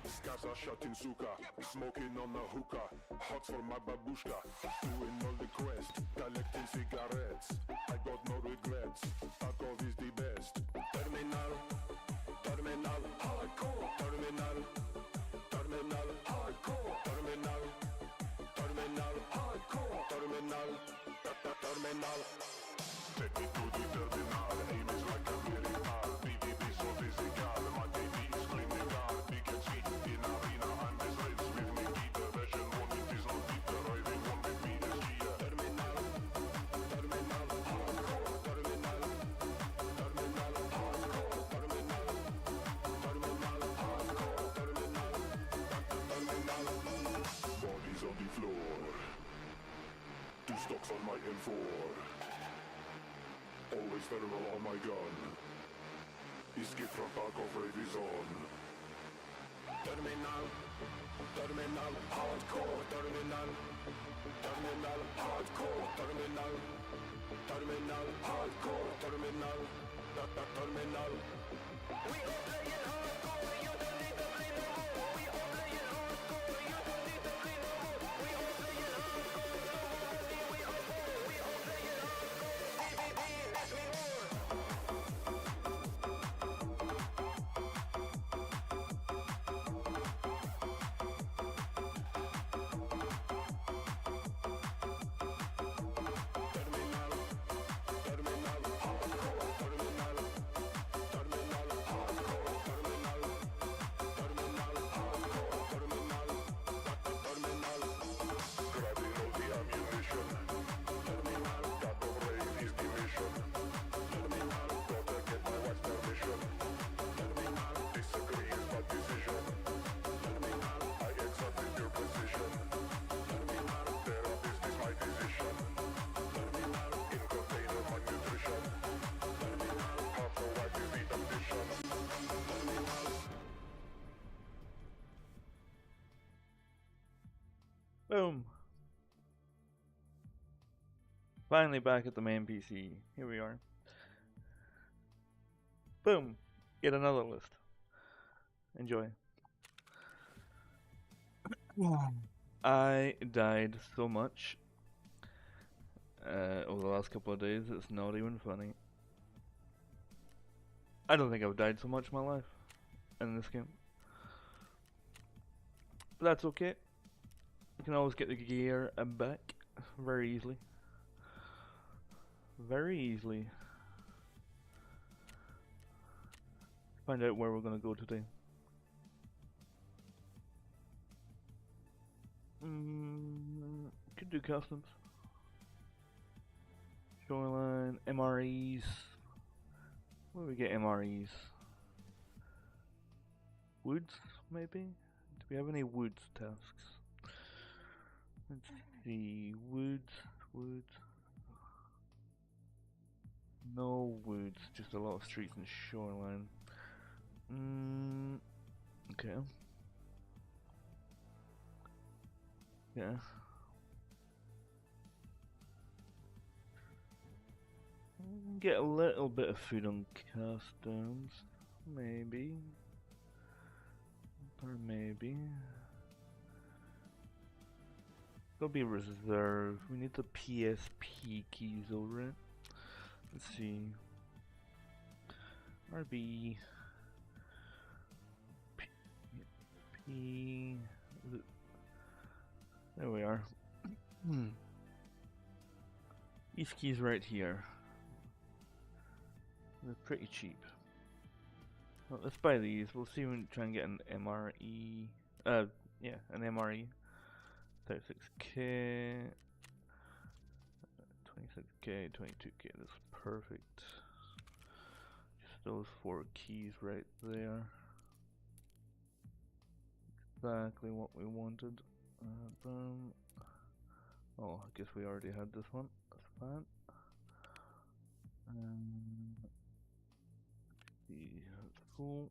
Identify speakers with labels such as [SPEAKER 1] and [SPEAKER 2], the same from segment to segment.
[SPEAKER 1] Scars are shot in suka, smoking on a hookah, hot for my babushka, doing all the quest, collecting cigarettes, I got no regrets, Tarkov is the best. Terminal, terminal, hardcore, terminal, terminal, hardcore, terminal, terminal, hardcore, terminal, terminal. Take me to the terminal, aim is like a miracle, BBB so physical, my TV is clinical, we can see in arena, I'm best friends with me, Peter, version 1, it is not Peter, I really want with me this year. Terminal, terminal, hardcore, terminal, terminal, hardcore, terminal, terminal, hardcore, terminal, terminal. Bodies on the floor, 2 stocks on my M4. Always thermal on my gun. Escape from Tarkov, rave is on. Terminal, terminal, hardcore, terminal, terminal, hardcore, terminal, terminal, hardcore, terminal, terminal. We all playing hardcore, you don't need to play no more. We all playing hardcore, you don't need to play no more. We all playing hardcore, no more money, we are poor. We all playing hardcore, BBB, ask me more. Terminal, terminal, hardcore, terminal, terminal, hardcore, terminal, terminal, hardcore, terminal, terminal. Grabbing all the ammunition. Terminal, Tarkov rave is the mission. Terminal, gotta get my wife's permission. Terminal, disagree is my decision. Terminal, I accepted your position. Terminal, therapist is my decision. Terminal, in container my nutrition. Terminal, half for wife is the ambition. Terminal.
[SPEAKER 2] Boom. Finally back at the main PC. Here we are. Boom. Yet another list. Enjoy. I died so much over the last couple of days, it's not even funny. I don't think I've died so much in my life in this game. But that's okay. You can always get the gear back very easily. Very easily. Find out where we're gonna go today. Could do customs. Shoreline, MREs. Where do we get MREs? Woods, maybe? Do we have any woods tasks? Let's see. Woods. No woods, just a lot of streets and shoreline. Okay. Yeah. Get a little bit of food on customs, maybe. Or maybe. There'll be reserve. We need the PSP keys over it. Let's see. RB. P. There we are. These keys right here. They're pretty cheap. Well, let's buy these. We'll see when we try and get an MRE. Yeah, an MRE. 36k. 26k, 22k. That's perfect. Just those 4 keys right there. Exactly what we wanted. Boom. Oh, I guess we already had this one. That's fine. That's full.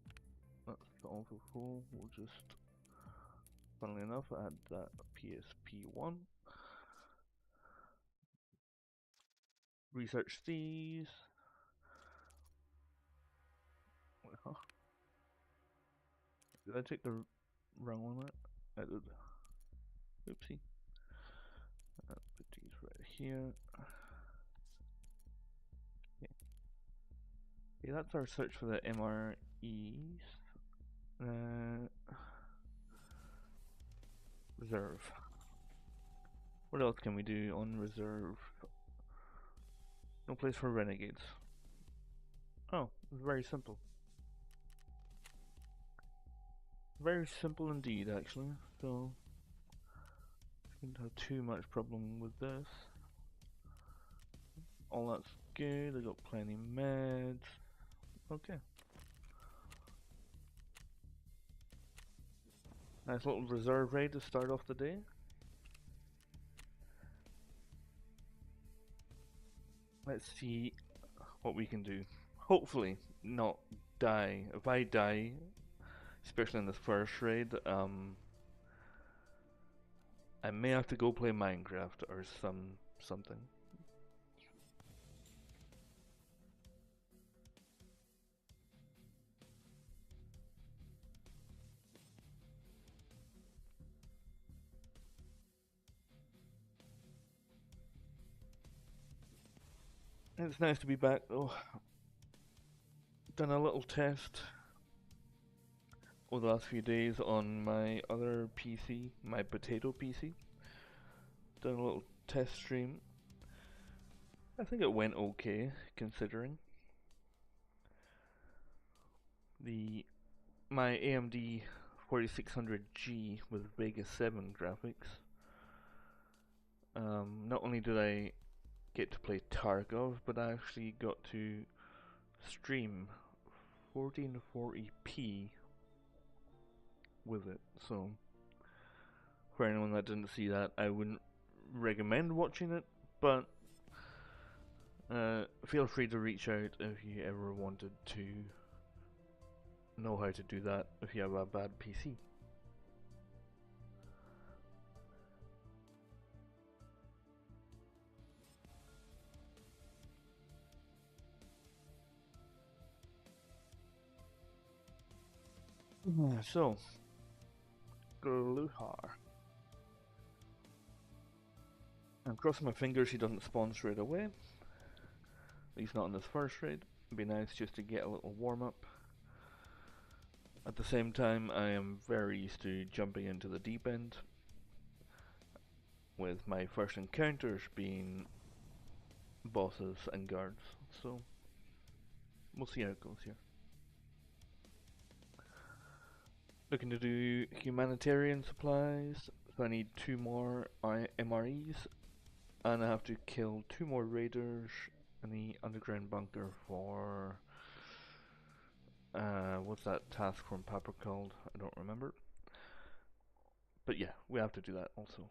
[SPEAKER 2] That's also full. We'll just, funnily enough, add that PSP1. Research these. Wait, huh? Did I take the wrong one out? I did. Oopsie. Put these right here. Okay, that's our search for the MREs. Reserve. What else can we do on reserve? No place for renegades. Oh, it's very simple. Very simple indeed, actually. So, shouldn't have too much problem with this. All that's good. I got plenty of meds. Okay. Nice little reserve raid to start off the day. Let's see what we can do. Hopefully not die. If I die, especially in this first raid, I may have to go play Minecraft or something. It's nice to be back though. Done a little test over the last few days on my other PC, my potato PC. Done a little test stream. I think it went okay, considering. My AMD 4600G with Vega 7 graphics. Not only did I get to play Tarkov, but I actually got to stream 1440p with it. So, for anyone that didn't see that, I wouldn't recommend watching it, but feel free to reach out if you ever wanted to know how to do that if you have a bad PC. So, Gluhar. I'm crossing my fingers he doesn't spawn straight away. At least not in this first raid. It'd be nice just to get a little warm up. At the same time, I am very used to jumping into the deep end, with my first encounters being bosses and guards. So, we'll see how it goes here. Looking to do humanitarian supplies, so I need 2 more MREs, and I have to kill 2 more raiders in the underground bunker for what's that task from Papa called? I don't remember. But yeah, we have to do that also.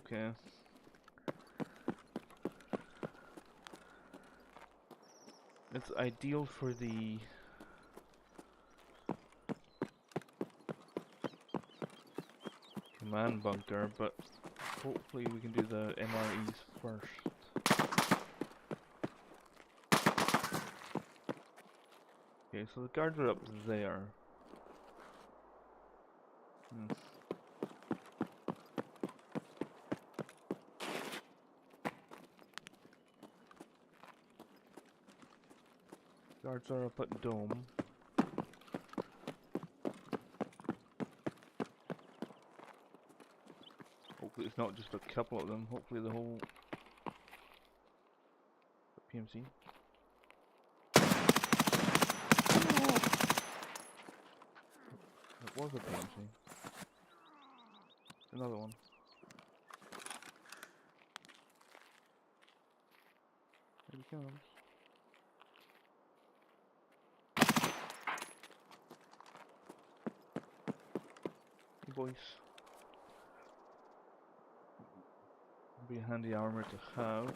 [SPEAKER 2] Okay. It's ideal for the command bunker, but hopefully we can do the MREs first. Okay, so the guards are up there. Guards are up at Dome. Hopefully it's not just a couple of them. Hopefully the whole PMC. It was a PMC. Another one. Here he comes. Hey boys. Be a handy armor to have.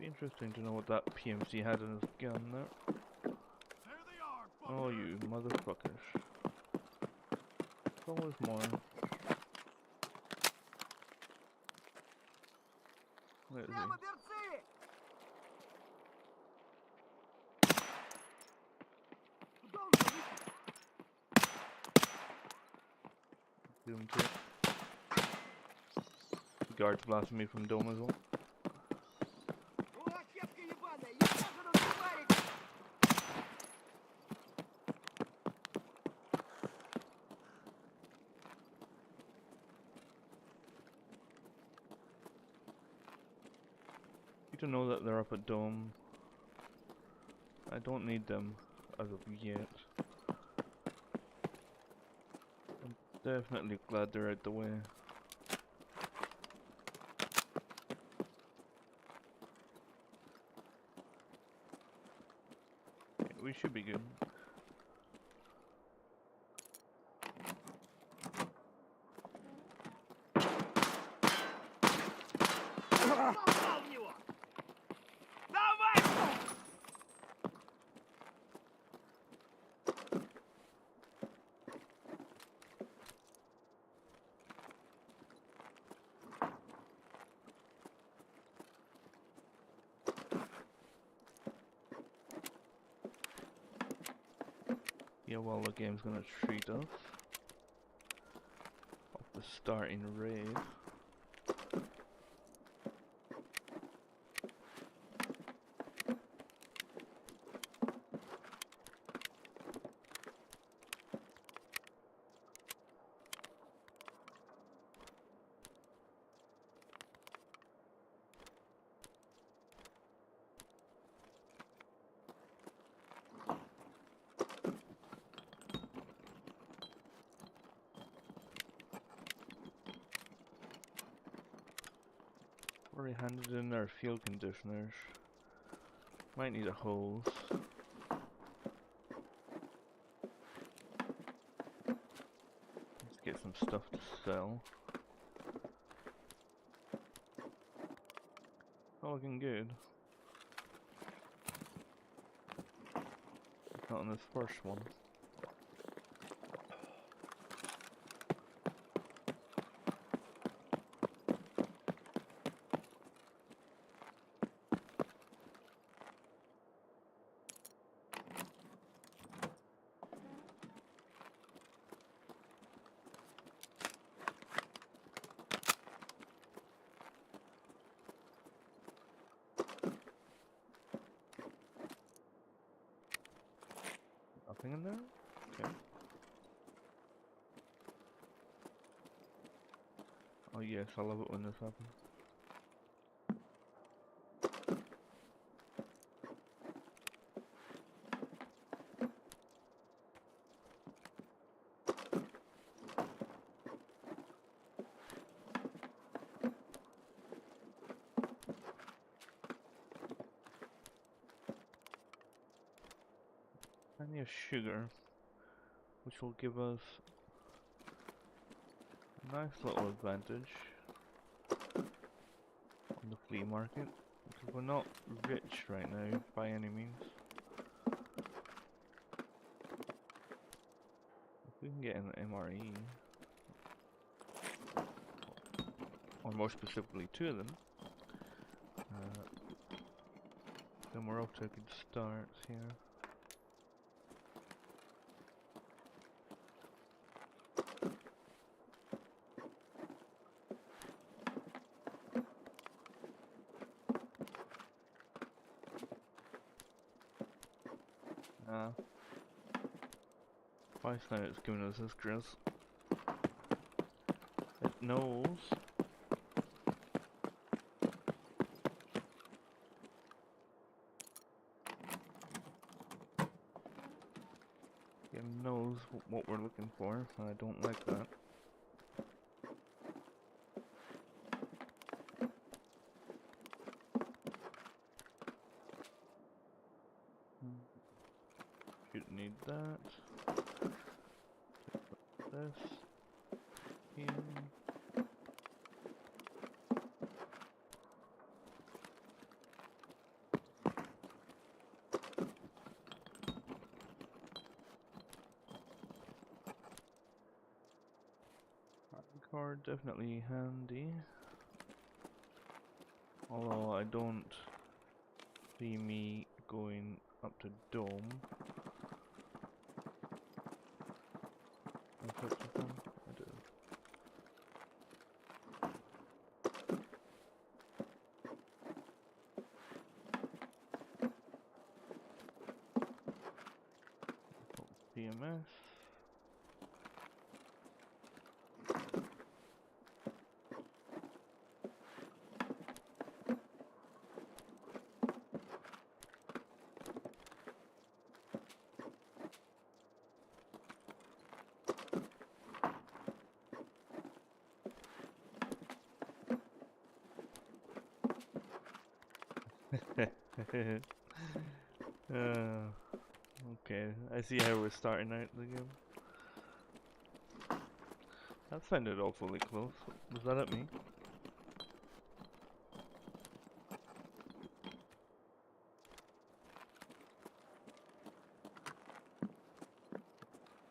[SPEAKER 2] Be interesting to know what that PMC had in his gun there. Oh, you motherfuckers. There's always more. Where is he? Give him to it. The guard's blasting me from dome as well. You don't know that they're up at dome. I don't need them as of yet. I'm definitely glad they're out the way. Yeah, we should be good. Yeah, well, the game's gonna treat us off the starting raid. Already handed in our field conditioners. Might need a hose. Let's get some stuff to sell. Not looking good. Not on this first one. Nothing in there? Okay. Oh yes, I love it when this happens. Plenty of sugar, which will give us a nice little advantage on the flea market, because we're not rich right now by any means. If we can get an MRE, or more specifically two of them, then we're off to a good start here. Twice now it's giving us this grizz. It knows. It knows what we're looking for, and I don't like that. Should need that. This. Here. Card definitely handy. Although I don't see me going up to Dome. I touched upon. I did. PMS. Okay, I see how we're starting out the game. That sounded awfully close. Was that at me?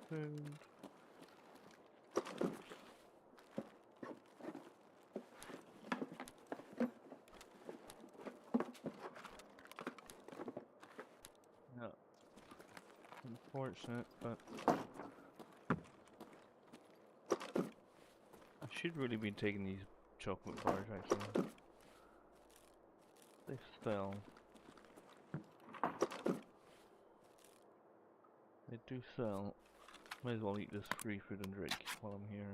[SPEAKER 2] Food. Yeah. Unfortunate, but I should really be taking these chocolate bars actually. They sell. They do sell. Might as well eat this free food and drink while I'm here.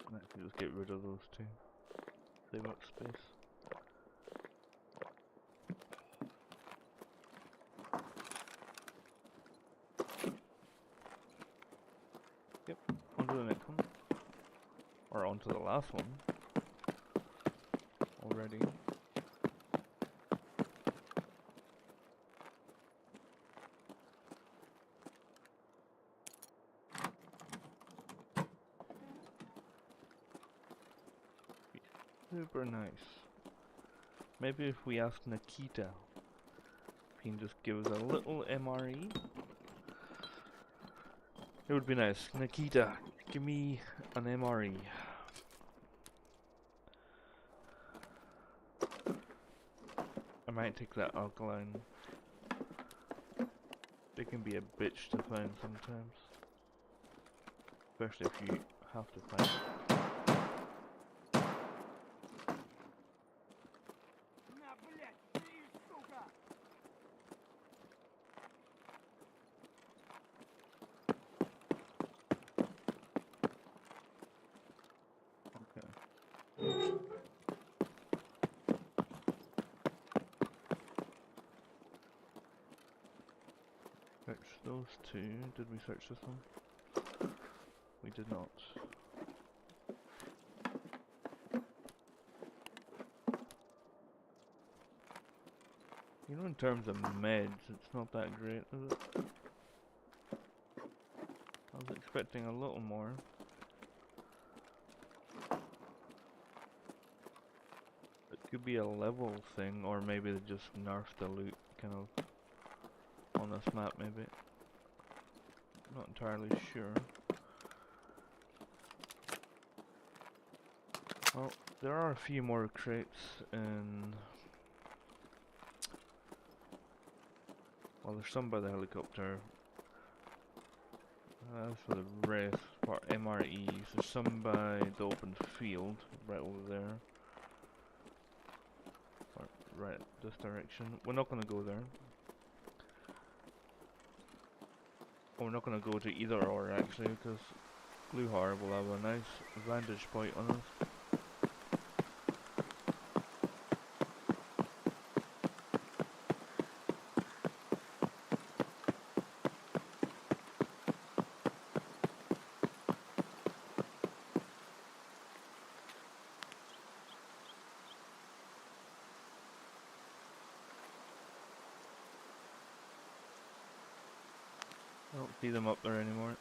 [SPEAKER 2] And actually just get rid of those two. Save up space. Yep, on to the next one. Or on to the last one. Already. Super nice. Maybe if we ask Nikita, if he can just give us a little MRE. It would be nice. Nikita, give me an MRE. I might take that alkaline. They can be a bitch to find sometimes. Especially if you have to find it. Search those two. Did we search this one? We did not. You know, in terms of meds, it's not that great, is it? I was expecting a little more. It could be a level thing, or maybe they just nerfed the loot, kind of, on this map, maybe. Not entirely sure. Well, there are a few more crates in... Well, there's some by the helicopter. As for the rest, for MREs, there's some by the open field, right over there. right this direction. We're not gonna go there. We're not gonna go to either or actually, because Gluhar will have a nice vantage point on us. I don't see them up there anymore.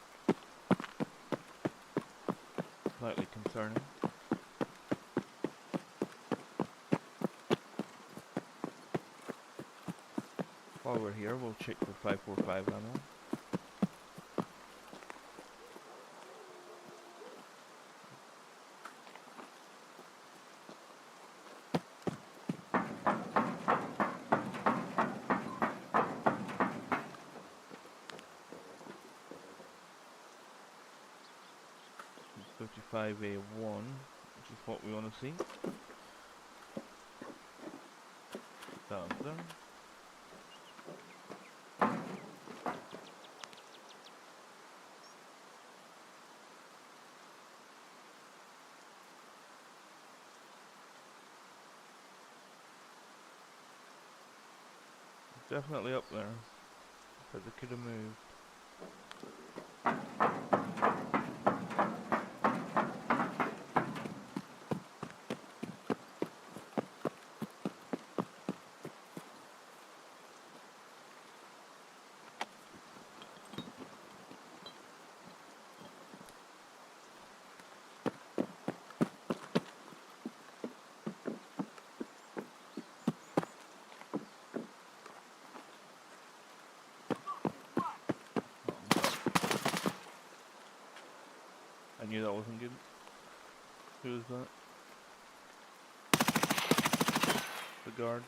[SPEAKER 2] Slightly concerning. While we're here, we'll check for 545 ammo. It's 55A1, which is what we want to see. Down there. Definitely up there, but they could have moved. I knew that wasn't good. Who was that? The guard.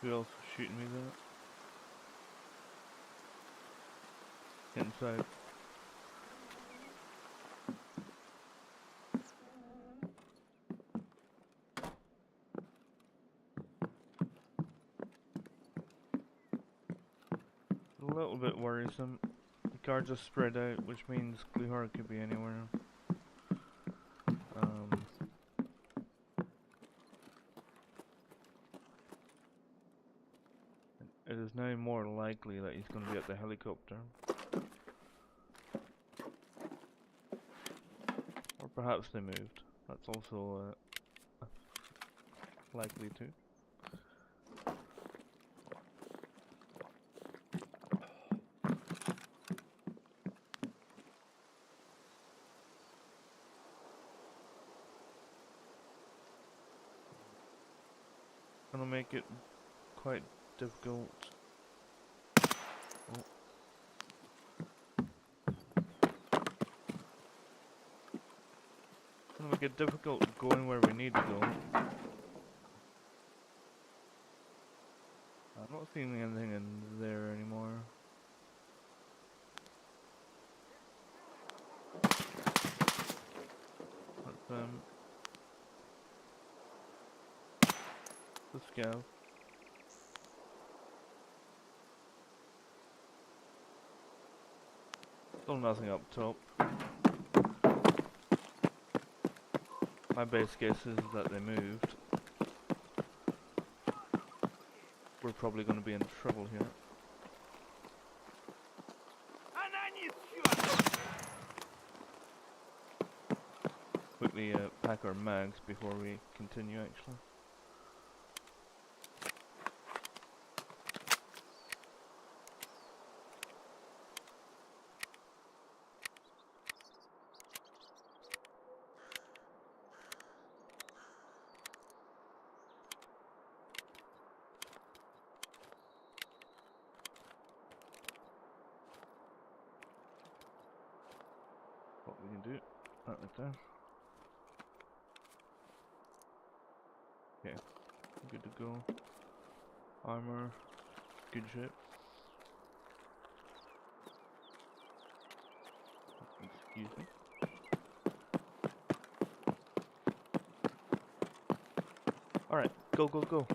[SPEAKER 2] Who else was shooting me there? Inside. A little bit worrisome. The guards are spread out, which means Gluhar could be anywhere. It is now more likely that he's going to be at the helicopter. Or perhaps they moved. That's also likely too. Gonna make it quite difficult. Oh. Gonna make it difficult going where we need to go. I'm not seeing anything in there anymore. That's the scout. Still nothing up top. My base guess is that they moved. We're probably going to be in trouble here. Quickly pack our mags before we continue actually. What we can do, that right there. Okay, good to go. Armor, good shit. Excuse me. Alright, go, go, go.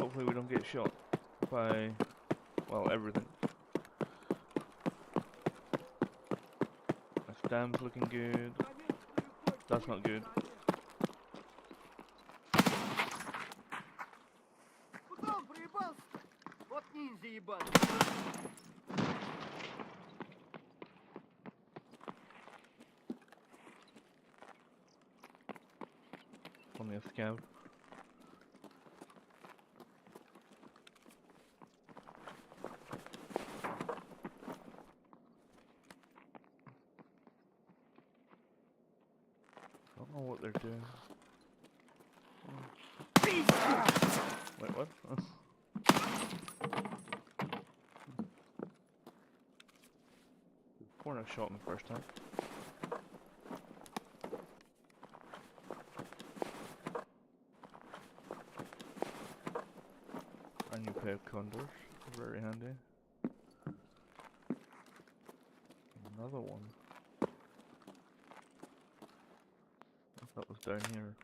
[SPEAKER 2] Hopefully we don't get shot by, well, everything. My stam's looking good. That's not good.
[SPEAKER 3] Куда он проебался? Вот ниндзя ебаный.
[SPEAKER 2] Only a scav. I don't know what they're doing. Wait, what? Corner shot him first time. A new pair of condors, very handy. Another one. That was down here.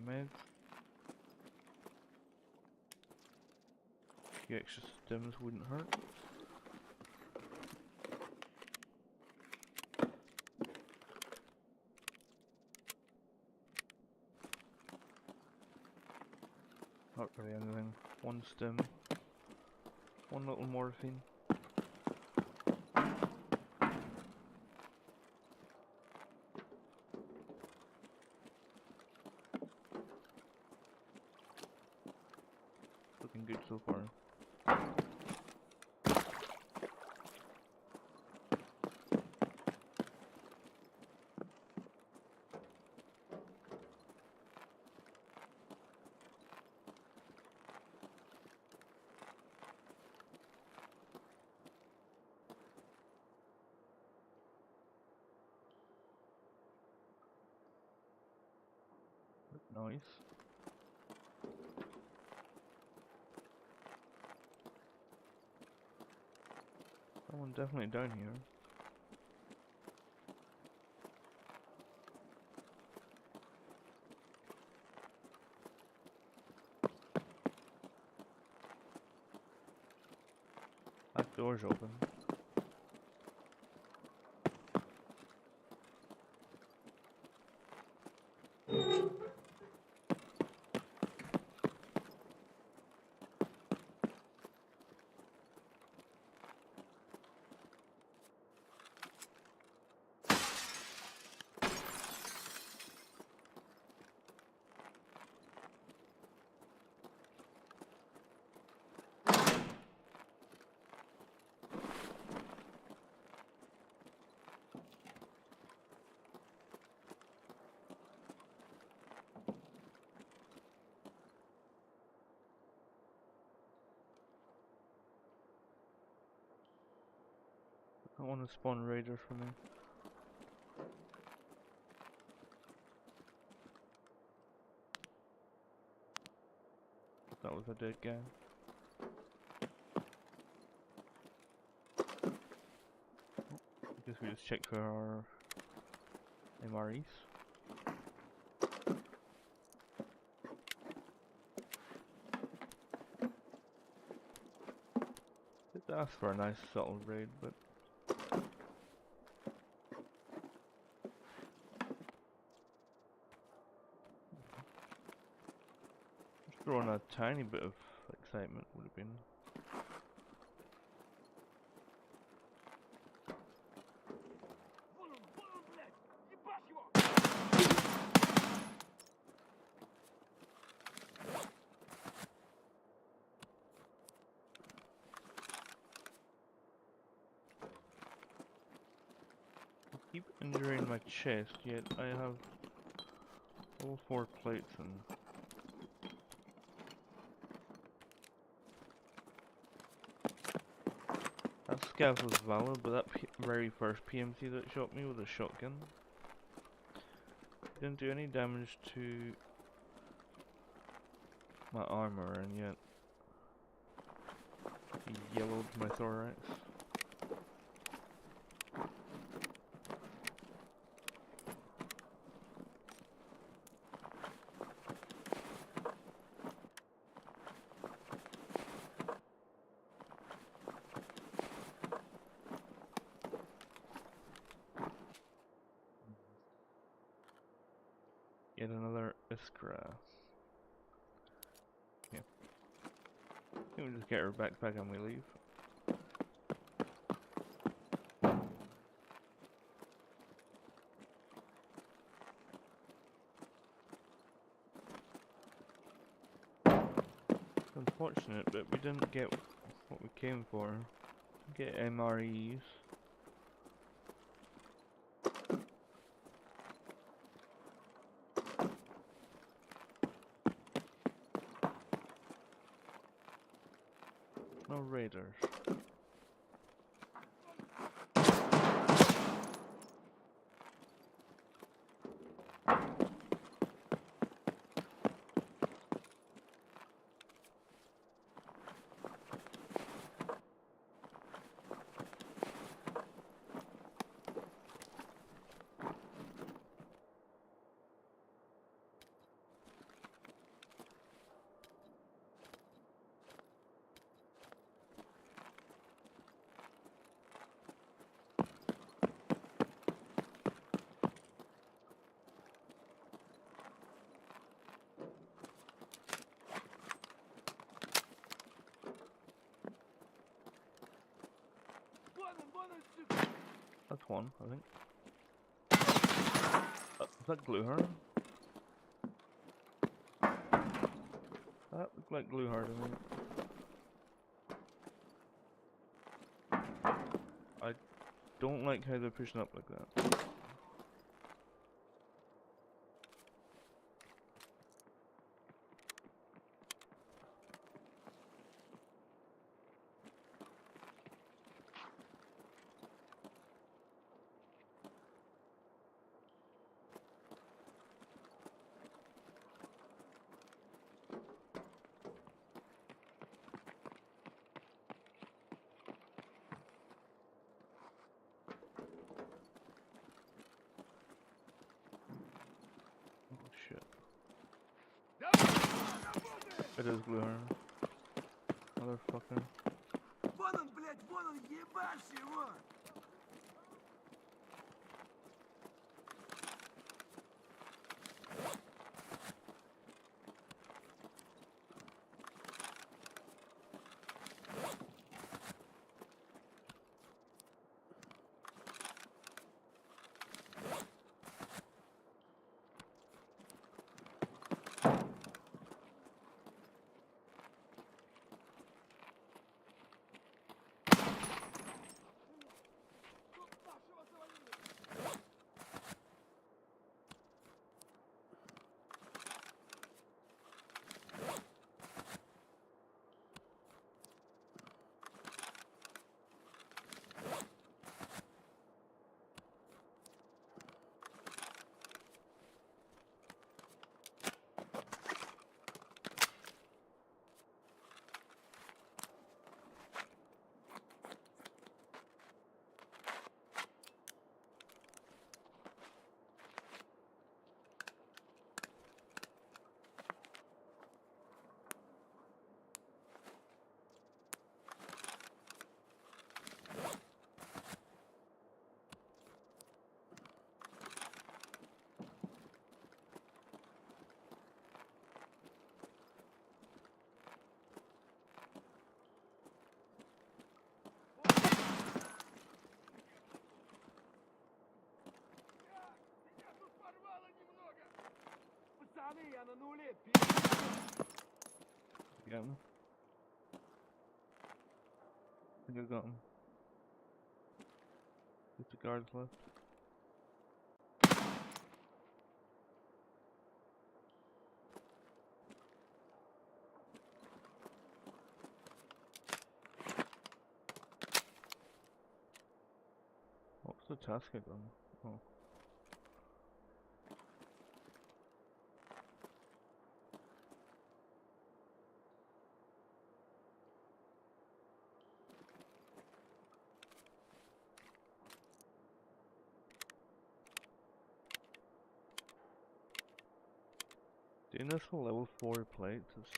[SPEAKER 2] Meds. The extra stims wouldn't hurt. Not really anything. One stim. One little morphine. Looking good so far. Nice. Someone definitely down here. That door's open. I want to spawn raiders for me. That was a dead guy. I guess we just check for our MREs. Did ask for a nice subtle raid, but just throwing a tiny bit of excitement would have been.
[SPEAKER 3] Вон он, блядь! Ебашь его!
[SPEAKER 2] I keep injuring my chest, yet I have all 4 plates and That scav was valid, but that very first PMC that shot me with a shotgun didn't do any damage to my armor, and yet he yellowed my thorax. Yet another Iskra. Yeah. I think we just get her backpack and we leave. It's unfortunate, but we didn't get what we came for. Get MREs. No raiders. That's one, I think. Does that glue her? That looked like glue her to me. I don't like how they're pushing up like that. Oh shit. It is glue her. Motherfucker.
[SPEAKER 3] Вон он, блядь, вон он, ебашь его! Пацаны, я на нуле,
[SPEAKER 2] Got him. I think I got him. Just the guards left. a task I done? Oh. Doing this for level 4 plates is...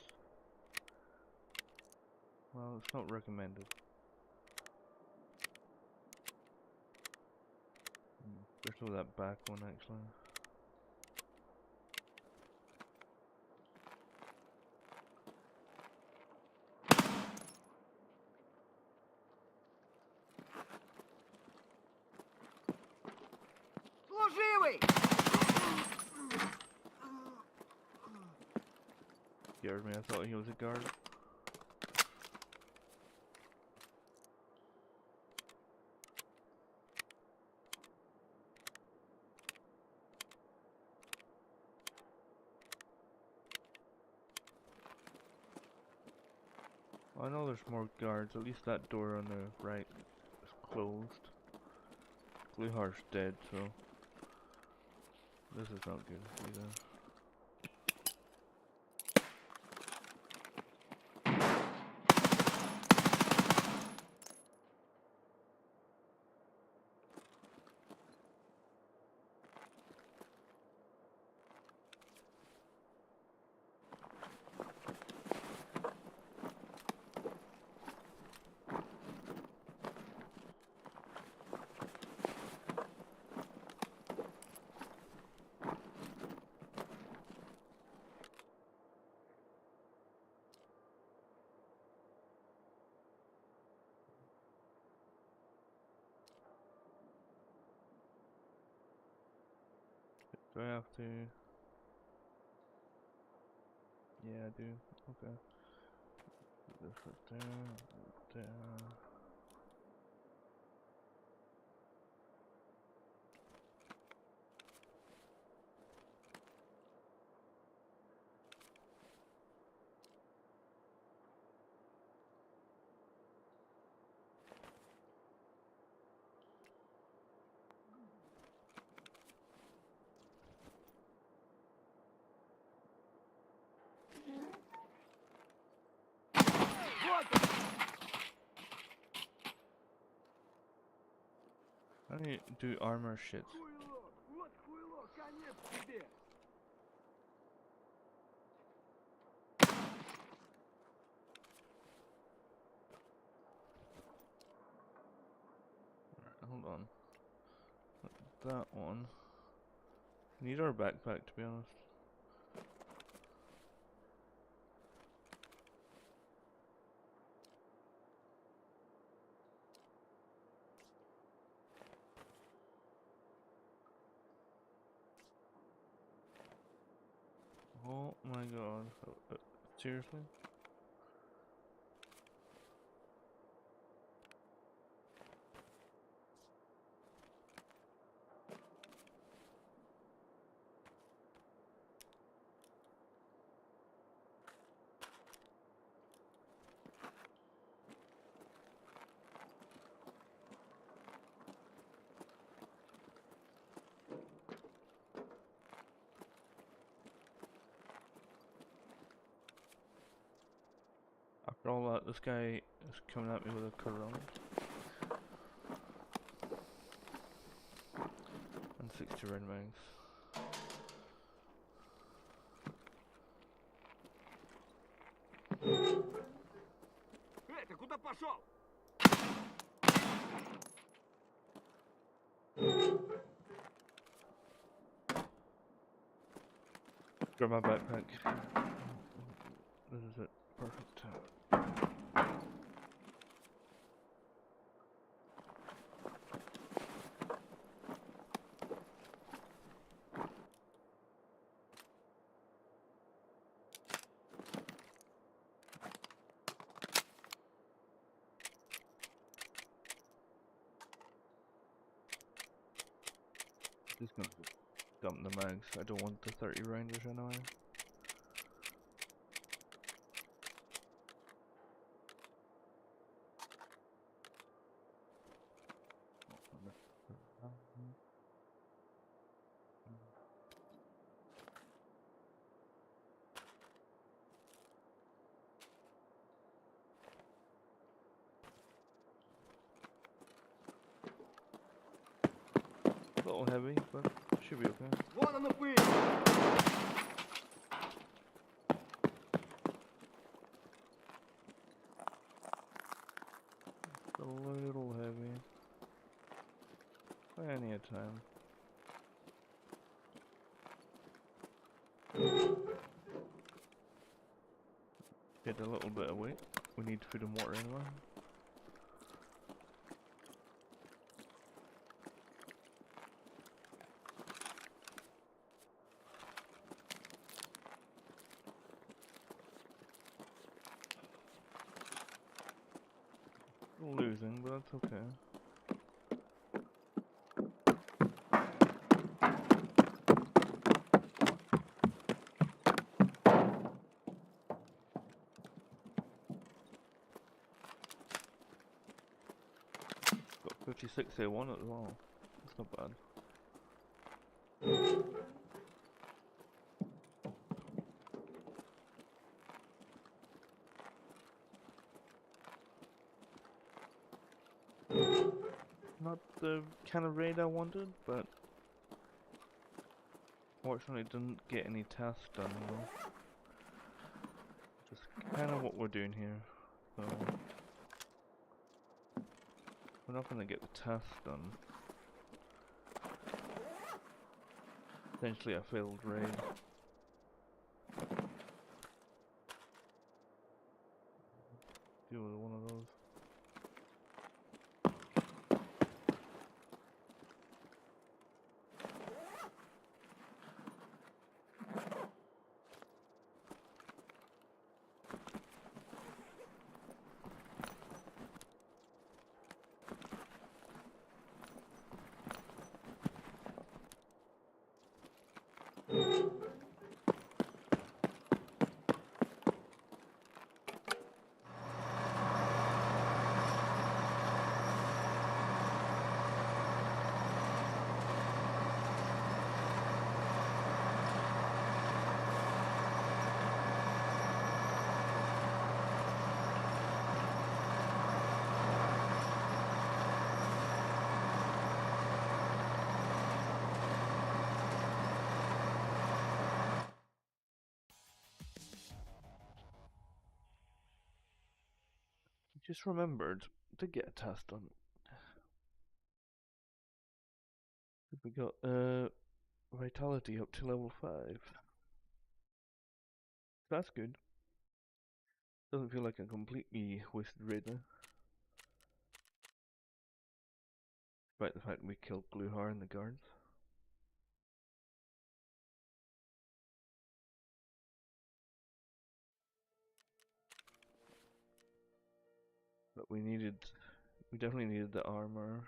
[SPEAKER 2] well, it's not recommended. Especially that back one, actually.
[SPEAKER 3] Служивый!
[SPEAKER 2] Scared me, I thought he was a guard. I know there's more guards, at least that door on the right is closed. Gluhar's dead, so this is not good either. Do I have to? Yeah, I do. Okay. This right there. I need to do armor shit.
[SPEAKER 3] Хуйло! Вот хуйло! Конец тебе!
[SPEAKER 2] Alright, hold on. That one. Need our backpack, to be honest. Oh my god. Seriously? After all that, this guy is coming at me with a Corona. And 60 red mags.
[SPEAKER 3] Эй, ты куда пошел?
[SPEAKER 2] Grab my backpack. This is it. Perfect. Just gonna dump the mags. I don't want the 30 rounders anyway. little heavy, but should be okay.
[SPEAKER 3] Вон оно пыль!
[SPEAKER 2] It's a little heavy. Plenty of time. Get a little bit of weight. We need food and water anyway. Losing, but that's okay. Got 56A1 as well. That's not bad. Not the kind of raid I wanted, but fortunately didn't get any tasks done, you know. Just kind of what we're doing here. So we're not gonna get the tasks done. Essentially a failed raid. Deal with one of those. Just remembered to get a task done. We got vitality up to level 5. That's good. Doesn't feel like a completely wasted raid now. Despite the fact we killed Gluhar and the guards. But we definitely needed the armor.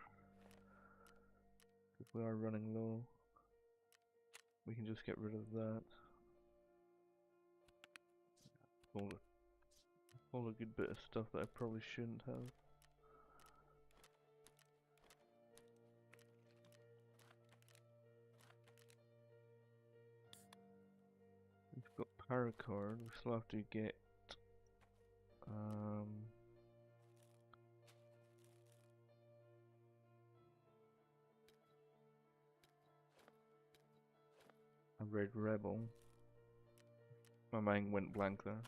[SPEAKER 2] If we are running low, we can just get rid of that. All a good bit of stuff that I probably shouldn't have. We've got paracord. We still have to get a red rebel. My mind went blank there.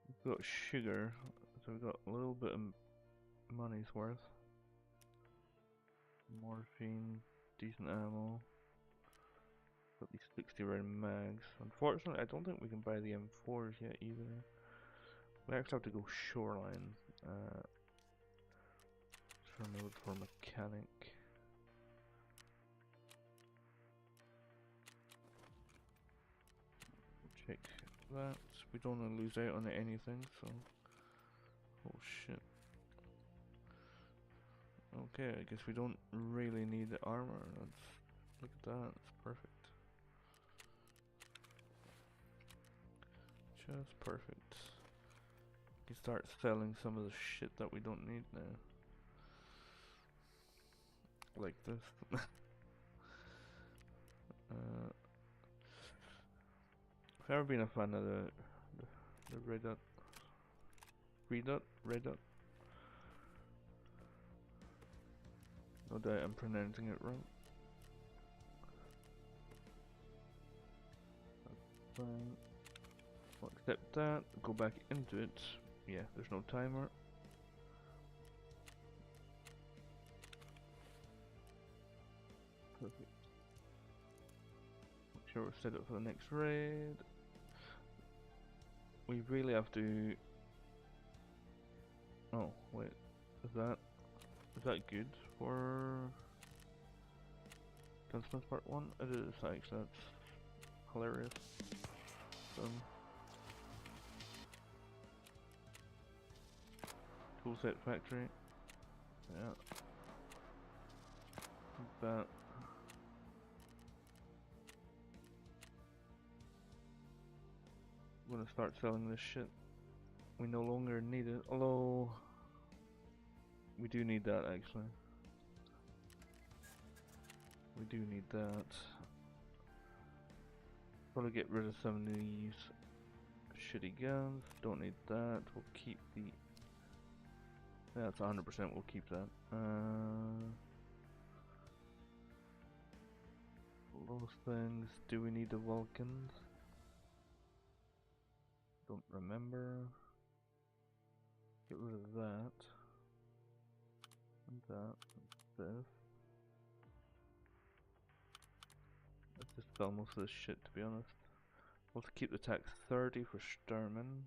[SPEAKER 2] We've got sugar, so we've got a little bit of money's worth. Morphine, decent ammo. Got these 60 round mags. Unfortunately, I don't think we can buy the M4s yet either. We actually have to go shoreline. Trying to look for a mechanic. Check that. We don't want to lose out on anything, so. Oh shit. Okay, I guess we don't really need the armor. Look at that, it's perfect. Just perfect. We can start selling some of the shit that we don't need now. Like this. I've never been a fan of the red dot. Red dot? Red dot? No doubt I'm pronouncing it right. That's fine. I'll accept that, go back into it. Yeah, there's no timer. Perfect. Make sure we're set up for the next raid. We really have to... Oh, wait. Is that good for Gunsmith Part 1? It is actually, that's hilarious. Toolset factory. Yeah. That. I'm gonna start selling this shit. We no longer need it, although we do need that actually. We do need that. Probably get rid of some of these shitty guns. Don't need that. We'll keep the... Yeah, that's 100%. We'll keep that. Those things. Do we need the Vulcans? Don't remember. Get rid of that. And that. And this. Let's just sell most of this shit, to be honest. We'll keep the tax 30 for Sturman.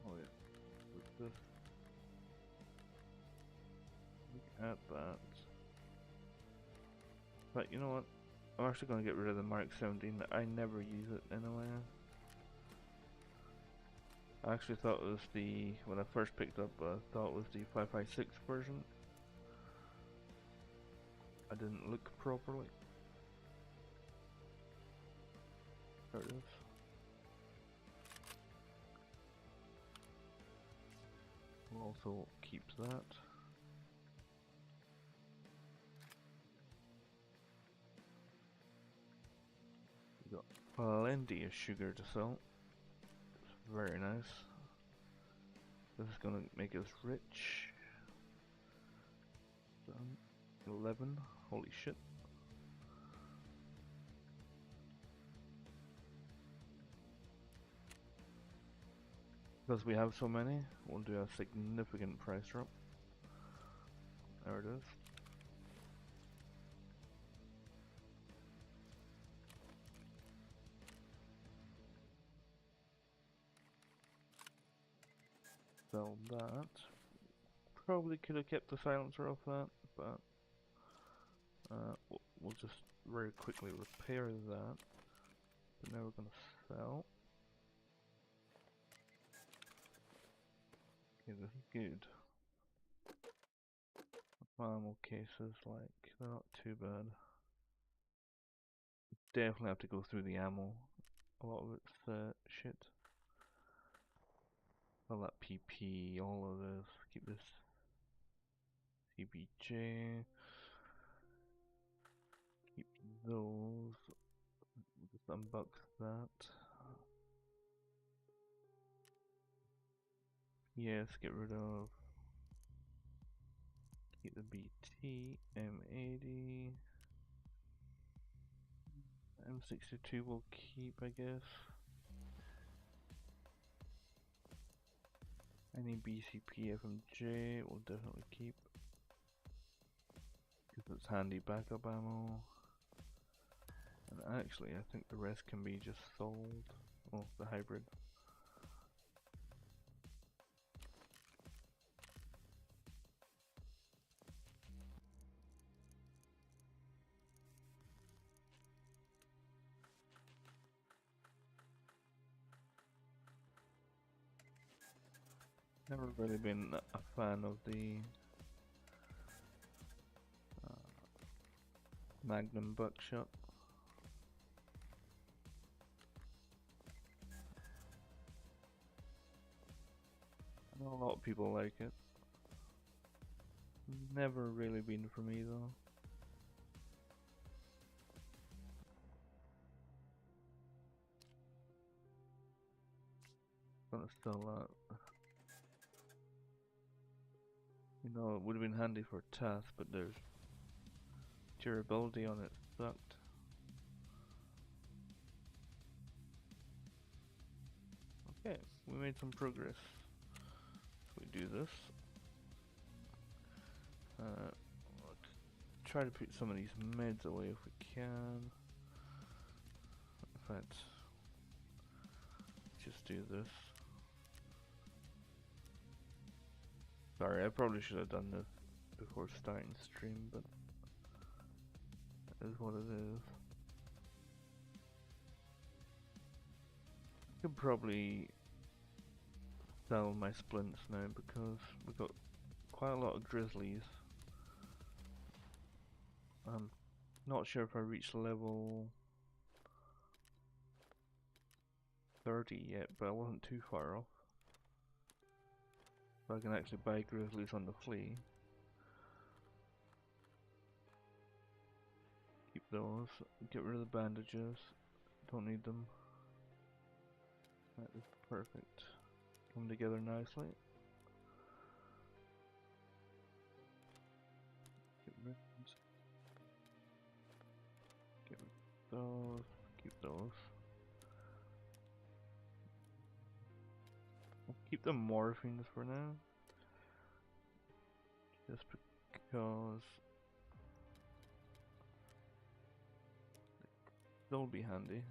[SPEAKER 2] Oh yeah, what's this? Look at that. But you know what? I'm actually going to get rid of the Mark 17. I never use it anyway. I actually thought it was the, when I first picked up, I thought it was the 5.56 version. I didn't look properly. There it is. We'll also keep that. We got plenty of sugar to sell. It's very nice. This is gonna make us rich. 11. Holy shit. Because we have so many, we'll do a significant price drop. There it is. Sell that. Probably could have kept the silencer off that, but we'll just very quickly repair that. But now we're gonna sell. Okay, this is good. Ammo cases, like, they're not too bad. Definitely have to go through the ammo. A lot of it's shit. All that PP, all of this. Keep this CBJ. Keep those. We'll just unbox that. Yes, get rid of. Keep the BT, M80. M62 we'll keep, I guess. Any BCP FMJ we'll definitely keep. Because it's handy backup ammo. And actually, I think the rest can be just sold. Oh, the hybrid. Never really been a fan of the Magnum buckshot. I know a lot of people like it. Never really been for me though. Gonna sell that. You know, it would have been handy for tasks, but there's durability on it sucked. Okay, we made some progress. So we do this. Let's try to put some of these meds away if we can. In fact, just do this. Sorry, I probably should have done this before starting stream, but that is what it is. Could probably sell my splints now because we've got quite a lot of grizzlies. I'm not sure if I reached level 30 yet, but I wasn't too far off. So I can actually buy grizzlies on the flea. Keep those. Get rid of the bandages. Don't need them. That is perfect. Come together nicely. Get rid of those. Keep those. I'll keep the morphines for now. Just because they'll be handy.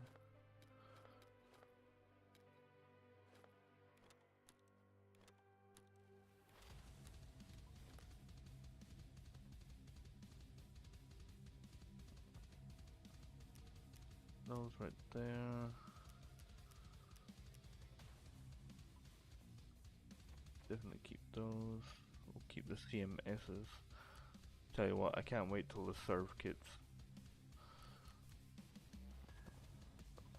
[SPEAKER 2] Those right there. Definitely keep those. We'll keep the CMSs. Tell you what, I can't wait till the serve kits.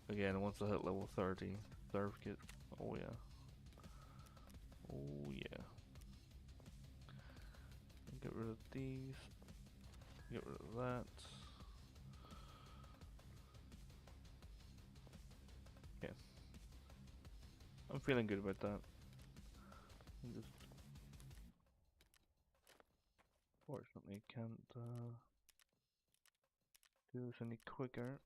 [SPEAKER 2] Again, once I hit level 30, serve kits. Oh yeah. Oh yeah. Get rid of these. Get rid of that. Okay. I'm feeling good about that. Just fortunately can't do this any quicker.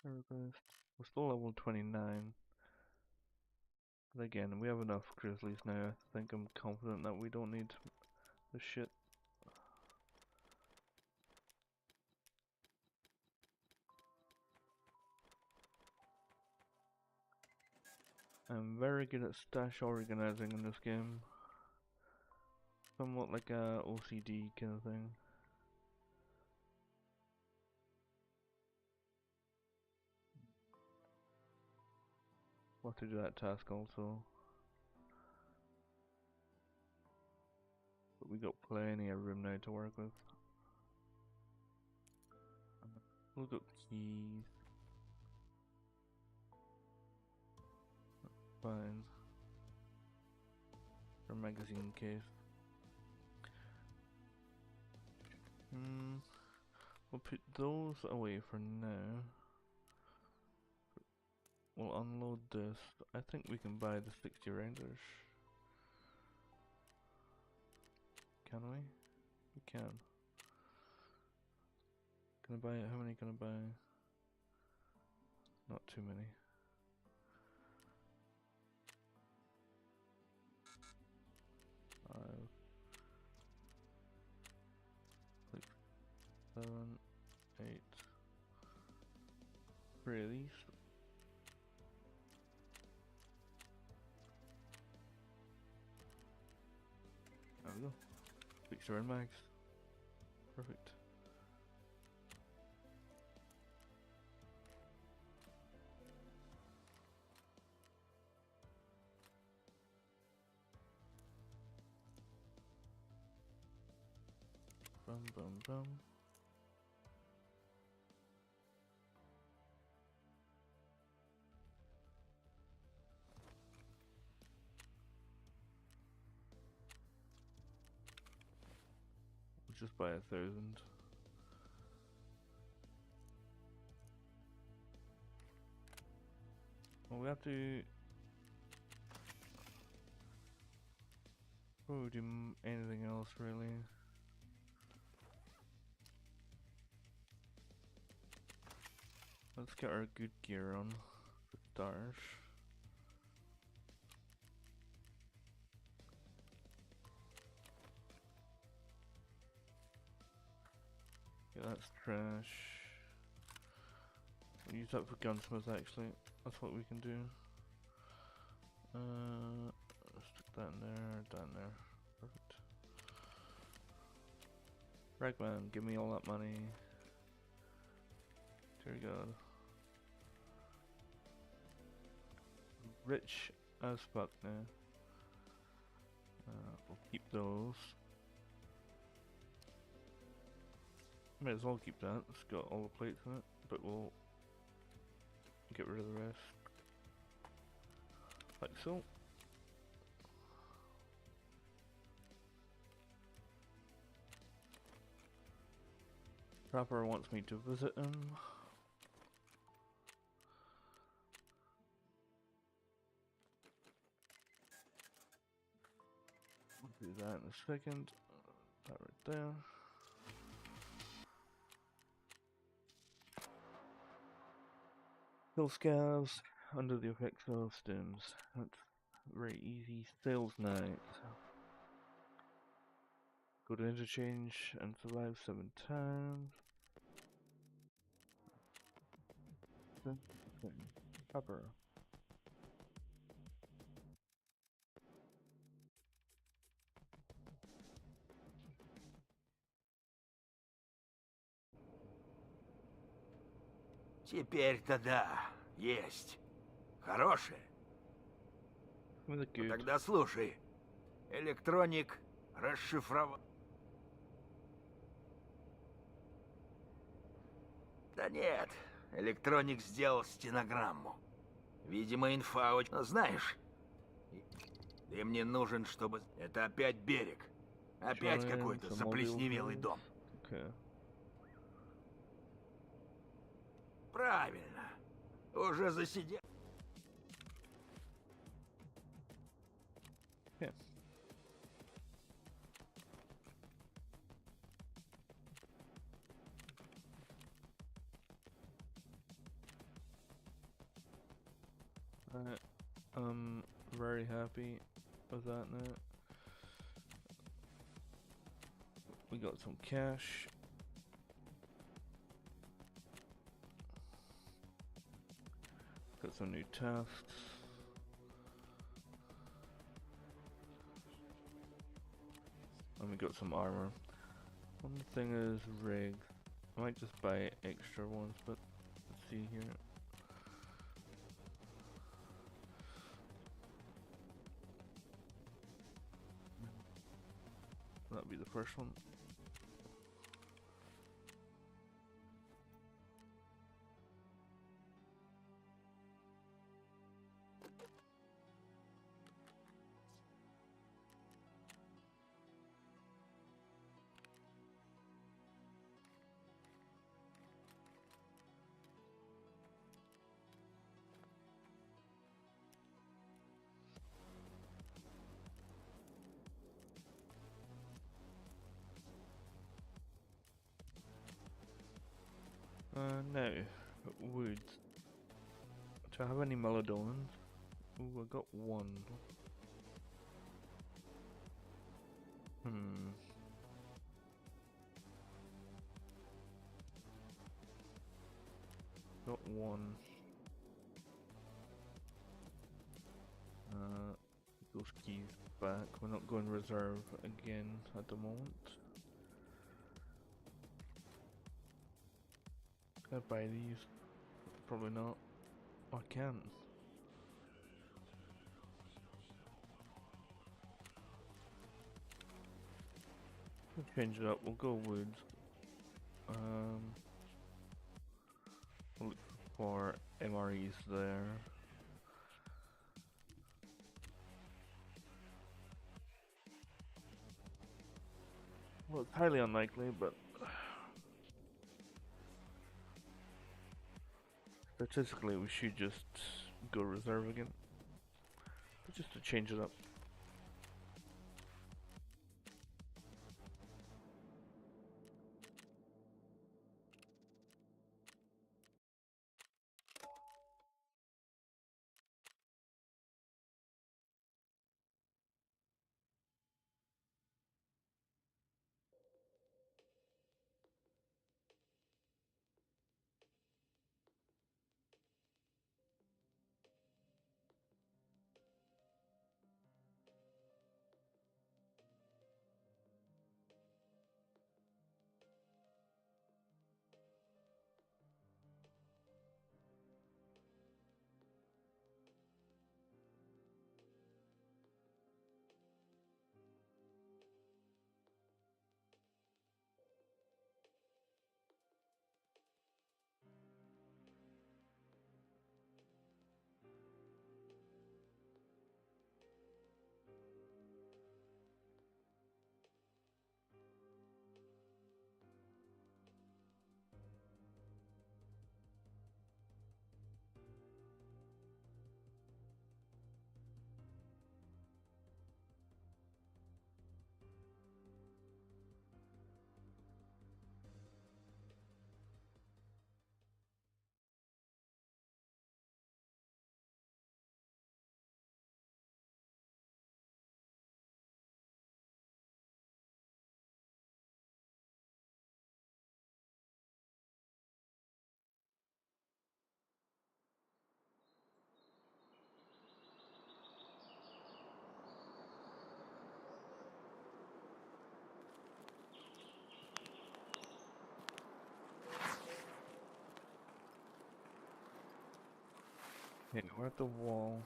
[SPEAKER 2] Therapist. We're still level 29. But again, we have enough grizzlies now. I think I'm confident that we don't need the shit. I'm very good at stash organizing in this game. Somewhat like a OCD kind of thing. We'll have to do that task also. But we got plenty of room now to work with. We'll got keys. Fine. Our magazine case. We'll put those away for now. We'll unload this. I think we can buy the 60 rounders. Can we? We can. Can I buy it? How many can I buy? Not too many. 5, 6, 7, 8. 3 of these. There we go. 6 round mags. Perfect. Bum bum bum. We'll just buy 1,000. Well, we have to probably do anything else really. Let's get our good gear on for starters. Yeah, that's trash. We'll use that for gunsmith actually. That's what we can do. Stick that in there, down there. Perfect. Ragman, give me all that money. Dear God. Rich as fuck now. We'll keep those. Might as well keep that. It's got all the plates in it, but we'll get rid of the rest. Like so. Trapper wants me to visit him. We'll do that in a second. That right there. Kill scavs under the effects of stims. That's very easy. Sales night. Go to interchange and survive 7 times. Trapper.
[SPEAKER 4] Теперь-то да, есть. Хорошее.
[SPEAKER 2] With a
[SPEAKER 4] Ну
[SPEAKER 2] good.
[SPEAKER 4] тогда слушай. Электроник расшифровал. Да нет, электроник сделал стенограмму. Видимо, инфа очень... Ну, знаешь, ты мне нужен, чтобы... Это опять берег. Опять
[SPEAKER 2] Giants,
[SPEAKER 4] какой-то
[SPEAKER 2] some
[SPEAKER 4] заплесневелый
[SPEAKER 2] modules.
[SPEAKER 4] дом.
[SPEAKER 2] Okay.
[SPEAKER 4] Правильно. Уже засидел.
[SPEAKER 2] Yeah. I'm very happy with that now. We got some cash. Got some new tasks. And we got some armor. One thing is rigs. I might just buy extra ones, but let's see here. That'll be the first one. No. Wood. Do I have any melodons? Ooh, I got one. Got one. Those keys back. We're not going reserve again at the moment. Can I buy these? Probably not. I can't. We'll change it up. We'll go wood. We'll look for MREs there. Well, it's highly unlikely, but statistically we should just go reserve again. But just to change it up. Okay, we're at the wall.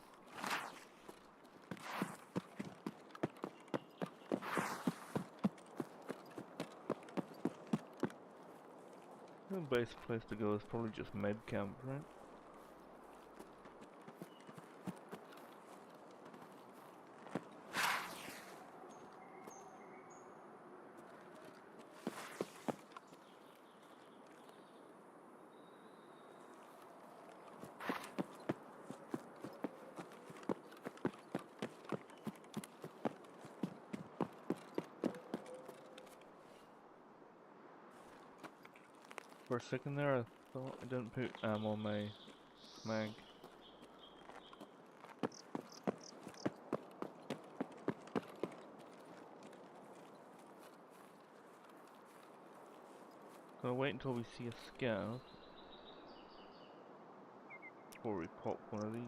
[SPEAKER 2] The best place to go is probably just med camp, right? For a second there, I thought I didn't put ammo on my mag. Gonna wait until we see a scout before we pop one of these.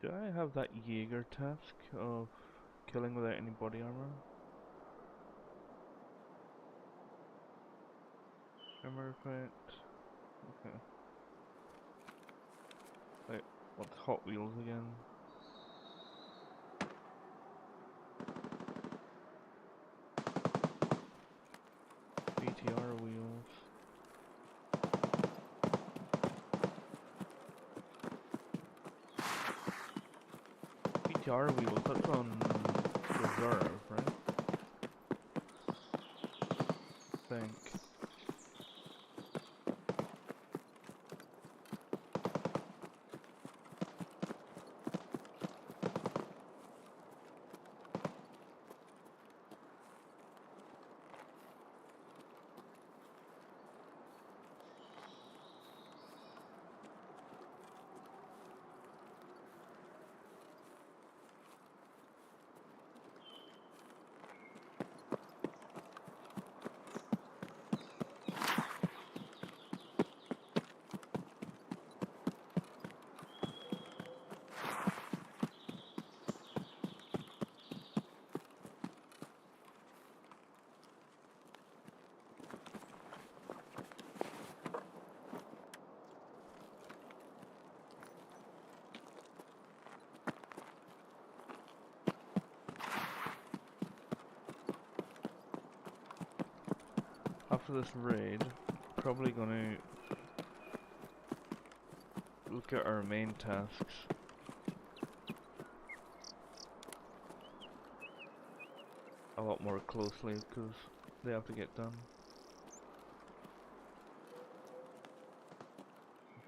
[SPEAKER 2] Do I have that Jaeger task of killing without any body armor? Armor effect. Okay. Wait, what's Hot Wheels again? BTR wheels. BTR wheels, that's on reserve, right? I think. after this raid, probably gonna look at our main tasks a lot more closely because they have to get done.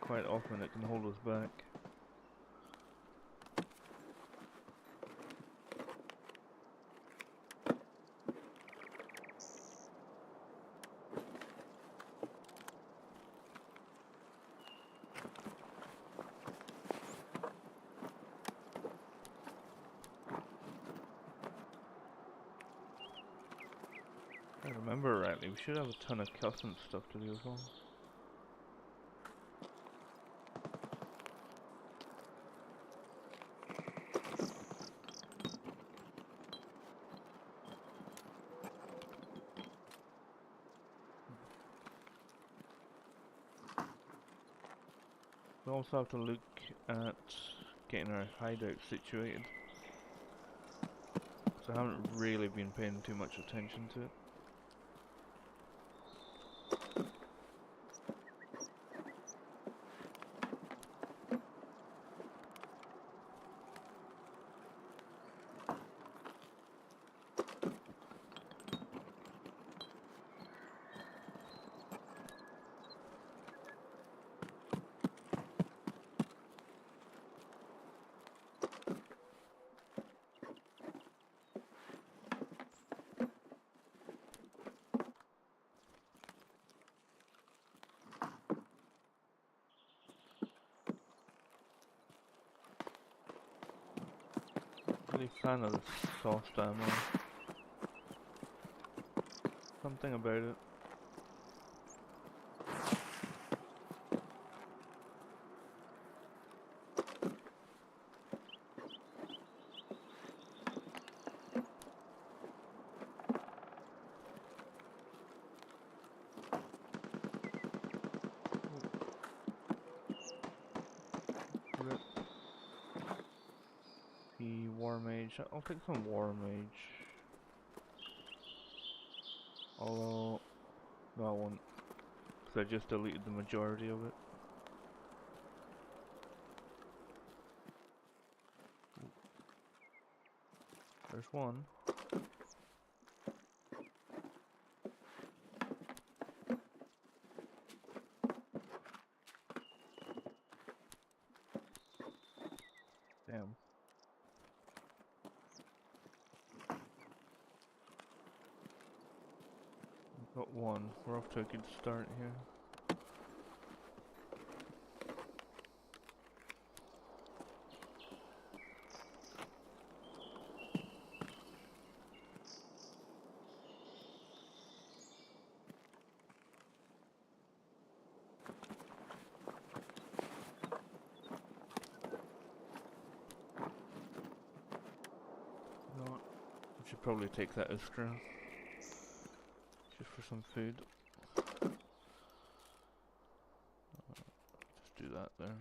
[SPEAKER 2] Quite often it can hold us back. If I remember rightly, we should have a ton of custom stuff to do as well. We also have to look at getting our hideout situated. So I haven't really been paying too much attention to it. Really fan of the soft ammo. Something about it. Rip. The War Mage. I'll take some War Mage. Although, no, I won't. Because I just deleted the majority of it. There's one. Damn. We've got one. We're off to a good start here. Not. We should probably take that extra. Just for some food. Just do that there.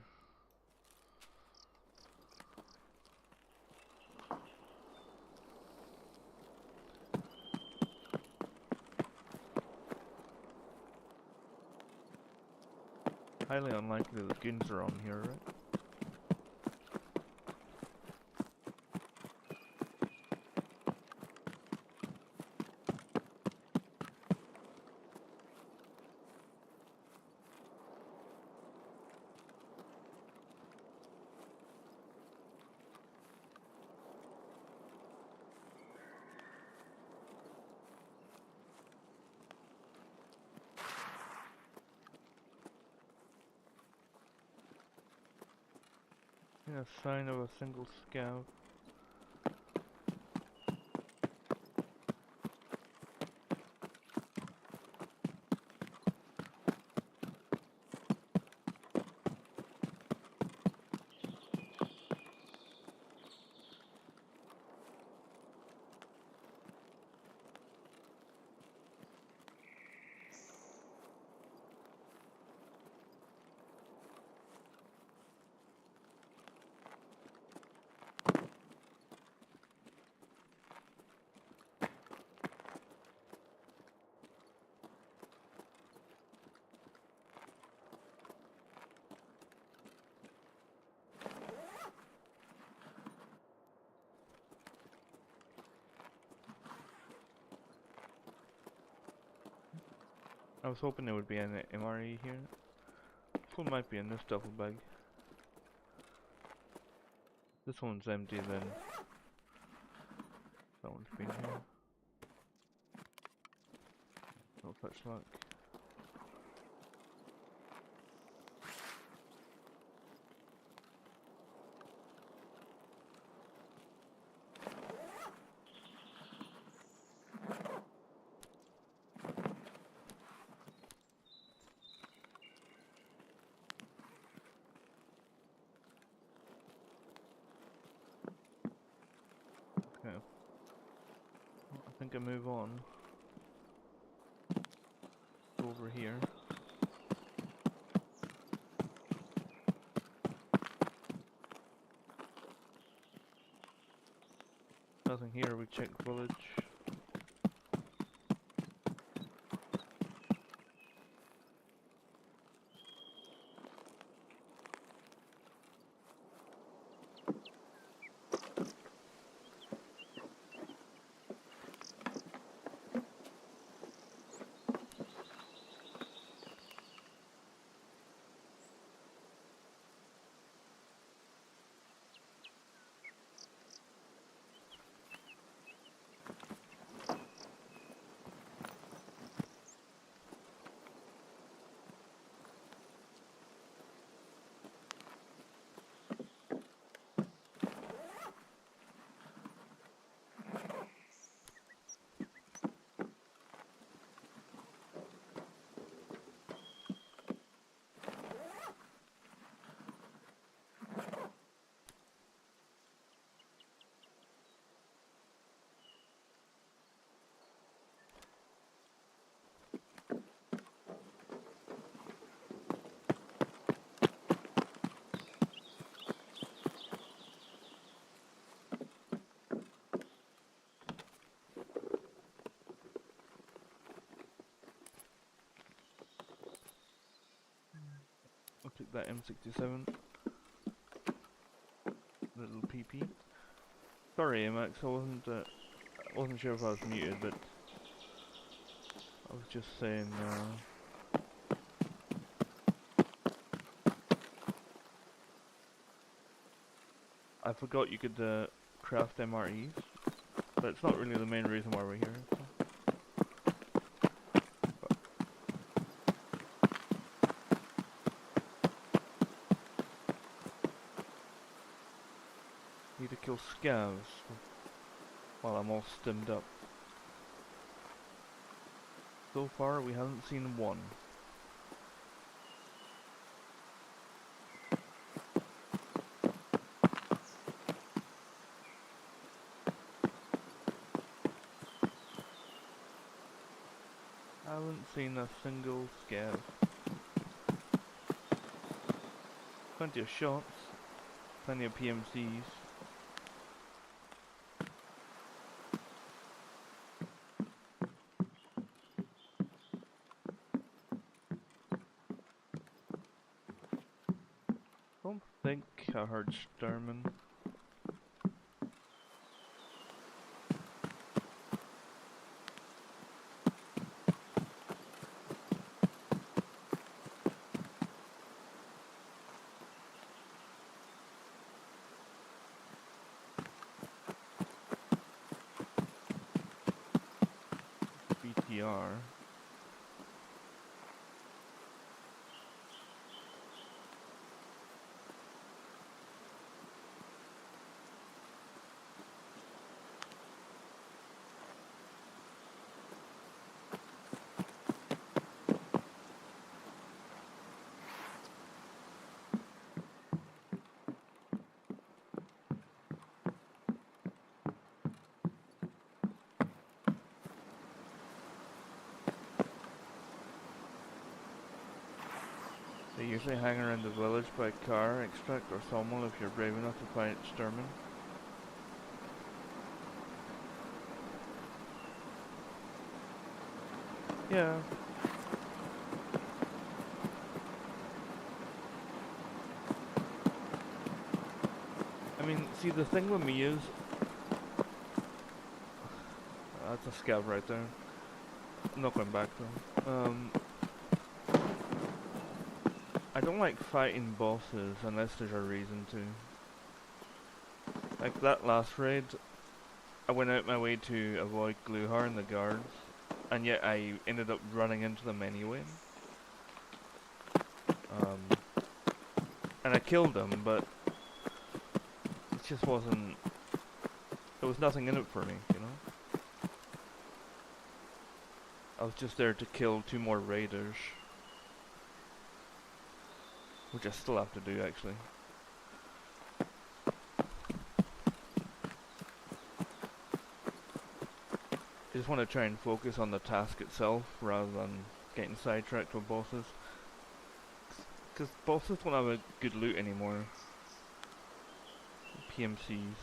[SPEAKER 2] Highly unlikely the goons are on here, right? Yeah, sign of a single scout. I was hoping there would be an MRE here. This one might be in this duffel bag. This one's empty then. That one's been here. No such luck. Okay. Well, I think I move on. Over here. Nothing here, we check village. I'll take that M67. Little PP. Sorry, Max, I wasn't sure if I was muted, but I was just saying. I forgot you could craft MREs, but it's not really the main reason why we're here. So. Need to kill scavs while I'm all stimmed up. So far, we haven't seen one. I haven't seen a single scav. Plenty of shots, plenty of PMCs. Don't think I heard Sturman. BTR. They usually hang around the village by car, extract, or sawmill if you're brave enough to fight Sturman. Yeah. I mean, see, the thing with me is... that's a scav right there. I'm not going back though. I don't like fighting bosses unless there's a reason to. Like that last raid, I went out my way to avoid Gluhar and the guards, and yet I ended up running into them anyway. And I killed them, but it just wasn't. There was nothing in it for me, you know? I was just there to kill 2 more raiders. Which I still have to do, actually. I just want to try and focus on the task itself, rather than getting sidetracked with bosses. Because bosses don't have a good loot anymore. PMCs.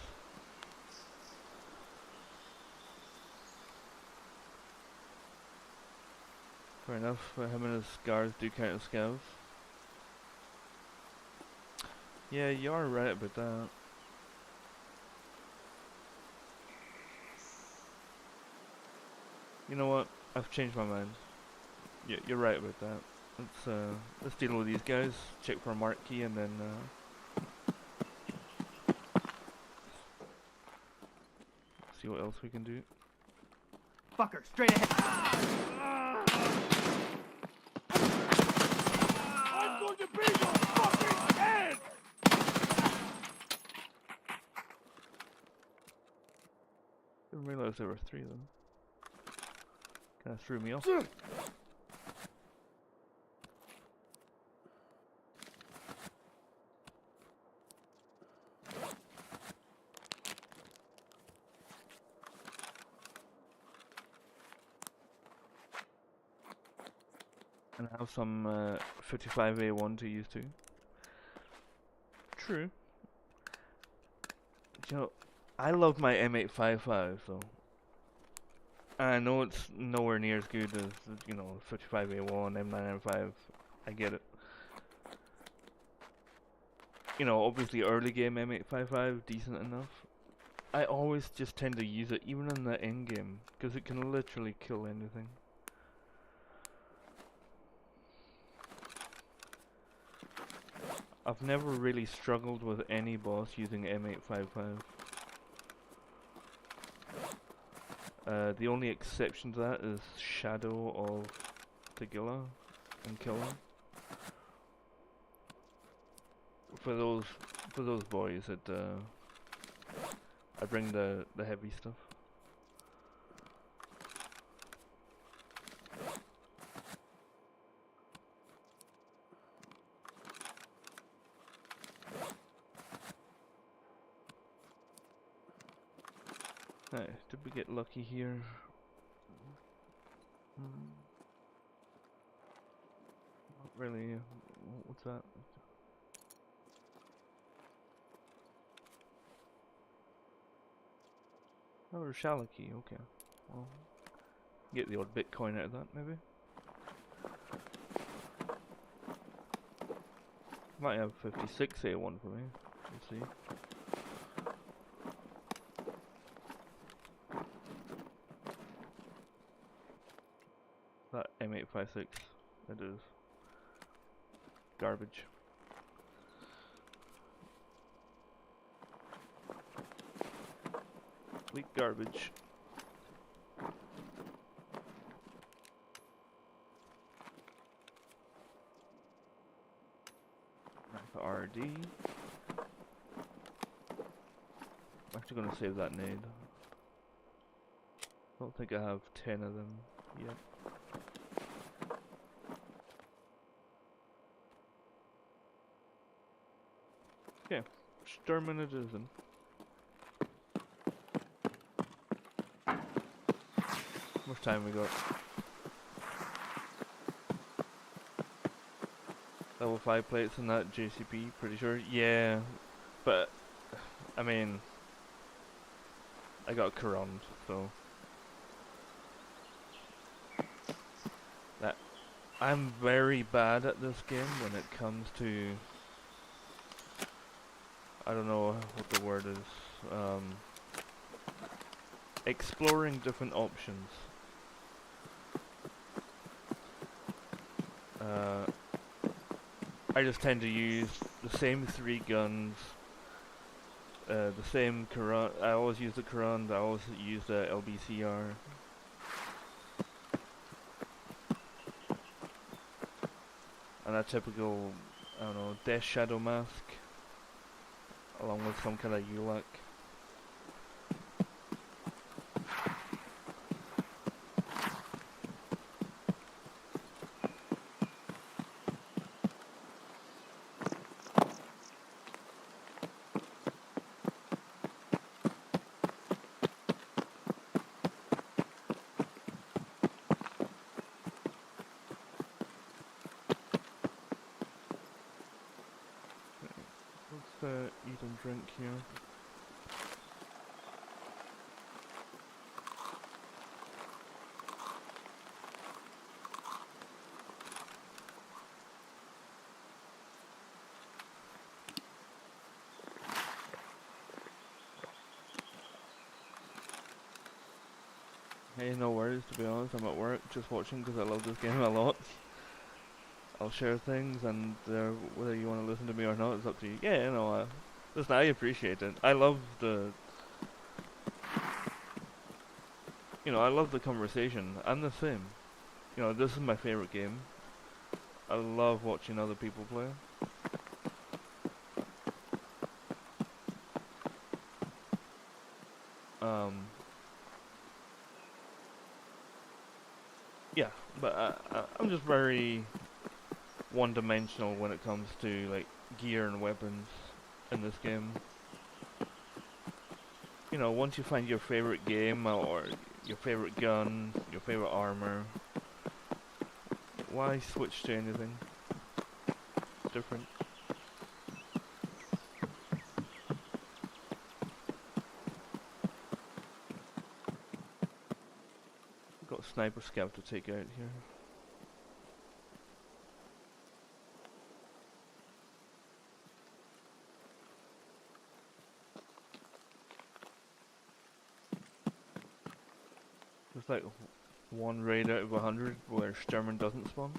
[SPEAKER 2] Fair enough, him and his guards do count as scavs. Yeah, you are right about that. You know what? I've changed my mind. Yeah, you're right about that. Let's deal with these guys, check for a mark key, and then see what else we can do.
[SPEAKER 3] Fucker, straight ahead. I'm going to be your fucking head!
[SPEAKER 2] Didn't realize there were 3 of them. Kinda threw me off. And I have some 55A1 to use too. True. You know, I love my M855 though. And I know it's nowhere near as good as, you know, 55A1, M995. I get it. You know, obviously early game M855, decent enough. I always just tend to use it, even in the end game, because it can literally kill anything. I've never really struggled with any boss using M855. The only exception to that is Shadow of Tagilla and Killer. For those boys, I bring the heavy stuff. Right, did we get lucky here? Not really. What's that? Oh, Shalaki, okay. Well, get the odd Bitcoin out of that, maybe. Might have 56A1 for me. We'll see. That M856, it is garbage. Complete garbage. RD. I'm actually gonna save that nade. Don't think I have 10 of them yet. Okay, Sturman it is then. How much time we got? Level 5 plates in that JCP, pretty sure. Yeah, but I mean, I got Karond, so that I'm very bad at this game when it comes to, I don't know what the word is, exploring different options. I just tend to use the same 3 guns, the same Quran. I always use the Quran. I always use the LBCR. And a typical, I don't know, Death Shadow mask, along with some kind of ULAC. Let's eat and drink here. Hey, no worries, to be honest. I'm at work just watching because I love this game a lot. I'll share things, and whether you want to listen to me or not, it's up to you. Yeah, you know, listen, I appreciate it. I love the, I love the conversation. I'm the same. You know, this is my favorite game. I love watching other people play. Yeah, but I'm just very one-dimensional when it comes to like gear and weapons in this game. You know, once you find your favorite game or your favorite gun, your favorite armor, why switch to anything different? Got a sniper scout to take out here. There's like one raid out of 100 where Sturman doesn't spawn.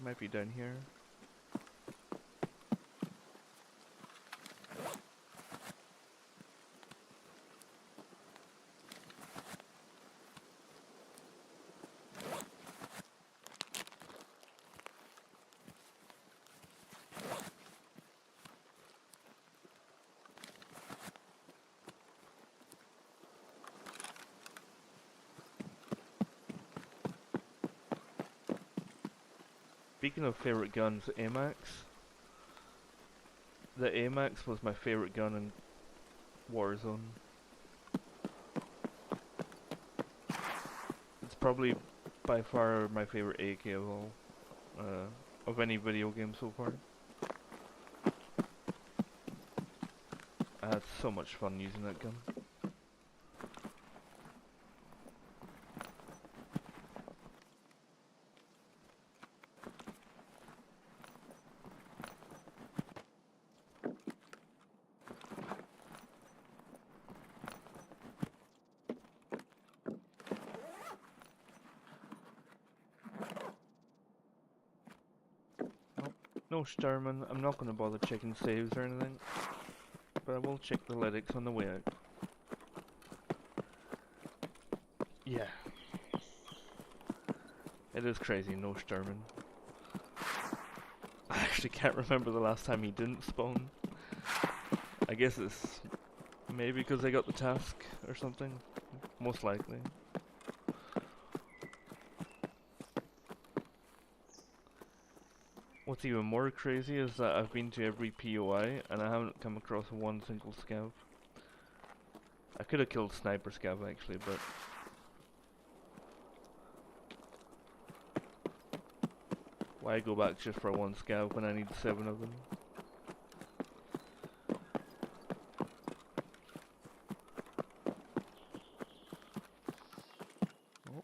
[SPEAKER 2] Might be down here. Speaking of favorite guns, AMAX. The AMAX was my favorite gun in Warzone. It's probably by far my favorite AK of all, of any video game so far. I had so much fun using that gun. No Sturman, I'm not going to bother checking saves or anything, but I will check the lytics on the way out. Yeah. It is crazy, no Sturman. I actually can't remember the last time he didn't spawn. I guess it's maybe because I got the task or something. Most likely. What's even more crazy is that I've been to every POI and I haven't come across one single scav. I could have killed sniper scav actually, but why go back just for one scav when I need 7 of them? Oh.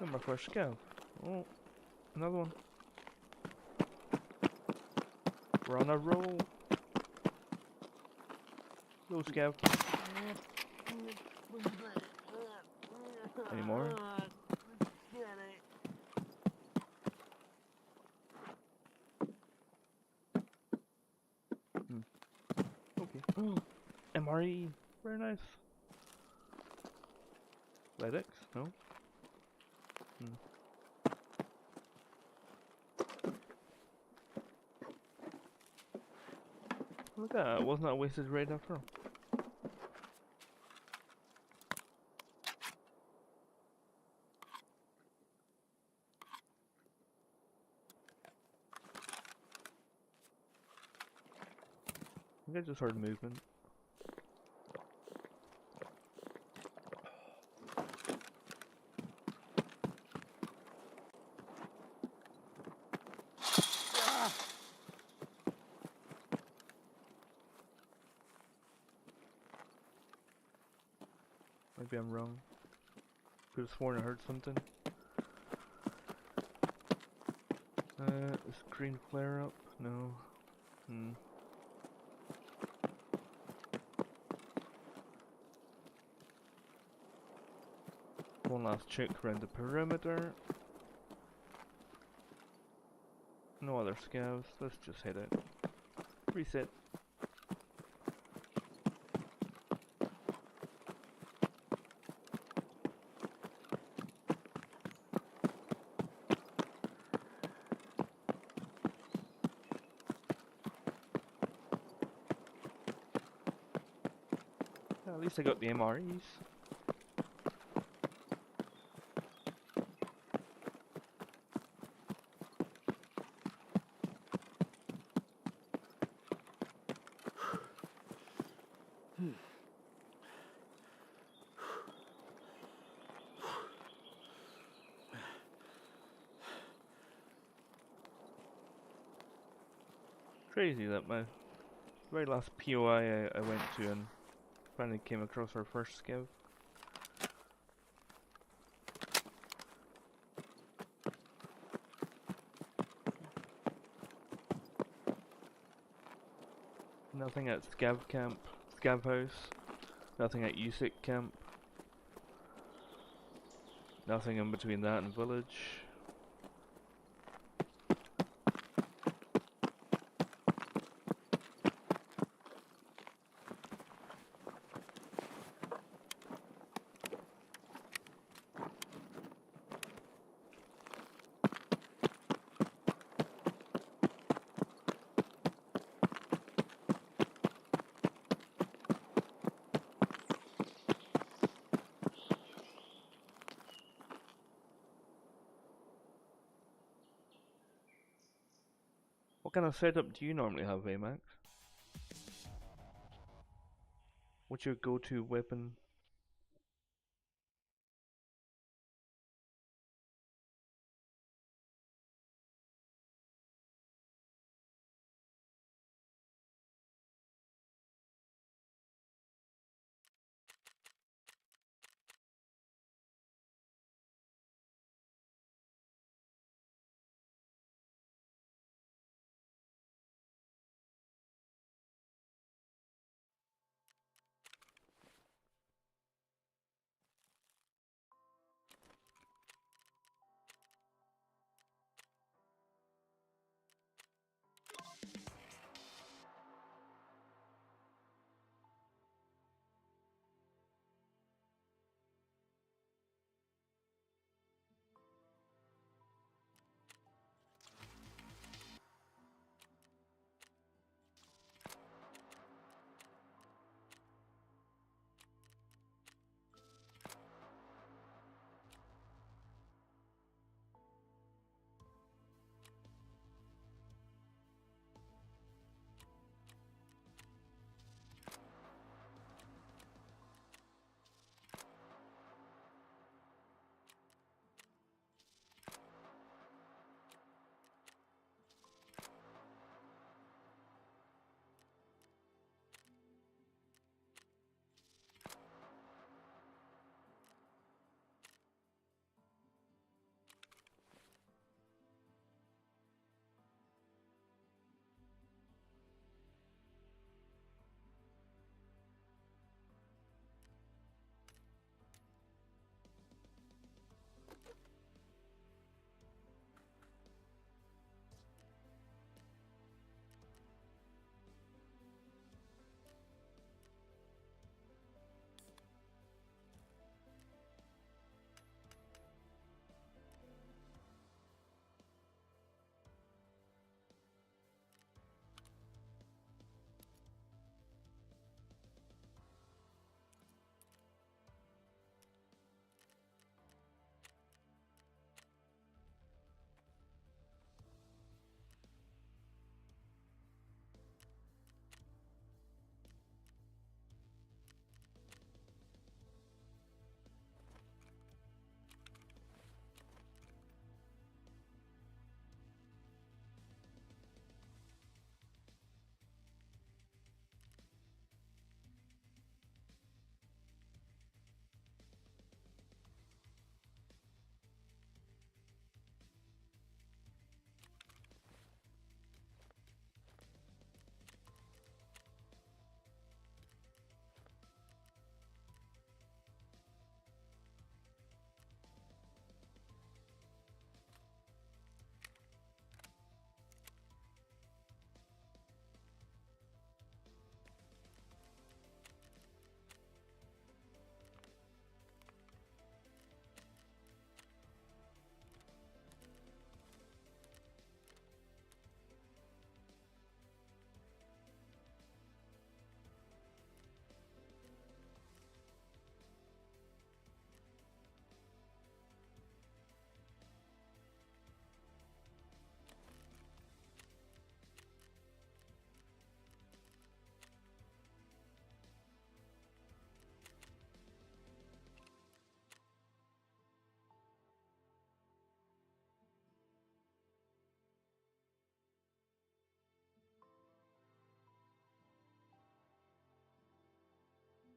[SPEAKER 2] And my first scav. Oh, another one. We're on a roll. Go, Scav. Any more? Okay. MRE. Very nice. Ledex? No? Look at that. Wasn't that a wasted raid after all? I think I just heard movement. Maybe I'm wrong. Could have sworn I heard something. Is green flare up? No. One last check around the perimeter. No other scavs. Let's just head out. Reset. At least I got the MREs. Crazy that my very last POI I went to and finally came across our first scav. Nothing at scav camp, scav house. Nothing at USIC camp. Nothing in between that and village. What kind of setup do you normally have, Amax? What's your go-to weapon?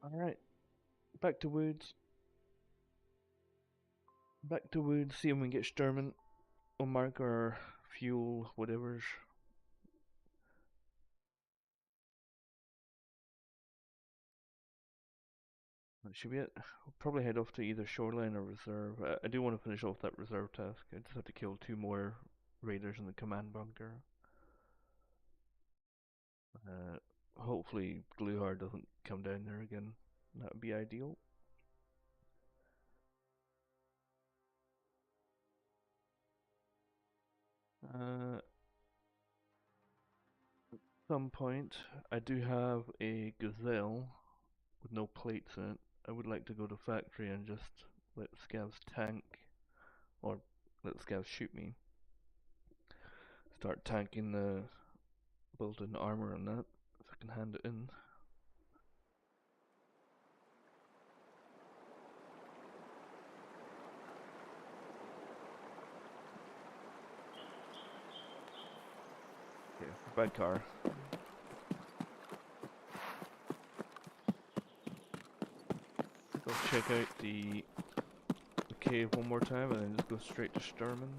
[SPEAKER 2] Alright, back to woods. Back to woods, see if we can get Sturman. We'll mark our fuel, whatever's. That should be it. We'll probably head off to either shoreline or reserve. I do want to finish off that reserve task. I just have to kill 2 more raiders in the command bunker. Hopefully Gluhar doesn't come down there again. That would be ideal. At some point, I do have a gazelle with no plates in it. I would like to go to factory and just let scavs tank, or let scavs shoot me. Start tanking the built-in armor and that, so I can hand it in. Okay, bad car. I'll check out the cave one more time and then just go straight to Sturman.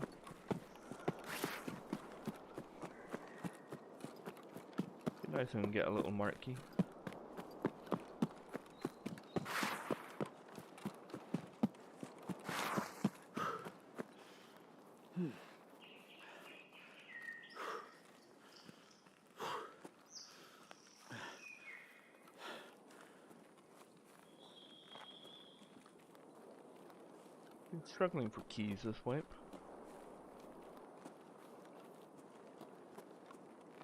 [SPEAKER 2] Be nice and get a little marquee. Been struggling for keys this wipe.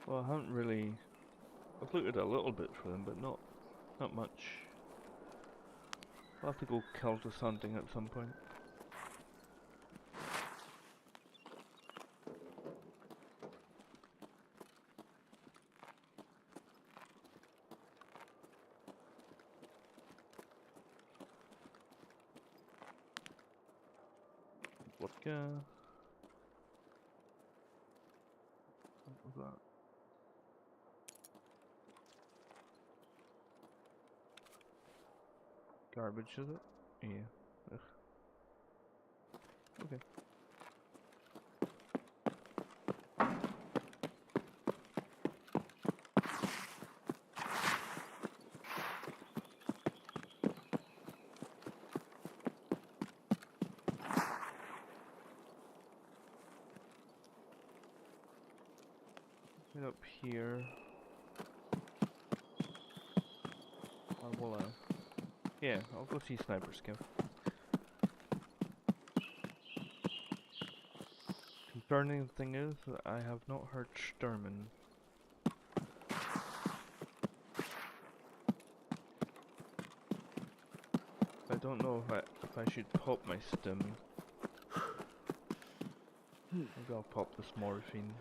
[SPEAKER 2] Well, I haven't really. I've looted a little bit for them, but not much. I'll have to go cultist hunting at some point. Vodka. What was that? Garbage, is it? Yeah. Ugh. Okay. Get up here. Or will I? Yeah, I'll go see Sniper Scout. Concerning thing is that I have not heard Sturman. I don't know if I should pop my stim. Maybe I'll pop this morphine.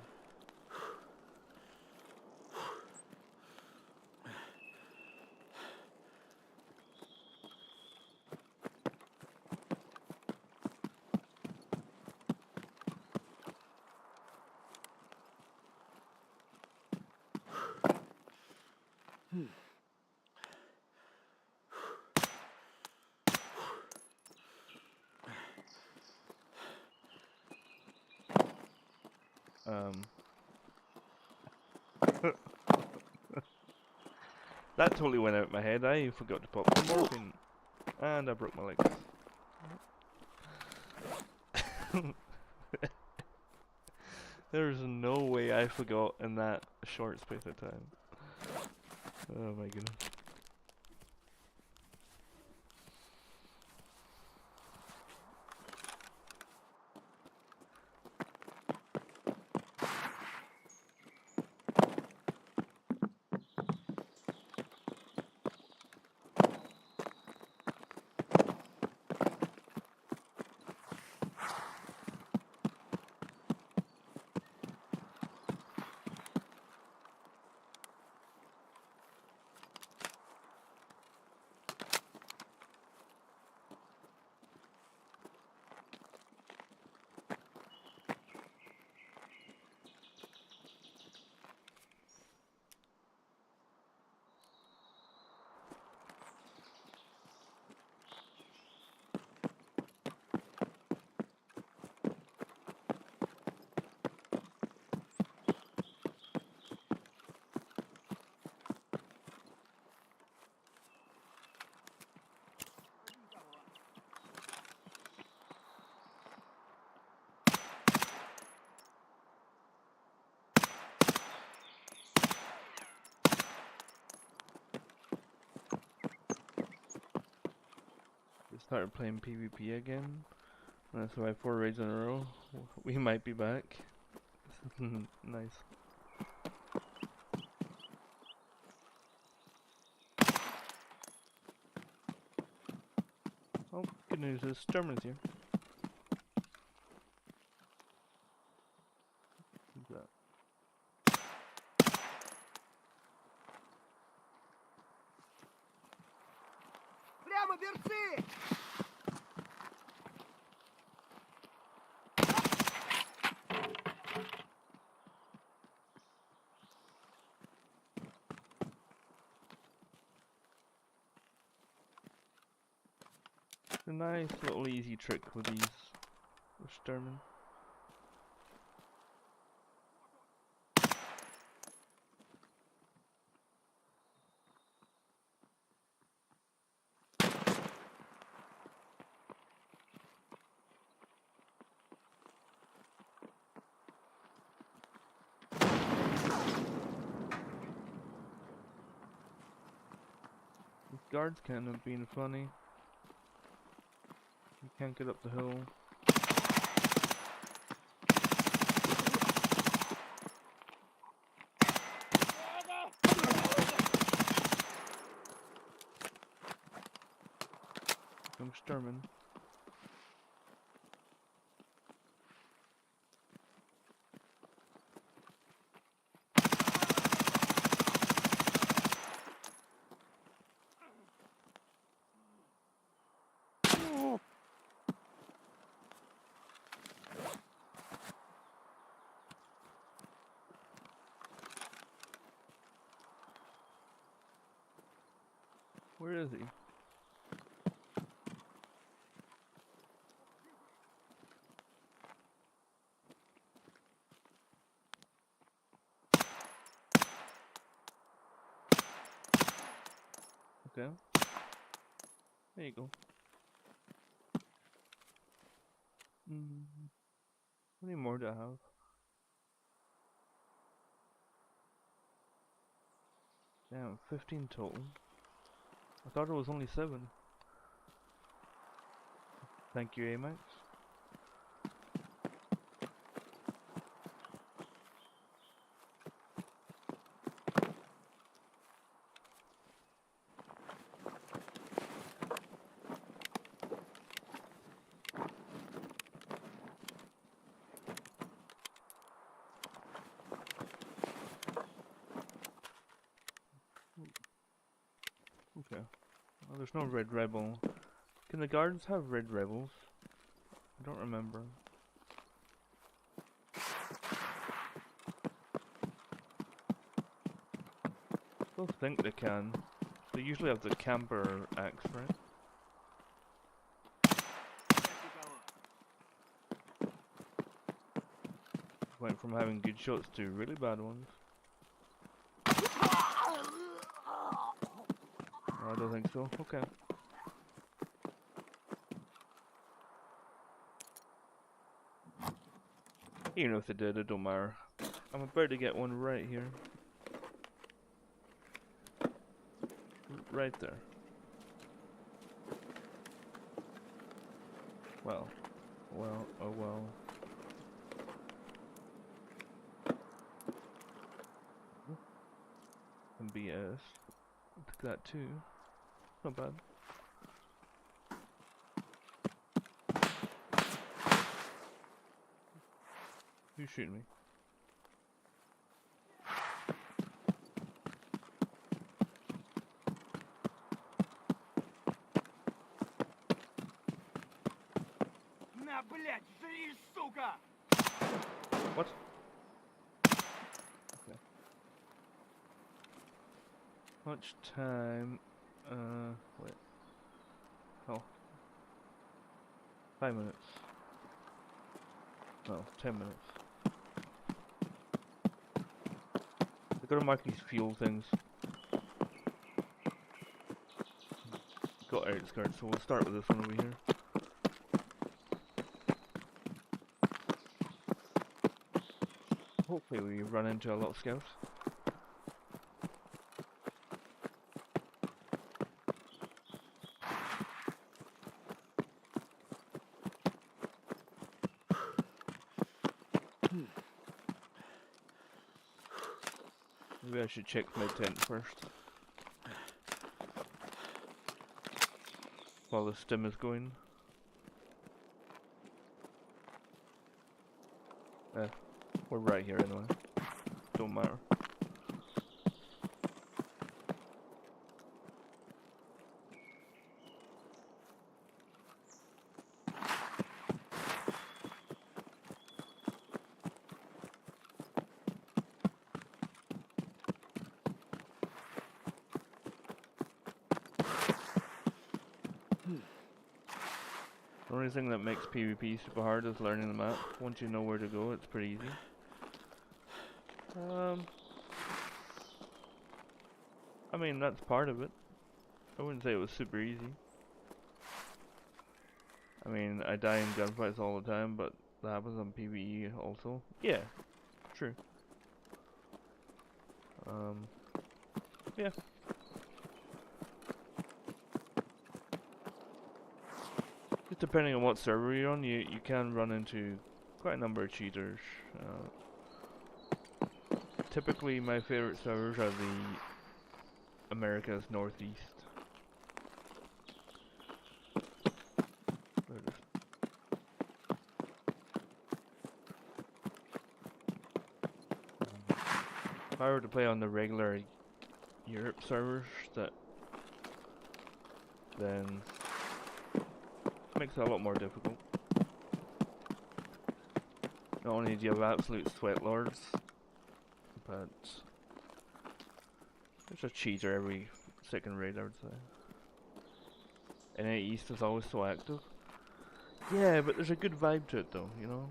[SPEAKER 2] That totally went out of my head. I forgot to pop the morphine. And I broke my legs. There's no way I forgot in that short space of time. Oh my goodness. started playing PvP again. And I survived 4 raids in a row. We might be back. Nice. Oh, good news is Sturman's here. Who's that?
[SPEAKER 3] Прямо берцы!
[SPEAKER 2] It's a nice little easy trick with these with Sturman. These guards kind of being funny. You can't get up the hill. I'm Sturman. Where is he? Okay. There you go. How many more do I have? Damn, 15 total. I thought it was only 7. Thank you, Amax. Okay. Oh, there's no red rebel. Can the guards have red rebels? I don't remember. I don't think they can. They usually have the camper axe, right? Went from having good shots to really bad ones. I don't think so. Okay. Even if they did, it don't matter. I'm about to get one right here. Right there. Well. Well, oh well. And BS. Took that too. Not bad. Who's shooting me?
[SPEAKER 3] На, блядь, жри, сука!
[SPEAKER 2] What? Okay. Much time? Wait. Oh. 5 minutes. No, 10 minutes. I gotta mark these fuel things. Got outskirts, so we'll start with this one over here. Hopefully we run into a lot of scouts. Maybe I should check my tent first. While the stim is going. We're right here anyway. Don't matter. The only thing that makes PvP super hard is learning the map. Once you know where to go, it's pretty easy. I mean, that's part of it. I wouldn't say it was super easy. I mean, I die in gunfights all the time, but that happens on PvE also. Yeah, true. Yeah. Just depending on what server you're on, you can run into quite a number of cheaters. Typically, my favorite servers are the America's Northeast. If I were to play on the regular Europe servers, then it makes it a lot more difficult. Not only do you have absolute sweat lords, but there's a cheater every second raid, I would say. NA East is always so active. Yeah, but there's a good vibe to it though, you know?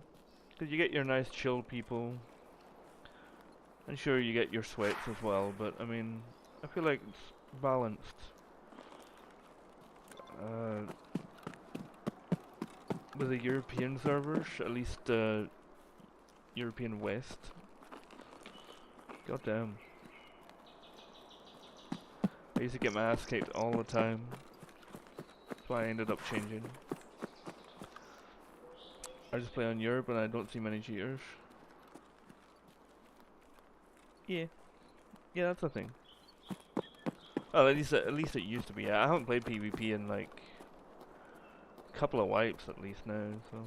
[SPEAKER 2] Because you get your nice chill people. And sure, you get your sweats as well, but I mean, I feel like it's balanced. With the European servers, at least European West. Goddamn. I used to get my ass kicked all the time. That's why I ended up changing. I just play on Europe and I don't see many cheaters. Yeah. Yeah, that's the thing. Well, at least it used to be. I haven't played PvP in like a couple of wipes at least now, so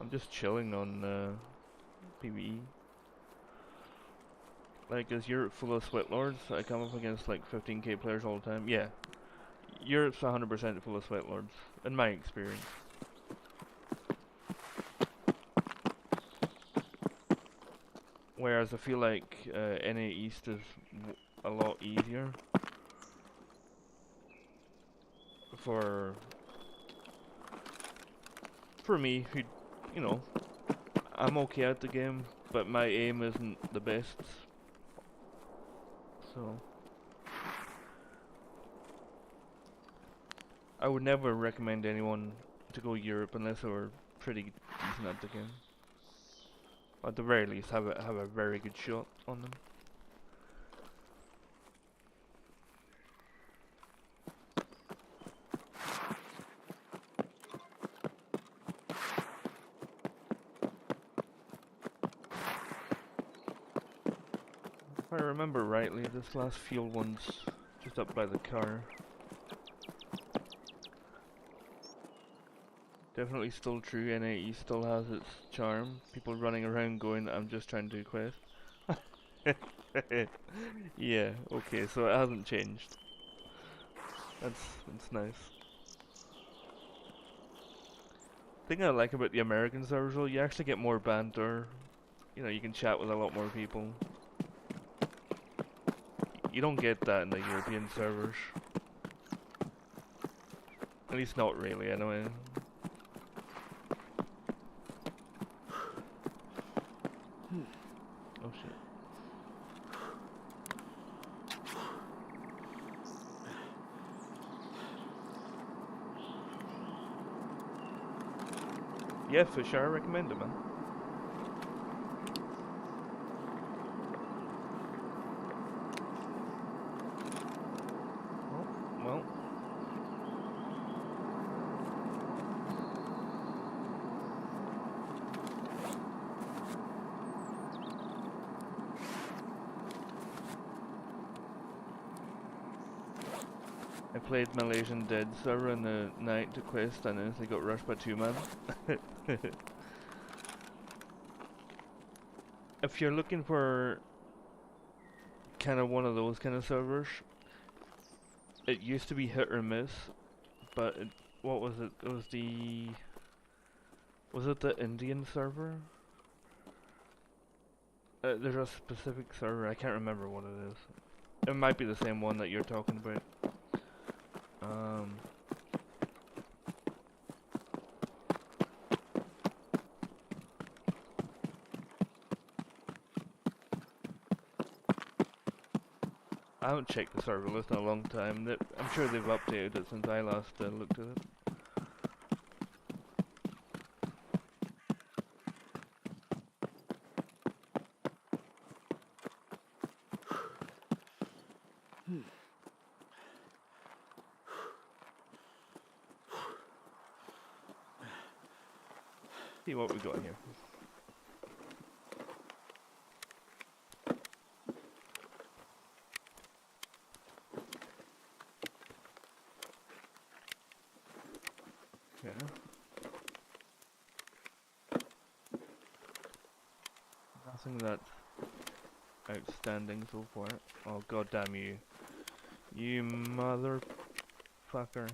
[SPEAKER 2] I'm just chilling on PvE. Like, is Europe full of sweat lords? I come up against like 15k players all the time. Yeah, Europe's 100% full of sweat lords, in my experience. Whereas I feel like NA East is a lot easier for me, who, you know, I'm okay at the game, but my aim isn't the best. So I would never recommend anyone to go Europe unless they were pretty decent at the game. At the very least, have a very good shot on them. If I remember rightly, this last field one's just up by the car. Definitely still true, NAE still has its charm. People running around going, I'm just trying to do quest. Yeah, okay, so it hasn't changed. That's nice. The thing I like about the American servers though, you actually get more banter. You know, you can chat with a lot more people. You don't get that in the European servers. At least not really, anyway. Oh shit. Yeah, for sure, I recommend it, man. Oh, well. I played Malaysian Dead server in the night to quest and then they got rushed by 2 man. If you're looking for kind of one of those kind of servers, it used to be hit or miss, but what was it? It was was it the Indian server? There's a specific server, I can't remember what it is. It might be the same one that you're talking about. I haven't checked the server list in a long time. I'm sure they've updated it since I last looked at it. See what we got here. Yeah. Nothing that's outstanding so far. Oh god damn you. You motherfucker.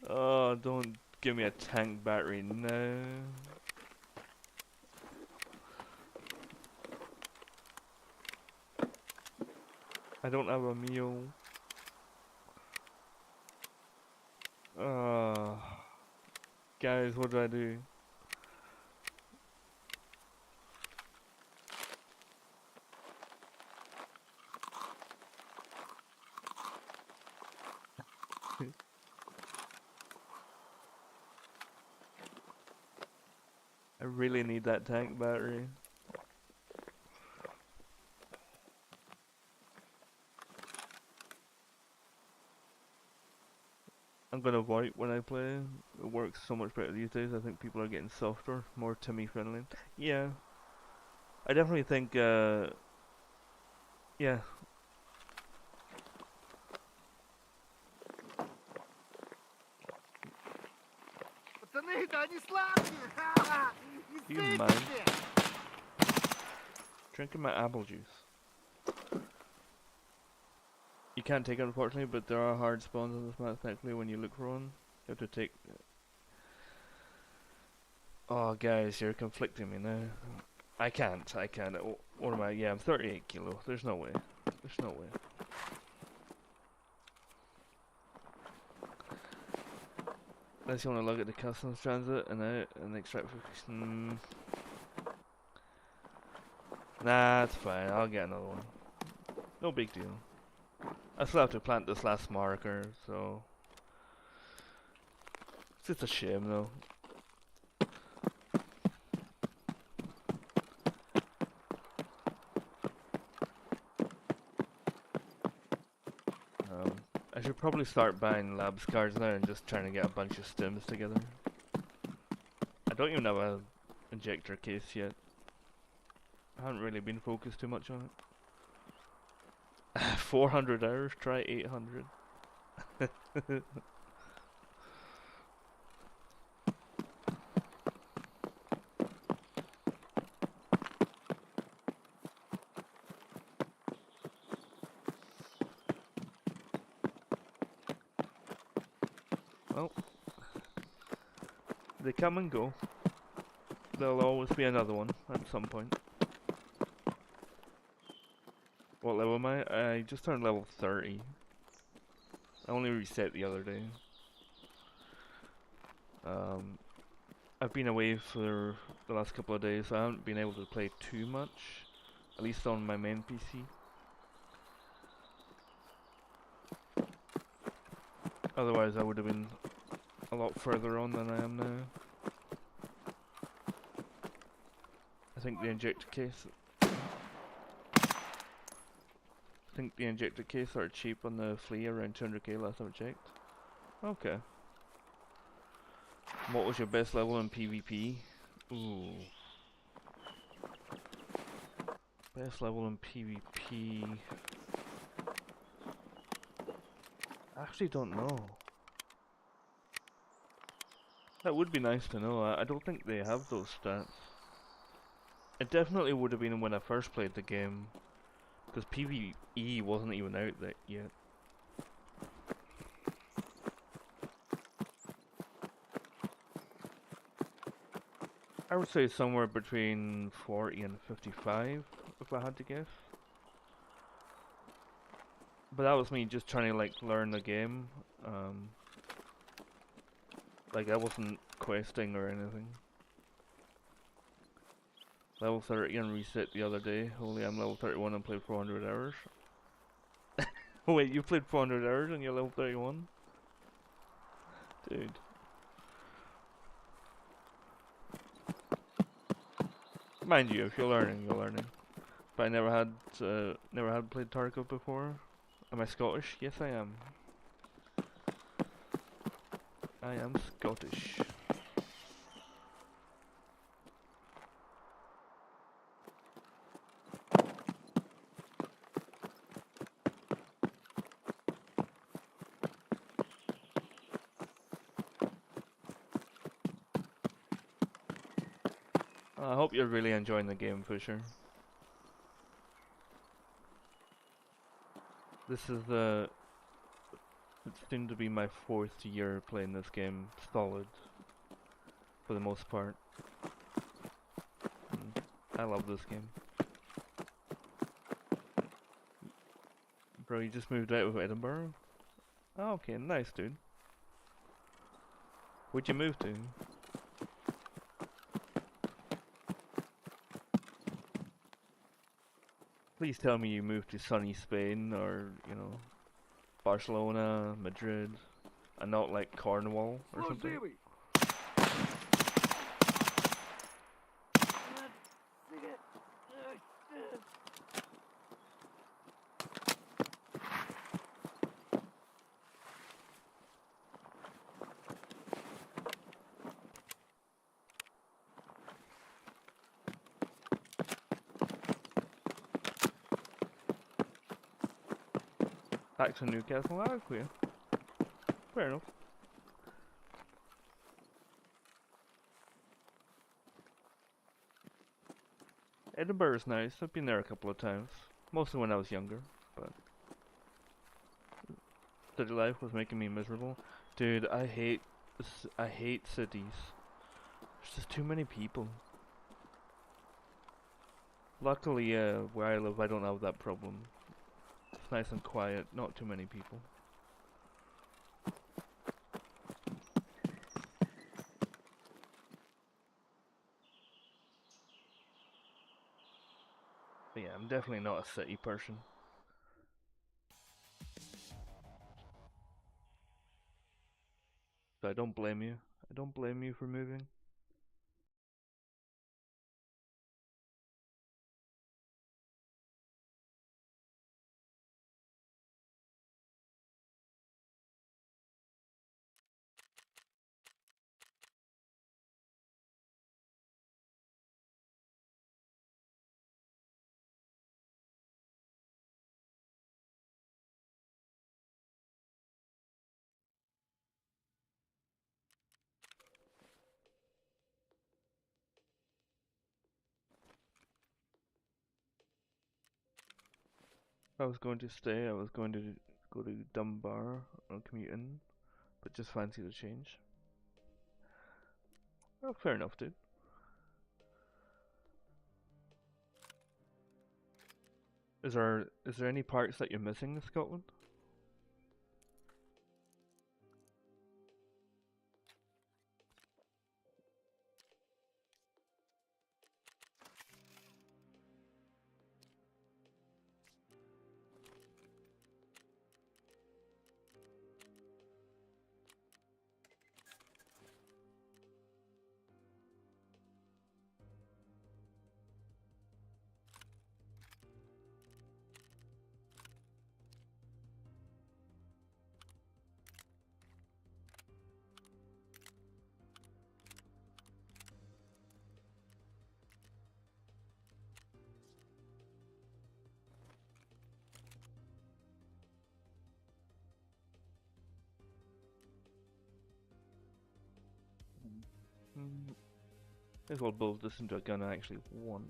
[SPEAKER 2] Oh, don't give me a tank battery, no. I don't have a meal. Guys, what do I do? I really need that tank battery. I'm gonna wipe when I play. It works so much better these days. I think people are getting softer, more Timmy friendly. Yeah. I definitely think, yeah.
[SPEAKER 3] Пацаны, да они сладкие! Ха-ха! Не
[SPEAKER 2] Do you mind?
[SPEAKER 3] сыпьте!
[SPEAKER 2] Drinking my apple juice. You can't take it unfortunately, but there are hard spawns on this map thankfully when you look for one. You have to take... Oh guys, you're conflicting me now. I can't. What am I? Yeah, I'm 38 kilo. There's no way. There's no way. Unless you want to look at the customs transit and out and extraction. Nah, it's fine. I'll get another one. No big deal. I still have to plant this last marker, so it's just a shame though. I should probably start buying labs cards now and just trying to get a bunch of stims together. I don't even have a injector case yet. I haven't really been focused too much on it. 400 hours, try 800. Well, they come and go. There'll always be another one at some point. What level am I? I just turned level 30. I only reset the other day. I've been away for the last couple of days, so I haven't been able to play too much. At least on my main PC. Otherwise I would have been a lot further on than I am now. I think the injector case are cheap on the flea, around 200k last time I checked. Okay. What was your best level in PvP? Ooh. Best level in PvP. I actually don't know. That would be nice to know. I don't think they have those stats. It definitely would have been when I first played the game, because PvE wasn't even out there yet. I would say somewhere between 40 and 55, if I had to guess. But that was me just trying to like learn the game. Like I wasn't questing or anything. Level 30 and reset the other day. Holy, I'm level 31 and played 400 hours. Oh wait, you played 400 hours and you're level 31? Dude. Mind you, if you're learning, you're learning. But I never had played Tarkov before. Am I Scottish? Yes, I am. I am Scottish. I hope you're really enjoying the game, Fisher. This is it seemed to be my 4th year playing this game solid, for the most part. I love this game. Bro, you just moved out of Edinburgh? Oh, okay, nice, dude. Where'd you move to? Please tell me you moved to sunny Spain, or, you know, Barcelona, Madrid, and not like Cornwall or something.
[SPEAKER 3] Служивый!
[SPEAKER 2] Back to Newcastle, ah, clear. Fair enough. Edinburgh is nice. I've been there a couple of times, mostly when I was younger. But city life was making me miserable, dude. I hate cities. There's just too many people. Luckily, where I live, I don't have that problem. It's nice and quiet, not too many people. But yeah, I'm definitely not a city person. So I don't blame you. I don't blame you for moving. If I was going to stay, I was going to go to Dunbar or commute in, but just fancy the change. Oh, fair enough, dude. Is there any parts that you're missing in Scotland? May as well build this into a gun I actually want.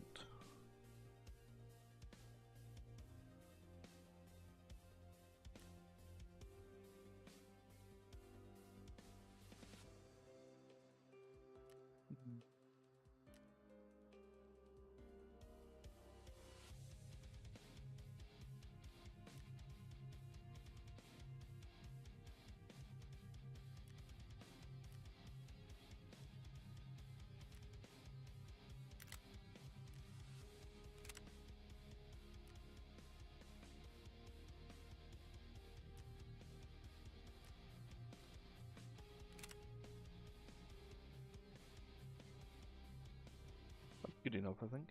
[SPEAKER 2] Good enough, I think.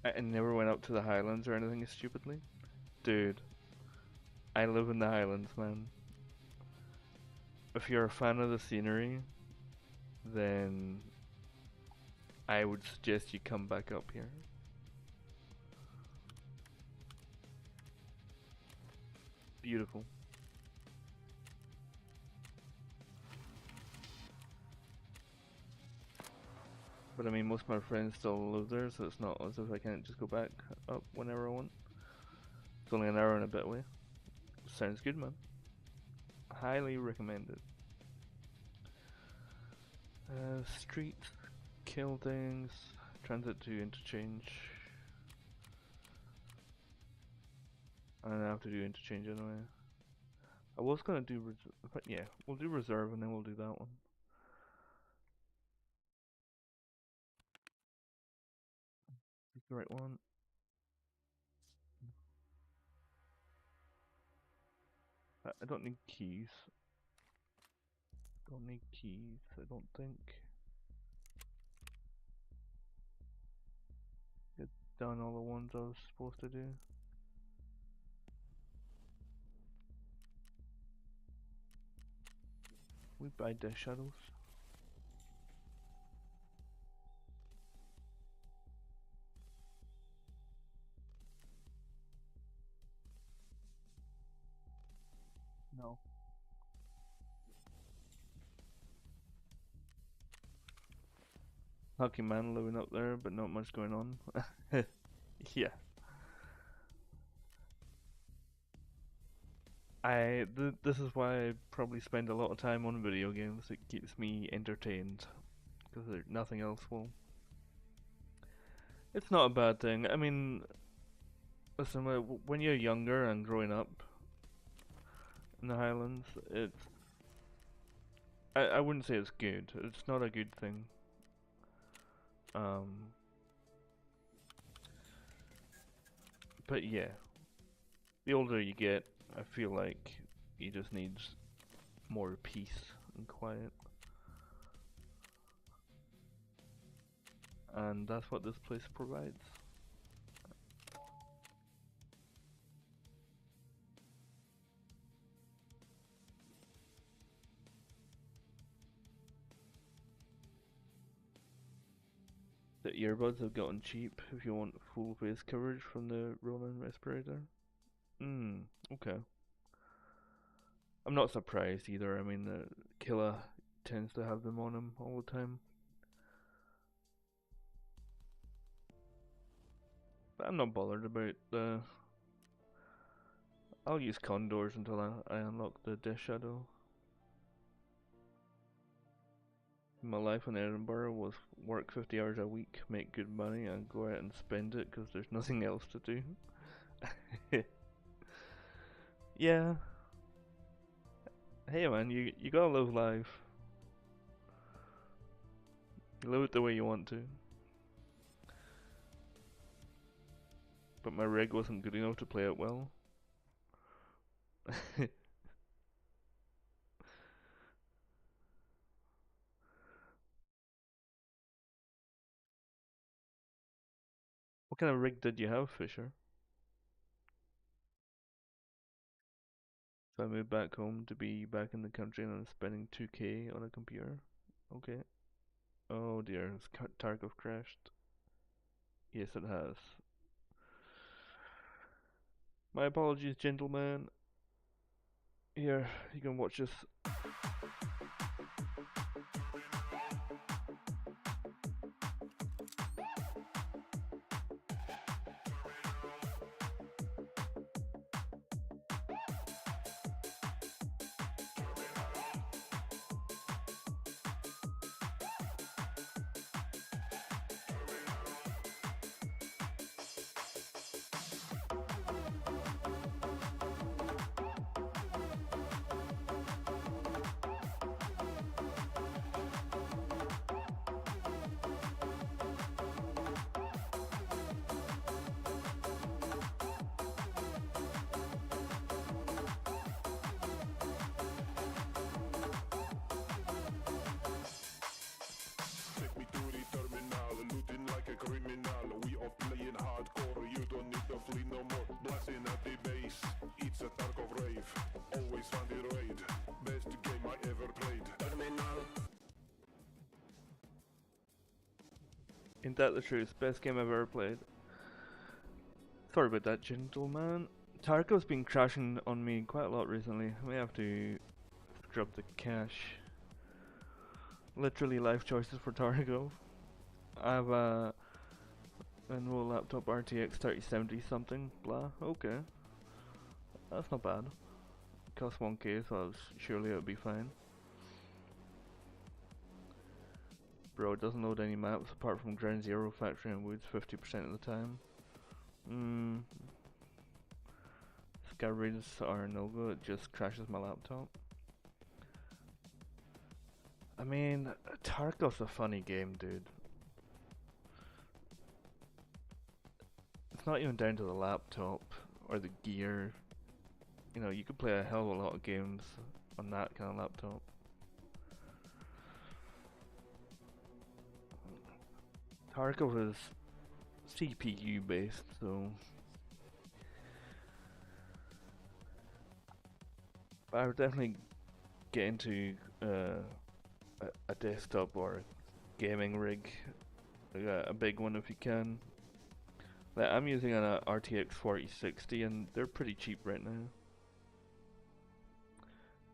[SPEAKER 2] I never went up to the Highlands or anything stupidly. Dude, I live in the Highlands, man. If you're a fan of the scenery, then I would suggest you come back up here. Beautiful. But I mean, most of my friends still live there, so it's not as if I can't just go back up whenever I want. It's only an hour and a bit away. Sounds good, man. Highly recommended. Street, kill things, transit to interchange. And I have to do interchange anyway. I was gonna do, but yeah, we'll do reserve and then we'll do that one. Is the right one? I don't need keys. Don't need keys, I don't think. Get done all the ones I was supposed to do. We buy death shadows. No. Lucky man living up there, but not much going on. Yeah. This is why I probably spend a lot of time on video games. It keeps me entertained, because nothing else will. It's not a bad thing. I mean, listen, when you're younger and growing up in the Highlands, I wouldn't say it's good. It's not a good thing. But yeah, the older you get, I feel like you just need more peace and quiet. And that's what this place provides. The earbuds have gotten cheap if you want full face coverage from the Ronin respirator. Okay. I'm not surprised either. I mean, Killa tends to have them on him all the time. But I'm not bothered about the. I'll use condors until I unlock the Death Shadow. My life in Edinburgh was work 50 hours a week, make good money, and go out and spend it because there's nothing else to do. Yeah. Hey man, you gotta live life. You live it the way you want to. But my rig wasn't good enough to play it well. What kind of rig did you have, Fisher? So I moved back home to be back in the country and I'm spending 2K on a computer. Okay. Oh dear, has Tarkov crashed? Yes, it has. My apologies, gentlemen. Here, you can watch this.
[SPEAKER 1] Take me to the terminal, looting like a criminal. We are playing hardcore, you don't need to flee no more. Blasting at the base, it's a Tarkov rave. Always find the raid, best game I ever played. Terminal.
[SPEAKER 2] Ain't that the truth? Best game I've ever played. Sorry about that, gentlemen. Tarkov's been crashing on me quite a lot recently. I may have to scrub the cache. Literally life choices for Tarkov. I have a Lenovo laptop RTX 3070 something, blah. Okay. That's not bad. It costs 1K, so surely it would be fine. Bro, it doesn't load any maps apart from Ground Zero, Factory and Woods 50% of the time. Skyrids are no good, it just crashes my laptop. I mean, Tarkov's a funny game, dude. It's not even down to the laptop or the gear. You know, you could play a hell of a lot of games on that kind of laptop. Tarkov is CPU based, so I would definitely get into a desktop or a gaming rig, like a big one if you can. Like I'm using an RTX 4060 and they're pretty cheap right now.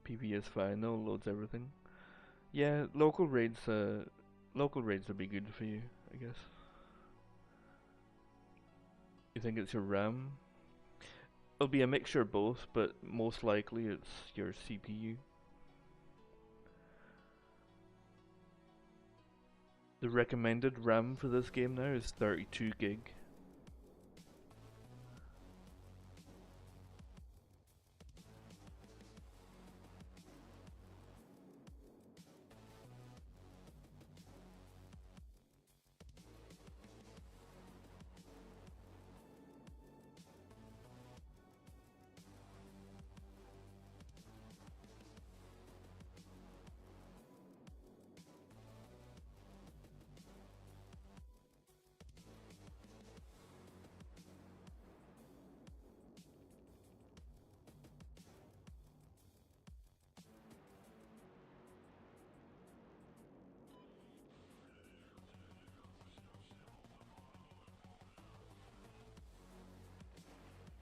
[SPEAKER 2] PP is fine, no loads everything. Yeah, local raids would be good for you, I guess. You think it's your RAM? It'll be a mixture of both, but most likely it's your CPU. The recommended RAM for this game now is 32 gig.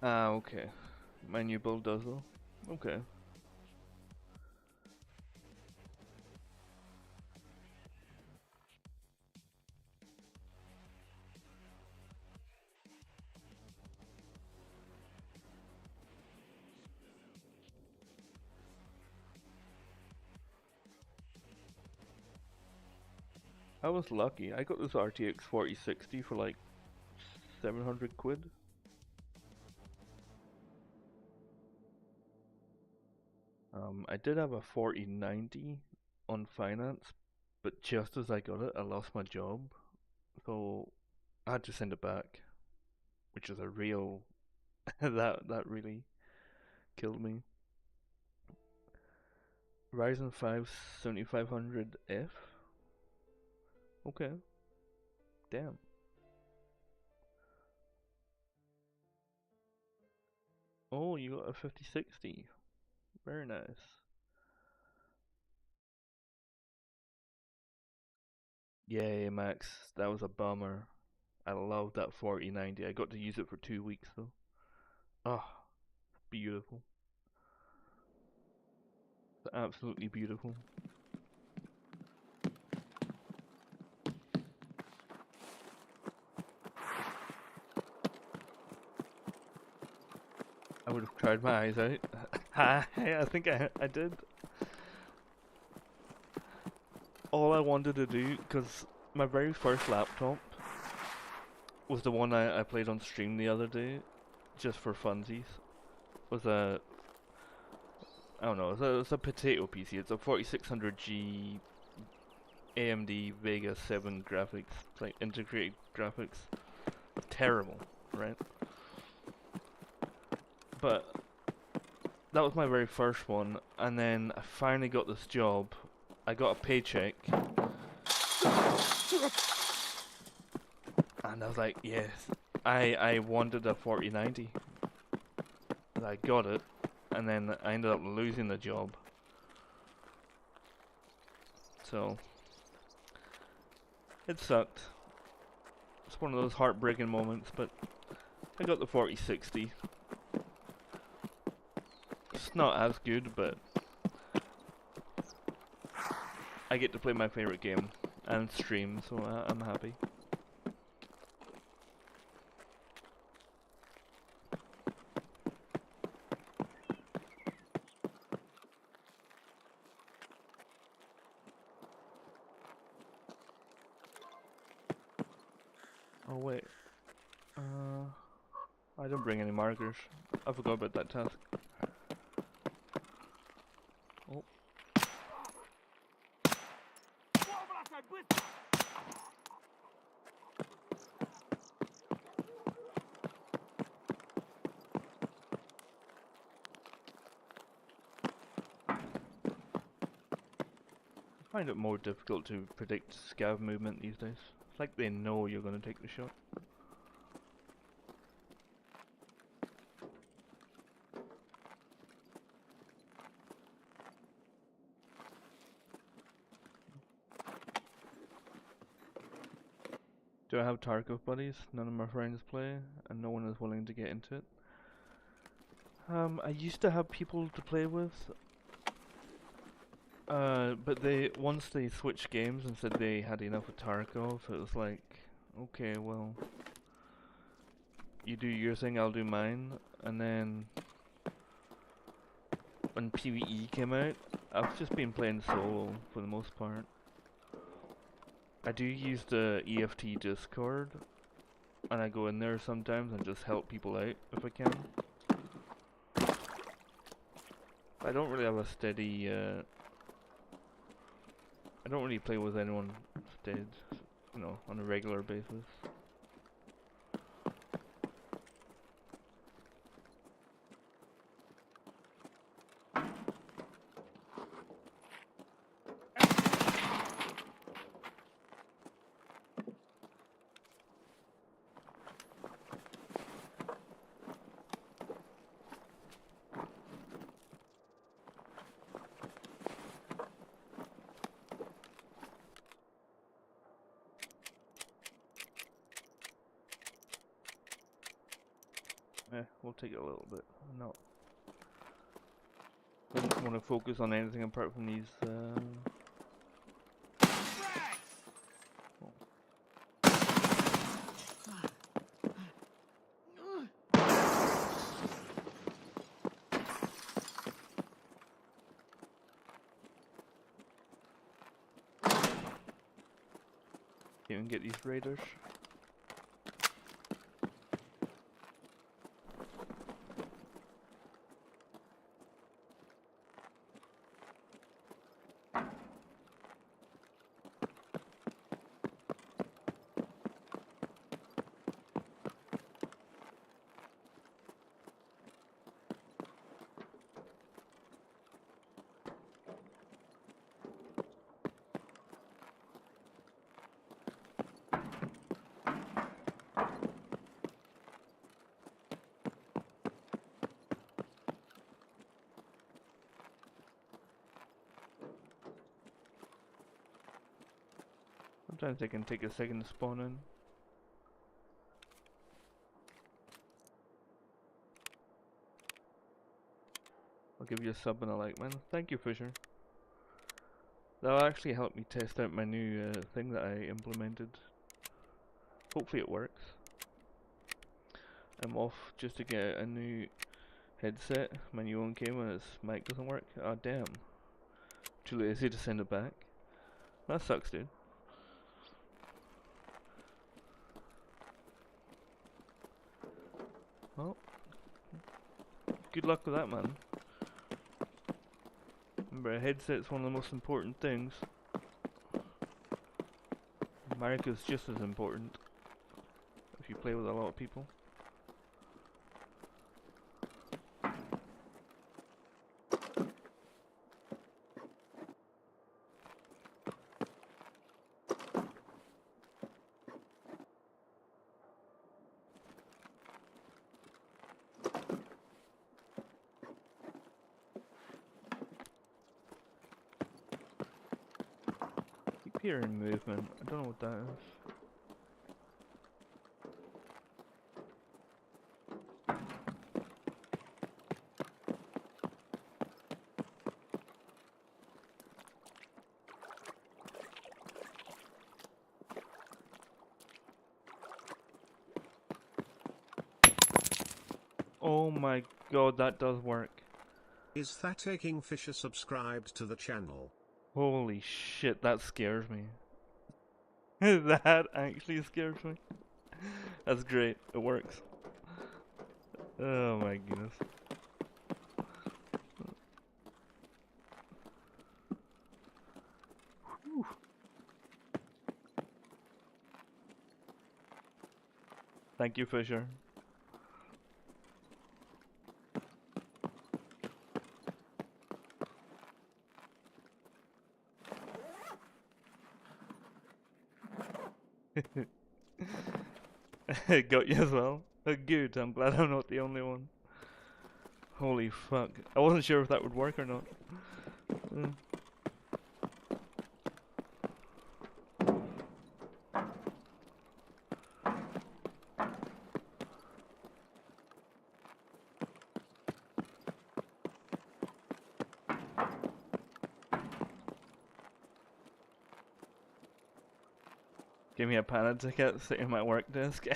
[SPEAKER 2] Ah, okay. My new build does though. Okay. I was lucky. I got this RTX 4060 for like 700 quid. I did have a 4090 on finance, but just as I got it, I lost my job. So I had to send it back, which is a real that really killed me. Ryzen 5 7500F. Okay. Damn. Oh, you got a 5060. Very nice. Yay, Max. That was a bummer. I loved that 4090. I got to use it for 2 weeks though. Oh, beautiful. Absolutely beautiful. I would have cried my eyes out. I think I did. All I wanted to do, because my very first laptop was the one I played on stream the other day, just for funsies. Was a, I don't know, it's a potato PC. It's a 4600G AMD Vega 7 graphics, like integrated graphics. Terrible, right? But that was my very first one, and then I finally got this job. I got a paycheck, and I was like, yes, I wanted a 4090. And I got it, and then I ended up losing the job. So it sucked. It's one of those heartbreaking moments, but I got the 4060. It's not as good, but I get to play my favorite game and stream, so I'm happy. Oh wait, I didn't bring any markers. I forgot about that task. Oh. I find it more difficult to predict scav movement these days. It's like they know you're going to take the shot. Do I have Tarkov buddies? None of my friends play, and no one is willing to get into it. I used to have people to play with, but once they switched games and said they had enough of Tarkov, it was like, okay, well, you do your thing, I'll do mine. And then when PvE came out, I've just been playing solo for the most part. I do use the EFT Discord, and I go in there sometimes and just help people out if I can. I don't really have a steady, I don't really play with anyone steady, you know, on a regular basis. We'll take it a little bit. No, don't want to focus on anything apart from these. Even get these raiders. Sometimes they can take a second to spawn in. I'll give you a sub and a like, man. Thank you, Fisher. That'll actually help me test out my new thing that I implemented. Hopefully it works. I'm off just to get a new headset. My new one came and its mic doesn't work. Oh damn. Too lazy to send it back. That sucks, dude. Well, good luck with that, man. Remember, a headset's one of the most important things. Mic is just as important if you play with a lot of people. Keep hearing movement. I don't know what that is. Oh my god, that does work.
[SPEAKER 5] Is that taking Fisher subscribed to the channel?
[SPEAKER 2] Holy shit, that scares me. That actually scares me. That's great, it works. Oh my goodness. Whew. Thank you, Fisher. Got you as well. Good, I'm glad I'm not the only one. Holy fuck. I wasn't sure if that would work or not. Give me a panic ticket sitting at my work desk.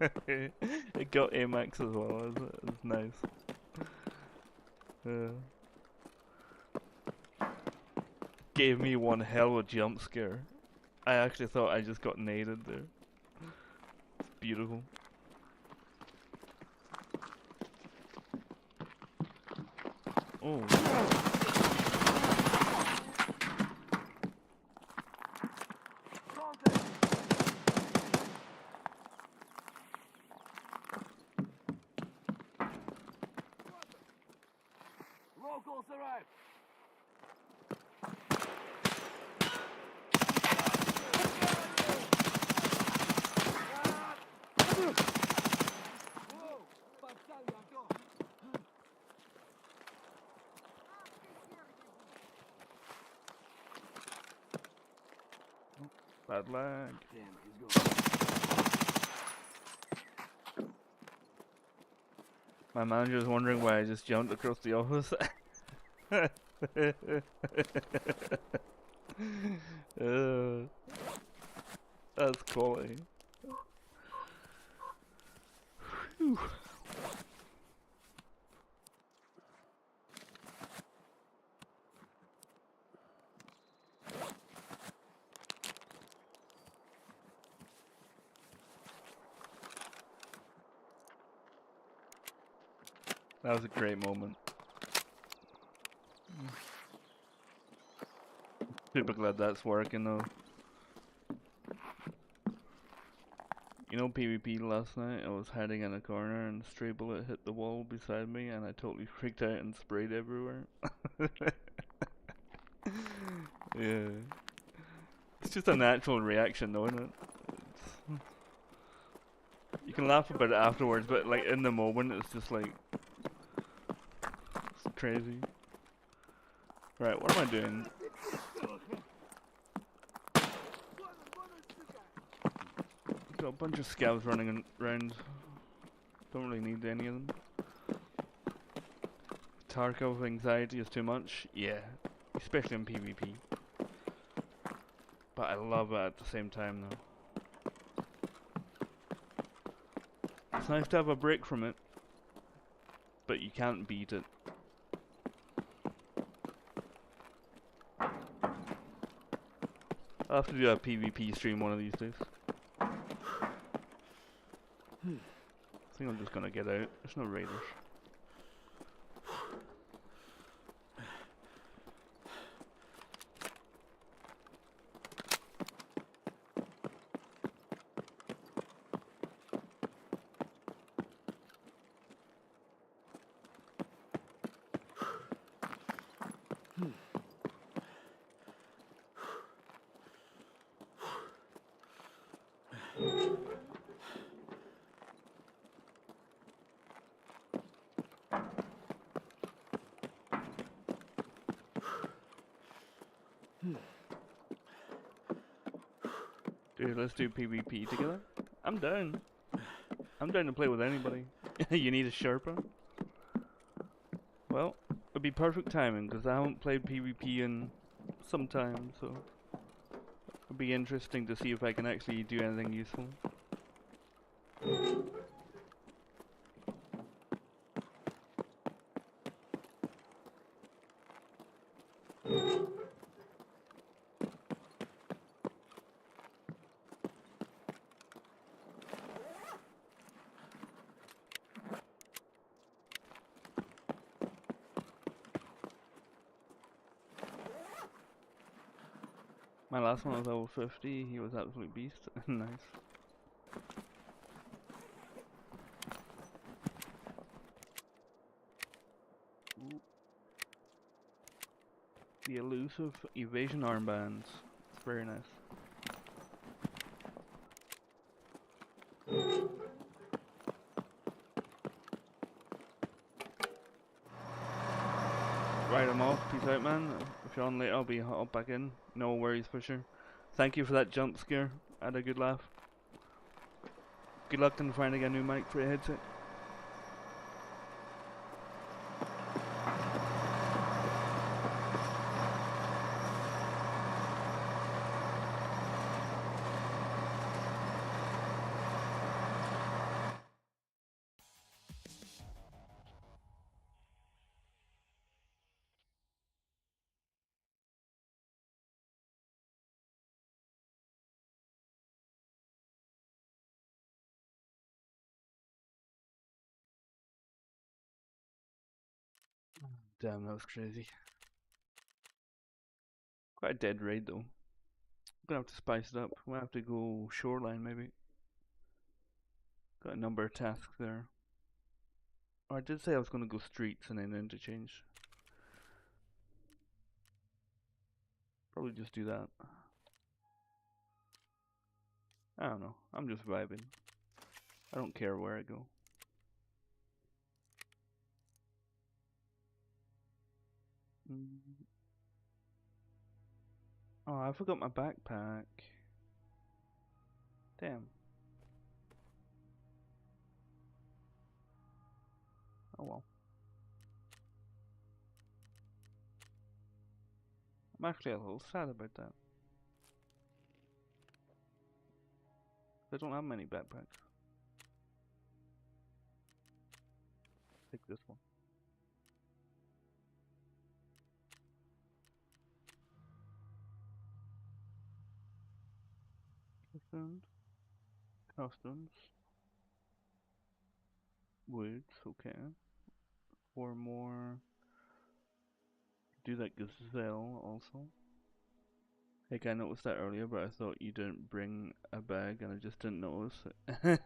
[SPEAKER 2] It got Amex as well, it was nice. Gave me one hell of a jump scare. I actually thought I just got naded there. It's beautiful. Oh.
[SPEAKER 3] Locals arrived.
[SPEAKER 2] Bad lag.
[SPEAKER 3] Damn, he's going.
[SPEAKER 2] My manager's wondering why I just jumped across the office. That's quality. Whew. That was a great moment. Super glad that's working though. You know PvP last night, I was hiding in a corner and a stray bullet hit the wall beside me and I totally freaked out and sprayed everywhere. Yeah. It's just a natural reaction though, isn't it? You can laugh about it afterwards, but like in the moment it's just like... It's crazy. Right, what am I doing? Got a bunch of scouts running around. Don't really need any of them. Tarkov anxiety is too much? Yeah. Especially in PvP. But I love it at the same time though. It's nice to have a break from it. But you can't beat it. I'll have to do a PvP stream one of these days. I think I'm just gonna get out. There's no raiders. Dude, let's do PvP together. I'm down. I'm down to play with anybody. You need a Sherpa? Well, it'd be perfect timing because I haven't played PvP in some time, so it'd be interesting to see if I can actually do anything useful. My last one was level 50, he was absolute beast. Nice. Ooh. The elusive evasion armbands. It's very nice. Right, I'm off. Peace out, man. If you're on late, I'll hop back in. No worries for sure. Thank you for that jump scare. I had a good laugh. Good luck in finding a new mic for your headset. Damn, that was crazy. Quite a dead raid though. Gonna have to spice it up. We'll have to go shoreline maybe. Got a number of tasks there. Oh, I did say I was gonna go streets and then interchange. Probably just do that. I don't know. I'm just vibing. I don't care where I go. Oh, I forgot my backpack. Damn. Oh well. I'm actually a little sad about that. I don't have many backpacks. Take this one. Customs. Customs. Woods, okay. 4 more. Do that gazelle also. Like I noticed that earlier, but I thought you didn't bring a bag and I just didn't notice it.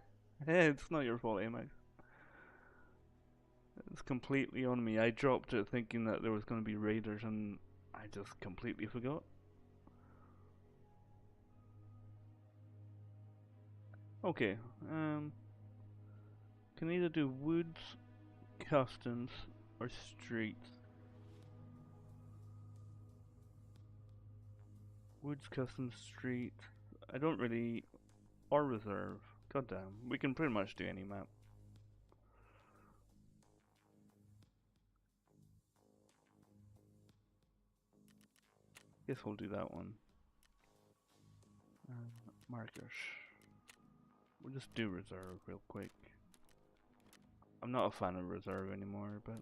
[SPEAKER 2] Hey, it's not your fault, Amax. It's completely on me. I dropped it thinking that there was going to be raiders and I just completely forgot. Okay, can either do woods, customs, or streets. Woods, customs, street. I don't really... Or reserve. God damn. We can pretty much do any map. Guess we'll do that one. Markers. We'll just do reserve real quick. I'm not a fan of reserve anymore, but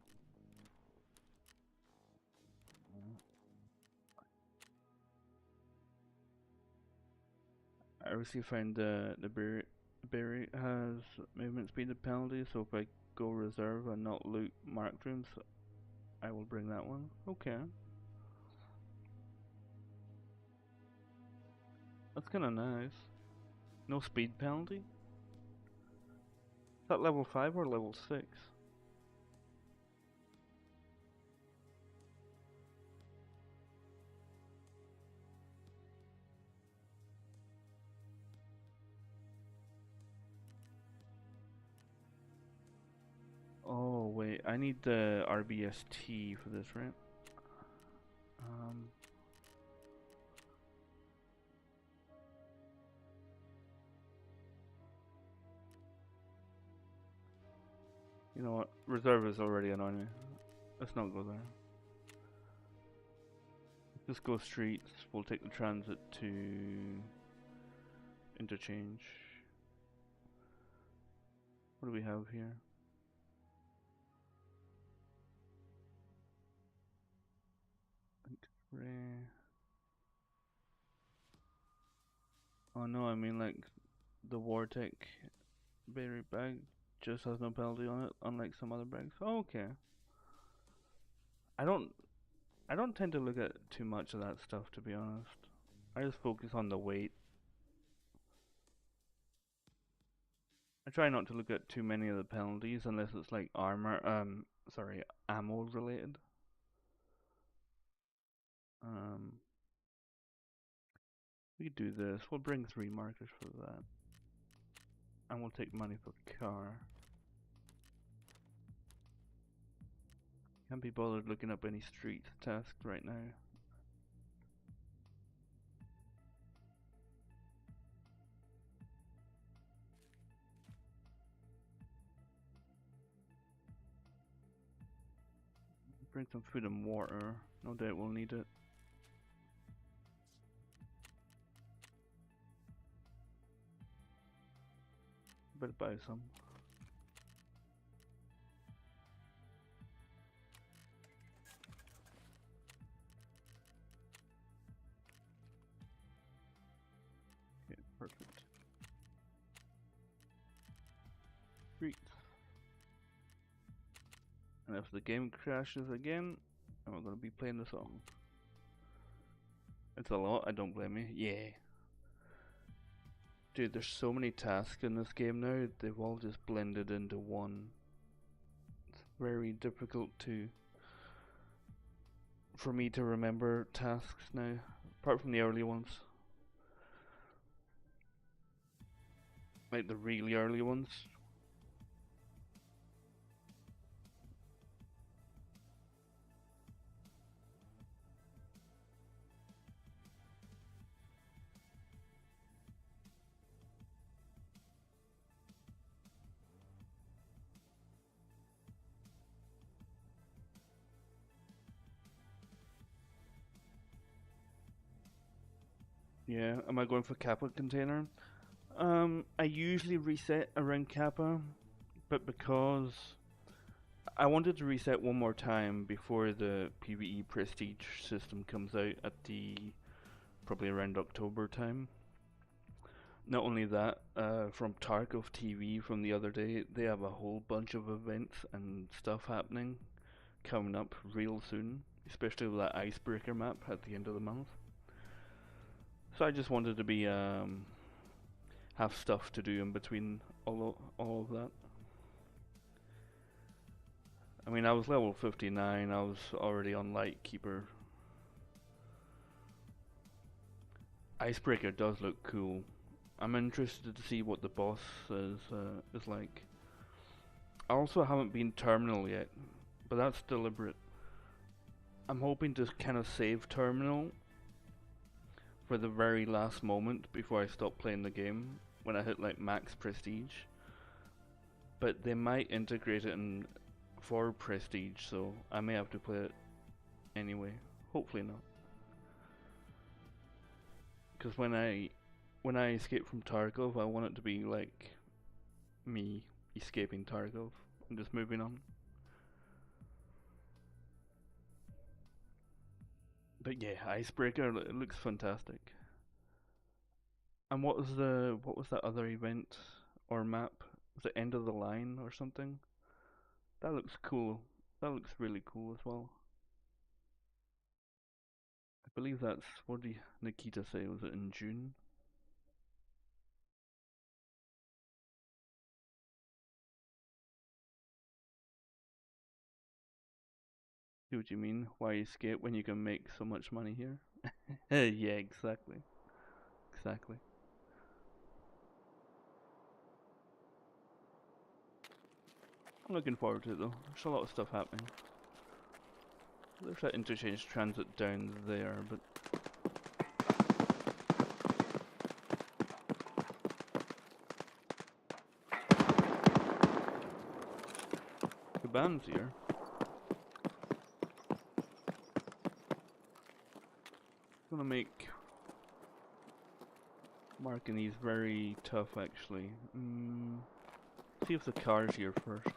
[SPEAKER 2] I obviously find the berry has movement speed penalty, so if I go reserve and not loot marked rooms, I will bring that one. Okay. That's kinda nice. No speed penalty? Is that level 5 or level 6? Oh wait, I need the RBST for this, right? You know what? Reserve is already annoying me. Let's not go there. Just go streets. We'll take the transit to interchange. What do we have here? X-ray. Oh no, I mean like the Wartech berry bag just has no penalty on it, unlike some other bags. Oh, okay. I don't tend to look at too much of that stuff, to be honest. I just focus on the weight. I try not to look at too many of the penalties unless it's like ammo related. We could do this. We'll bring 3 markers for that. And we'll take money for car. Can't be bothered looking up any street tasks right now. Bring some food and water. No doubt we'll need it. Better buy some. Okay, perfect. Great. And if the game crashes again, I'm gonna be playing the song. It's a lot, I don't blame you. Yeah. Dude, there's so many tasks in this game now, they've all just blended into one. It's very difficult for me to remember tasks now, apart from the early ones. Like the really early ones. Yeah, am I going for Kappa container? I usually reset around Kappa, but because I wanted to reset one more time before the PvE Prestige system comes out at probably around October time. Not only that, from Tarkov TV from the other day, they have a whole bunch of events and stuff happening coming up real soon, especially with that icebreaker map at the end of the month. So I just wanted to be have stuff to do in between all of that. I mean, I was level 59. I was already on Lightkeeper. Icebreaker does look cool. I'm interested to see what the boss is like. I also haven't been Terminal yet, but that's deliberate. I'm hoping to kind of save Terminal for the very last moment before I stop playing the game, when I hit like max prestige. But they might integrate it in for prestige, so I may have to play it anyway. Hopefully not. Because when I escape from Tarkov, I want it to be like me escaping Tarkov and just moving on. But yeah, Icebreaker, it looks fantastic. And what was that other event or map? Was it End of the Line or something? That looks cool. That looks really cool as well. I believe that's, what did Nikita say? Was it in June? See what you mean? Why escape when you can make so much money here? Yeah, exactly. Exactly. I'm looking forward to it though. There's a lot of stuff happening. There's that interchange transit down there, but the band's here. Gonna make marking these very tough actually. See if the car's here first.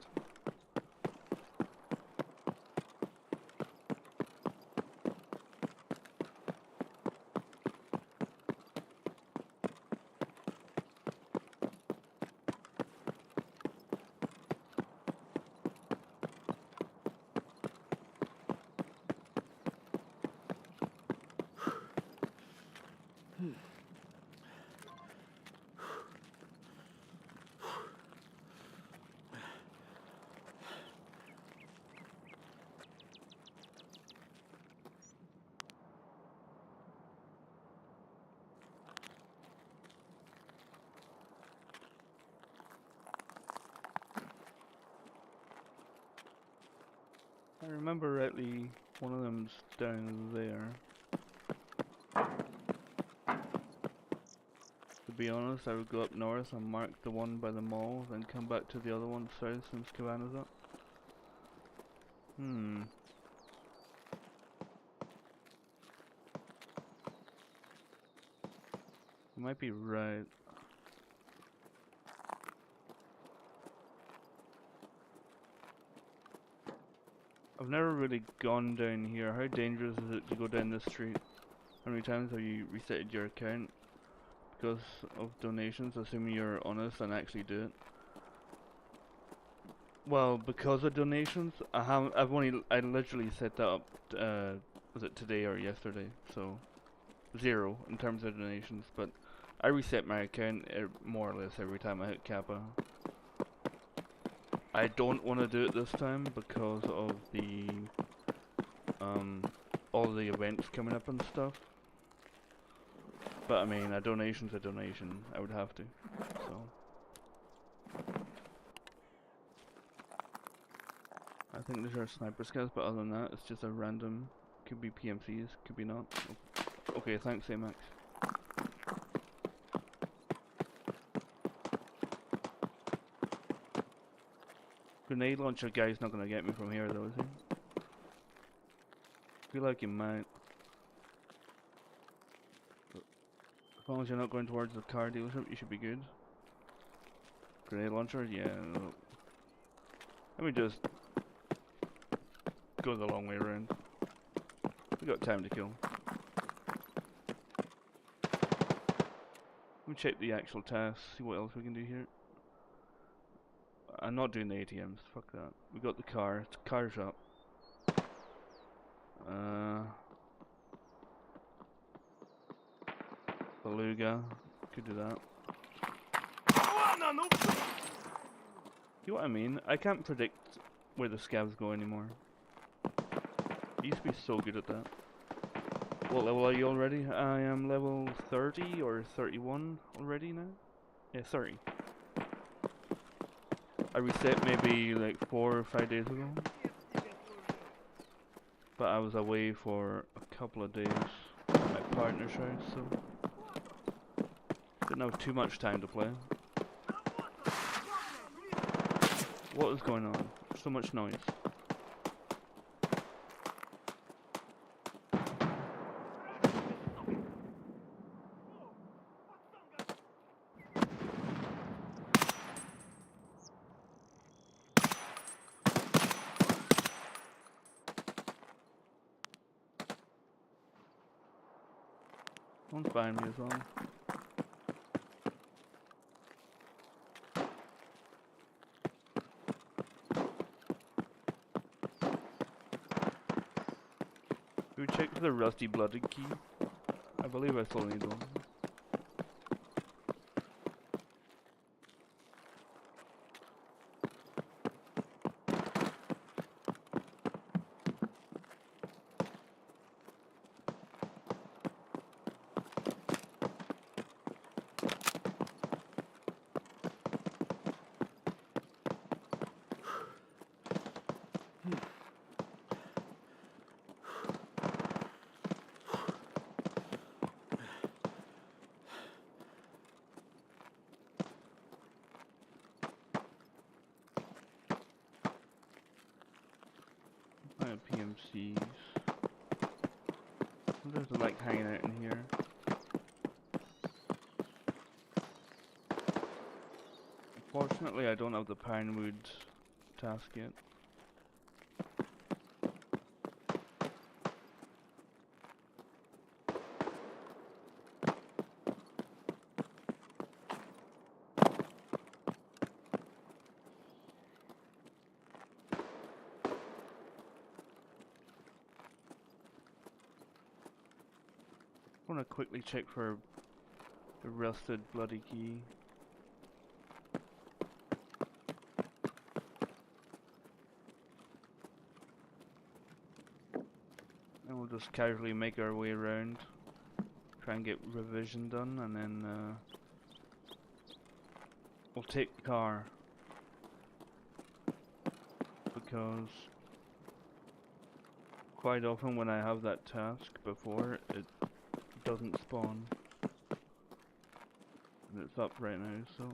[SPEAKER 2] I remember rightly, one of them's down there. To be honest, I would go up north and mark the one by the mall, then come back to the other one south since Cabana's up. You might be right. I've never really gone down here. How dangerous is it to go down this street? How many times have you resetted your account because of donations, assuming you're honest and actually do it? Well, because of donations, I literally set that up, was it today or yesterday? So, 0 in terms of donations, but I reset my account more or less every time I hit Kappa. I don't want to do it this time because of the all the events coming up and stuff. But I mean, a donation's a donation. I would have to. So I think these are sniper scouts, but other than that, it's just a random. Could be PMCs, could be not. Okay, thanks, Amax. Grenade launcher guy's not gonna get me from here though, is he? Feel like he might. As long as you're not going towards the car dealership, you should be good. Grenade launcher? Yeah. No. Let me just go the long way around. We got time to kill. Let me check the actual tasks, see what else we can do here. I'm not doing the ATMs, fuck that. We got the car, car's up. Beluga, could do that. You know what I mean? I can't predict where the scavs go anymore. I used to be so good at that. What level are you already? I am level 30 or 31 already now? Yeah, 30. I reset maybe like 4 or 5 days ago. But I was away for a couple of days at my partner's house, so Didn't have too much time to play. What is going on? So much noise. One's behind me as well. Should we check for the rusty blooded key? I believe I still need one. I have PMCs. There's a like hanging out in here. Unfortunately, I don't have the Pinewood task yet. I want to quickly check for the rusted bloody key. And we'll just casually make our way around, try and get revision done, and then we'll take the car. Because quite often when I have that task before, it doesn't spawn. And it's up right now, so.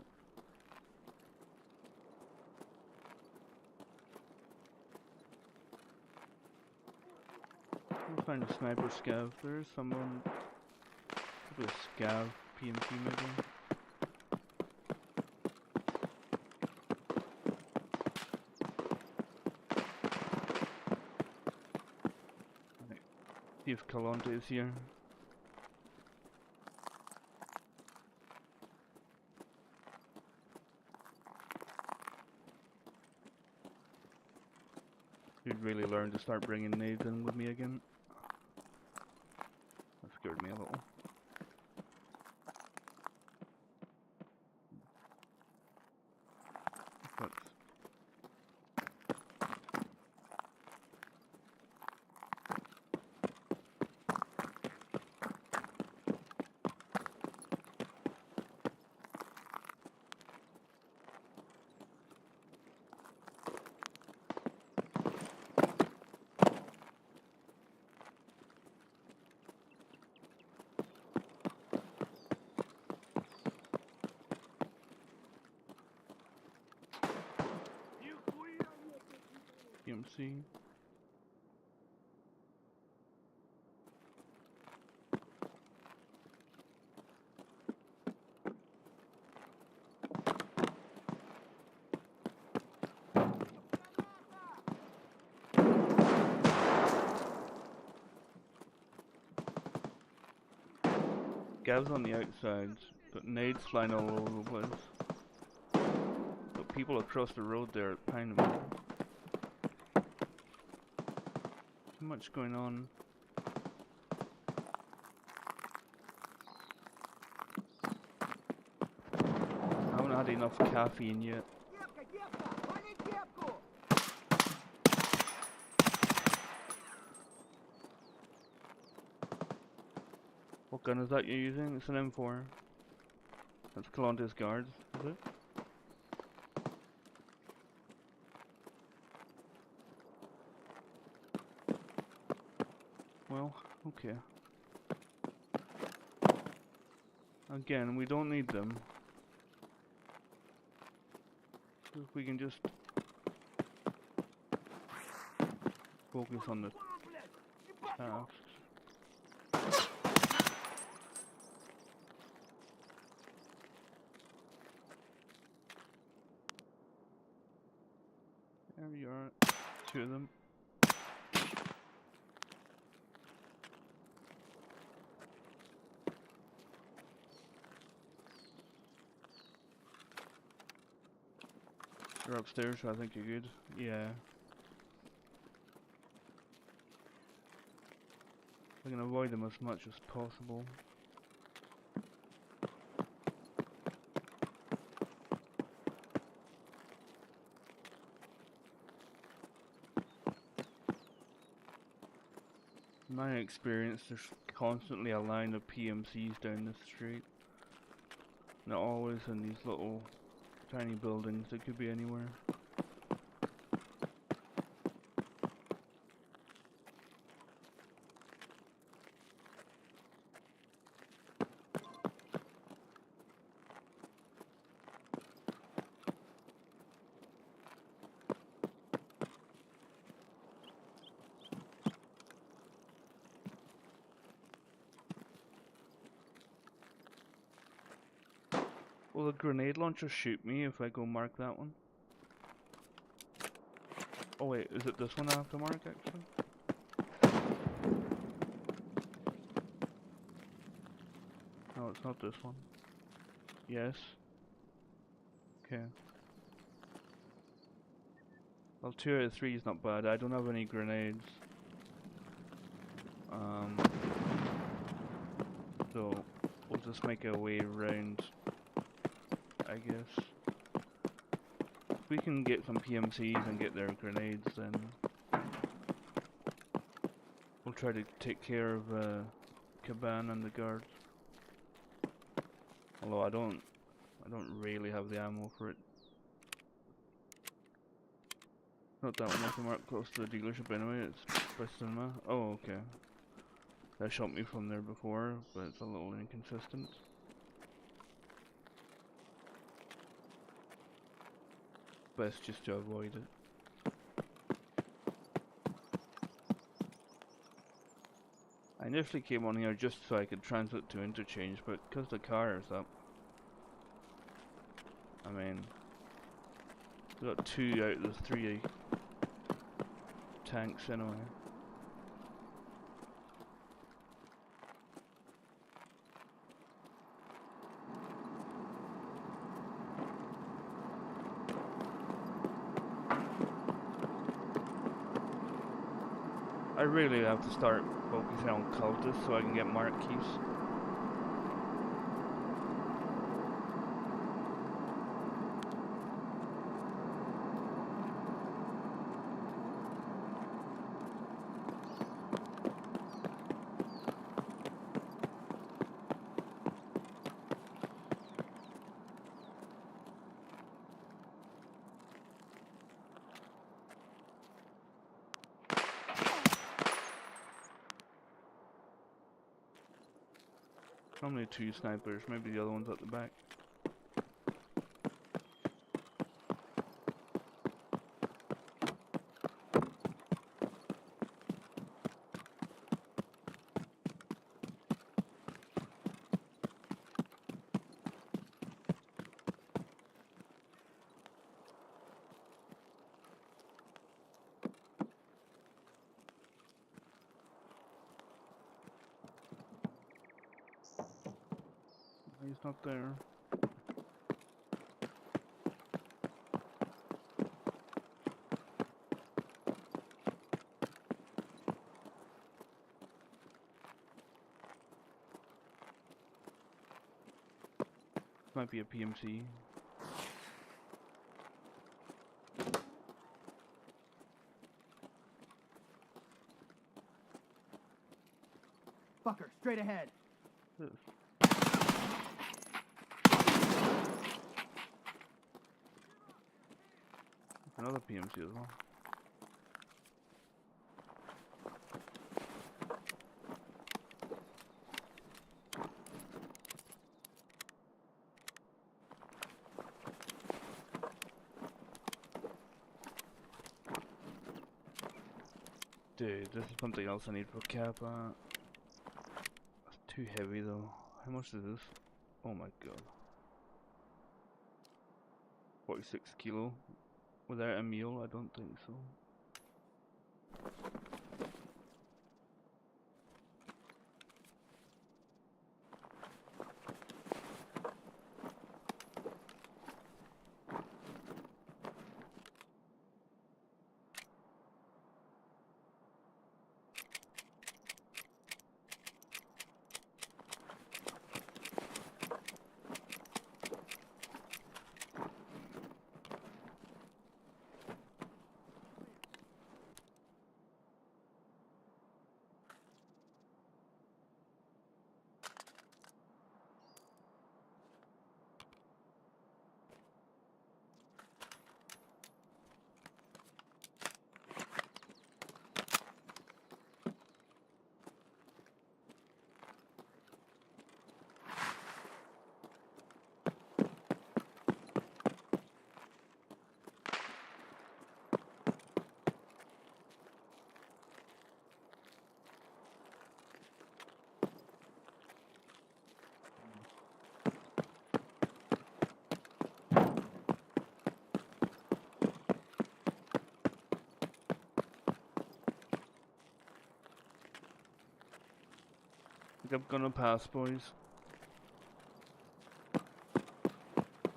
[SPEAKER 2] We'll find a sniper scav. There's someone. Probably a scav PMC maybe. Right. See if Calonte is here. You'd really learn to start bringing nades in with me again. That scared me a little. But PMC. Gav's on the outside, but nades flying all over the place. But people across the road there at Pinewood. Too much going on. I haven't had enough caffeine yet.
[SPEAKER 3] Кепка, кепка! Вали кепку!
[SPEAKER 2] What gun is that you're using? It's an M4. That's Calonte's guard, is it? Well, okay. Again, we don't need them. If we can just focus on the tasks. There we are. 2 of them. You're upstairs, so I think you're good. Yeah. I can avoid them as much as possible. In my experience, there's constantly a line of PMCs down the street. Not always in these little tiny buildings, they could be anywhere. Will the grenade launcher shoot me if I go mark that one? Oh wait, is it this one I have to mark actually? No, it's not this one. Yes. Okay. Well, 2 out of 3 is not bad. I don't have any grenades. So we'll just make our way around, I guess. If we can get some PMCs and get their grenades, then we'll try to take care of Caban and the guards. Although I don't really have the ammo for it. Not that one I can mark close to the dealership anyway, it's by cinema. Oh, okay. That shot me from there before, but it's a little inconsistent. Best just to avoid it. I initially came on here just so I could transit to interchange, but because the car is up, I mean, we got 2 out of the 3 tanks anyway. I really have to start focusing on cultists so I can get mark keys. Only 2 snipers, maybe the other one's at the back. He's not there. Might be a PMC.
[SPEAKER 3] Fucker, straight ahead.
[SPEAKER 2] This. Another PMC as well. Dude, this is something else I need for Kappa. It's too heavy though. How much is this? Oh my god. 46 kilo. Without a meal? I don't think so. I'm gonna pass, boys.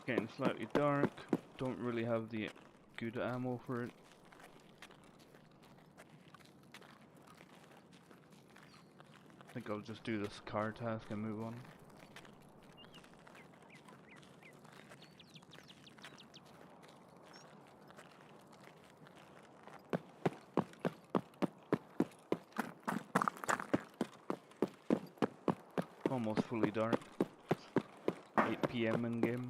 [SPEAKER 2] Getting slightly dark. Don't really have the good ammo for it. I think I'll just do this car task and move on. Almost fully dark. 8 PM in game.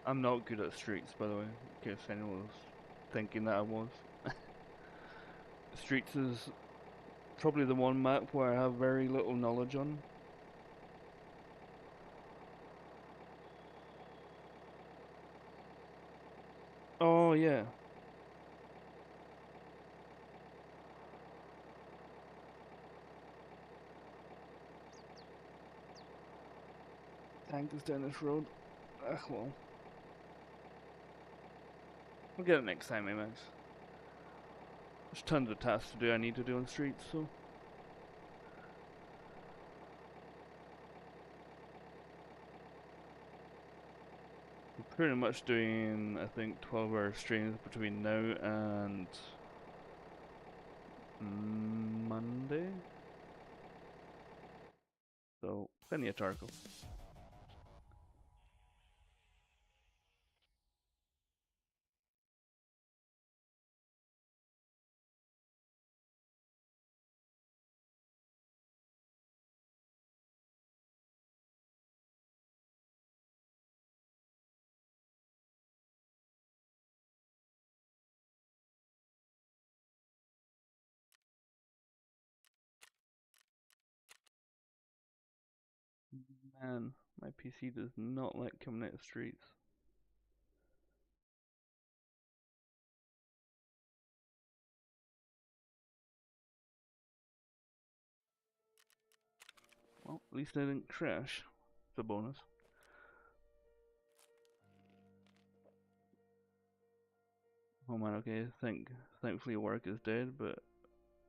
[SPEAKER 2] I'm not good at streets, by the way, in case anyone was thinking that I was. Streets is probably the one map where I have very little knowledge on. Oh yeah. Tank is down this road. Ugh, well. We'll get it next time, Max. There's tons of tasks to do I need to do on streets, so. I'm pretty much doing, I think, 12-hour streams between now and Monday. So, plenty of Tarkov. Man, my PC does not like coming out of streets. Well, at least I didn't crash. It's a bonus. Oh man, okay, thankfully work is dead, but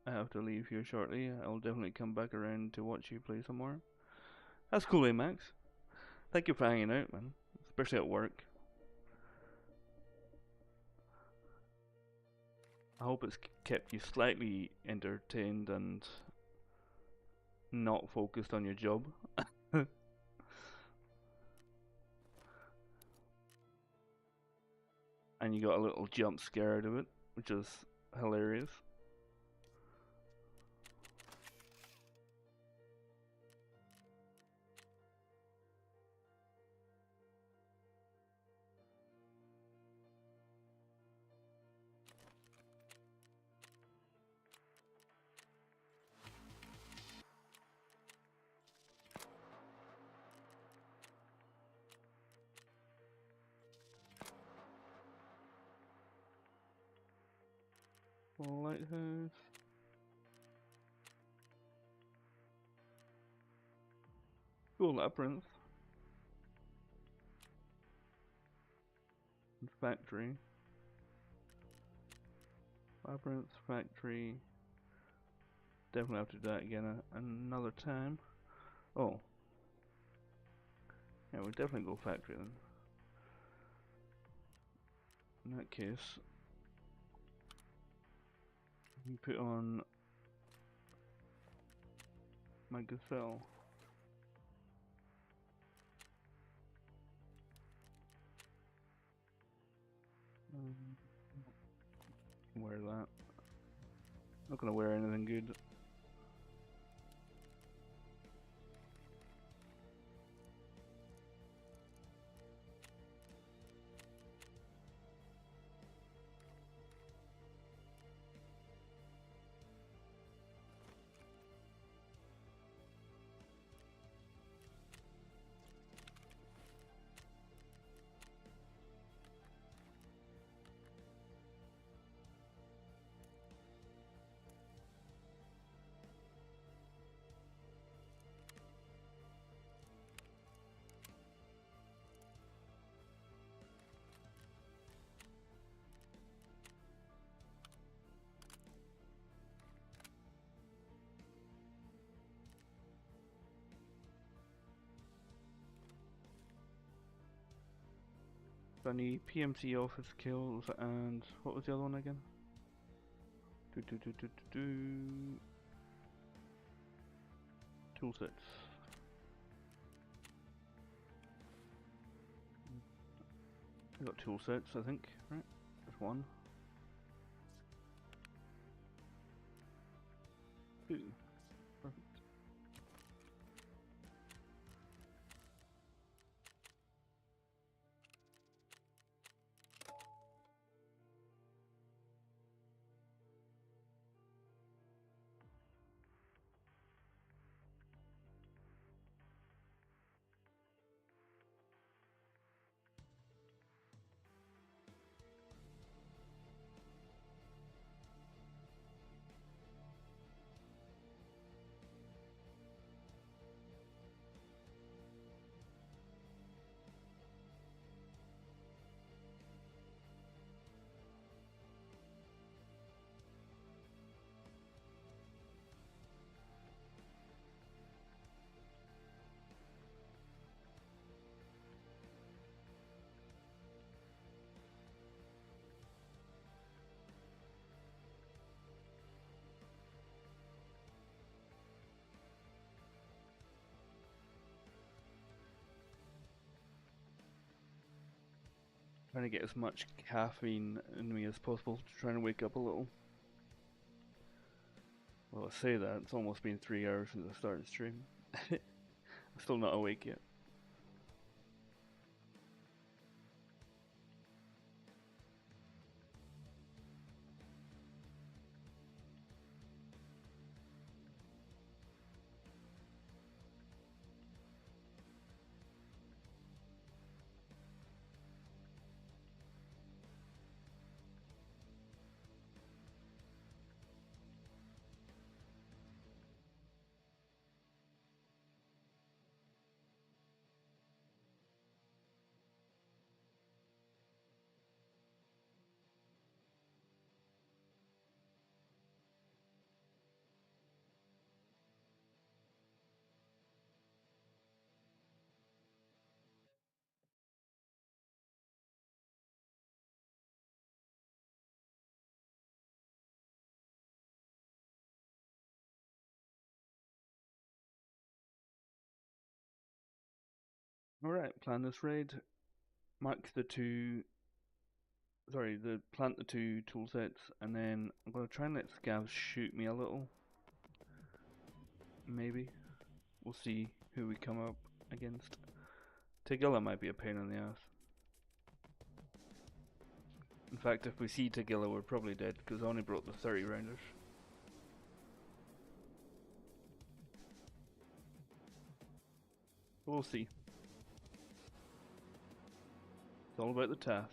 [SPEAKER 2] I have to leave here shortly. I'll definitely come back around to watch you play some more. That's cool, eh, Max? Thank you for hanging out, man. Especially at work. I hope it's kept you slightly entertained and not focused on your job. And you got a little jump scare out of it, which is hilarious. Lighthouse. Cool labyrinth. And factory. Labyrinth, factory. Definitely have to do that again another time. Oh. Yeah, we'll definitely go factory then. In that case, you put on my gazelle. Wear that. Not gonna wear anything good. So I need PMC office kills and what was the other one again? Tool sets. I got tool sets, I think, right? There's one. Two. Perfect. Trying to get as much caffeine in me as possible to try and wake up a little. Well, I say that, it's almost been 3 hours since I started the stream. I'm still not awake yet. Alright, plan this raid. Mark the two. Plant the two tool sets, and then I'm gonna try and let scavs shoot me a little. Maybe. We'll see who we come up against. Tagilla might be a pain in the ass. In fact, if we see Tagilla, we're probably dead, because I only brought the 30 rounders. We'll see. It's all about the task.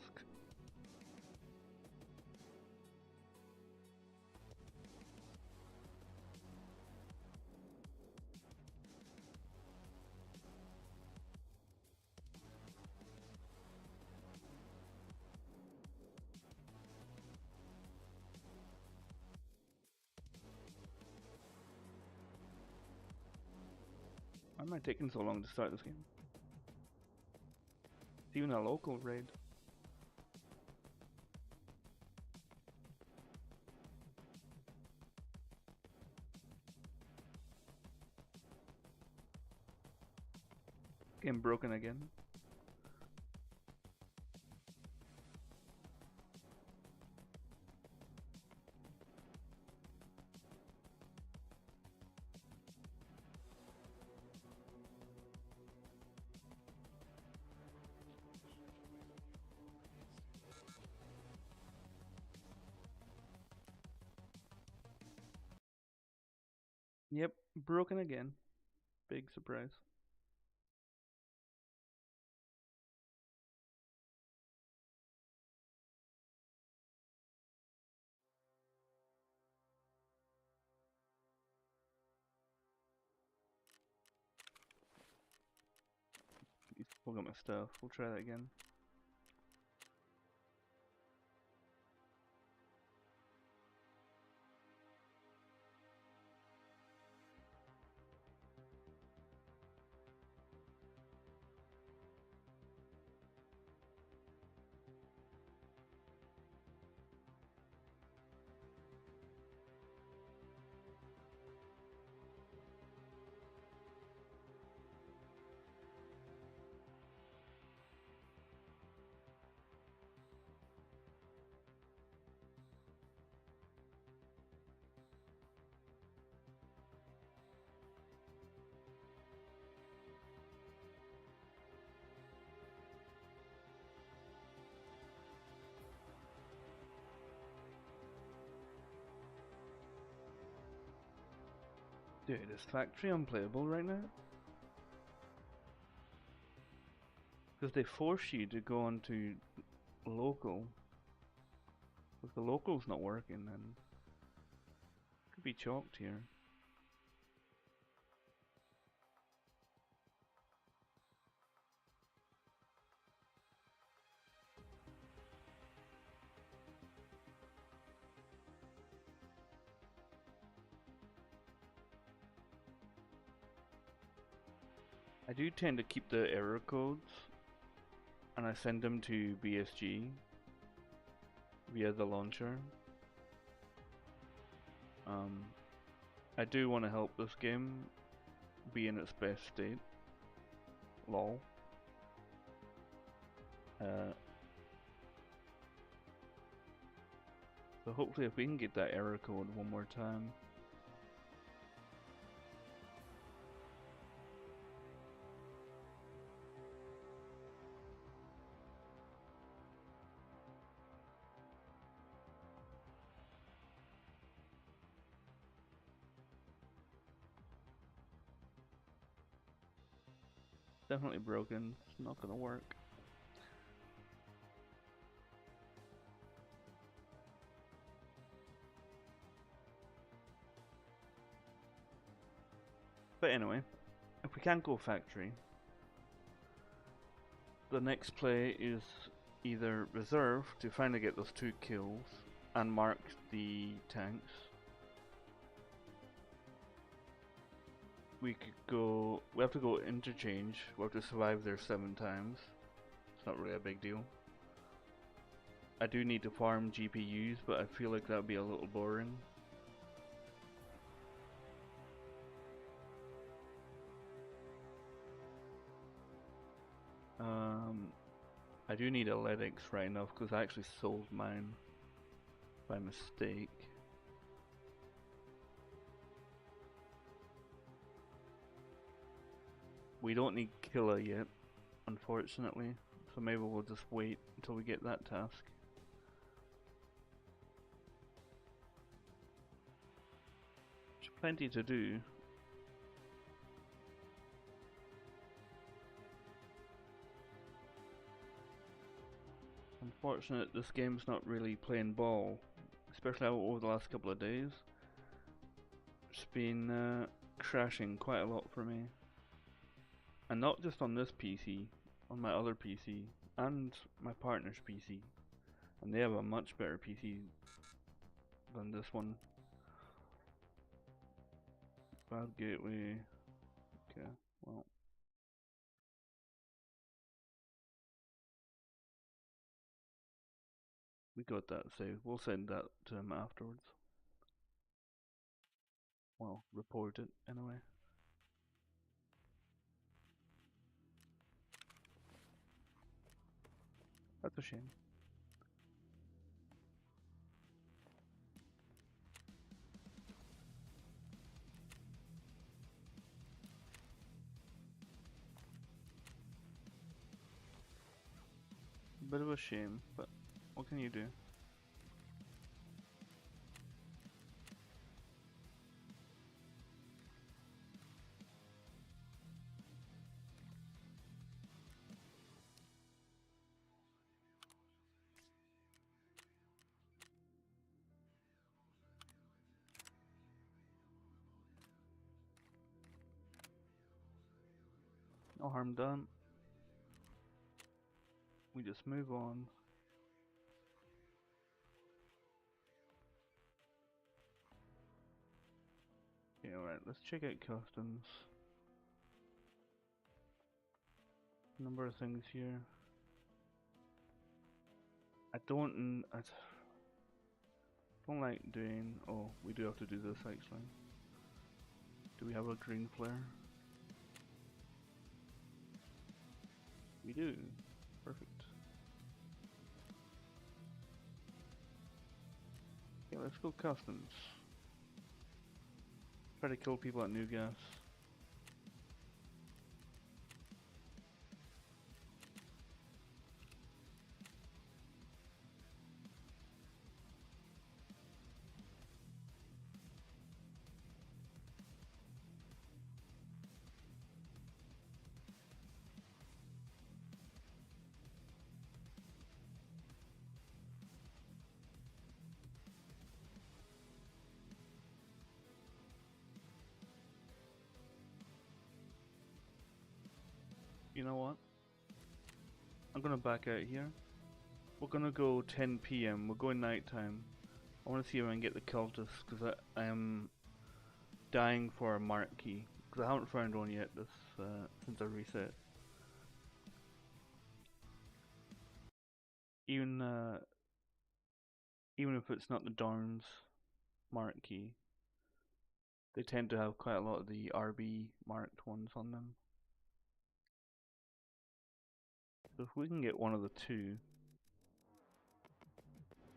[SPEAKER 2] Why am I taking so long to start this game? It's even a local raid. Game broken again. Yep, broken again. Big surprise. Still got my stuff. We'll try that again. Dude, is factory unplayable right now? Because they force you to go onto local. If the local's not working, then could be chalked here. I do tend to keep the error codes and I send them to BSG via the launcher. I do want to help this game be in its best state. Lol. So hopefully if we can get that error code one more time. Definitely broken. It's not gonna work. But anyway, if we can't go factory, the next play is either reserve to finally get those 2 kills and mark the tanks. We have to go interchange. We have to survive there 7 times. It's not really a big deal. I do need to farm GPUs, but I feel like that would be a little boring. I do need athletics right enough because I actually sold mine by mistake. We don't need killer yet, unfortunately, so maybe we'll just wait until we get that task. There's plenty to do. Unfortunate this game's not really playing ball, especially over the last couple of days. It's been crashing quite a lot for me. And not just on this PC, on my other PC, and my partner's PC. And they have a much better PC than this one. Bad gateway. Okay, Well. We got that saved. We'll send that to him afterwards. Well, report it anyway. That's a shame. Bit of a shame, but what can you do? No harm done. We just move on. Okay, alright, let's check out customs. Number of things here. I don't like doing. Oh, we do have to do this actually. Do we have a green flare? We do. Perfect. Okay, let's go customs. Try to kill people at New Gas. You know what? I'm gonna back out here. We're gonna go 10 PM. We're going nighttime. I want to see if I can get the cultists because I am dying for a mark key because I haven't found one yet this since I reset. Even if it's not the Dorms mark key, they tend to have quite a lot of the RB marked ones on them. So if we can get one of the two,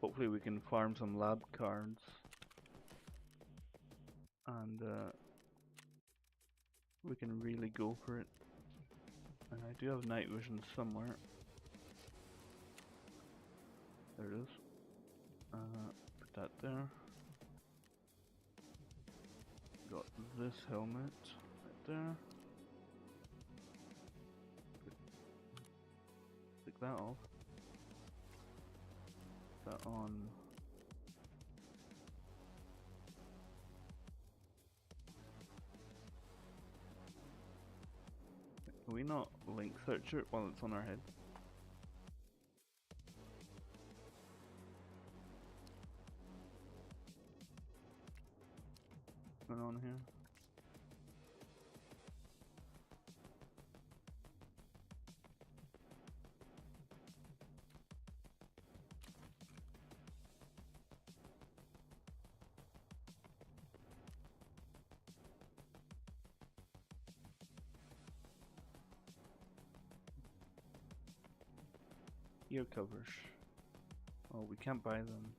[SPEAKER 2] hopefully we can farm some lab cards and we can really go for it. And I do have night vision somewhere. There it is. Put that there. Got this helmet right there. Take that off. Put that on. Can we not link search it while it's on our head? What's going on here? Ear covers. Oh, we can't buy them.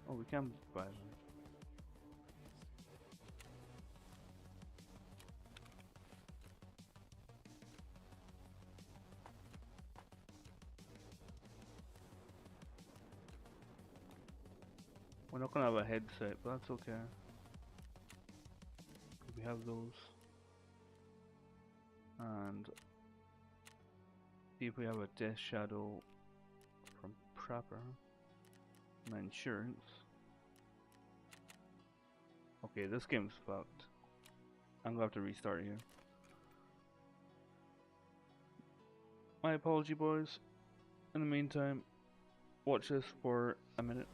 [SPEAKER 2] Oh, we can buy them. We're not gonna have a headset, but that's okay. We have those. And see if we have a death shadow from Prapper. And insurance. Okay, this game's fucked. I'm gonna have to restart here. My apology, boys. In the meantime, watch this for a minute.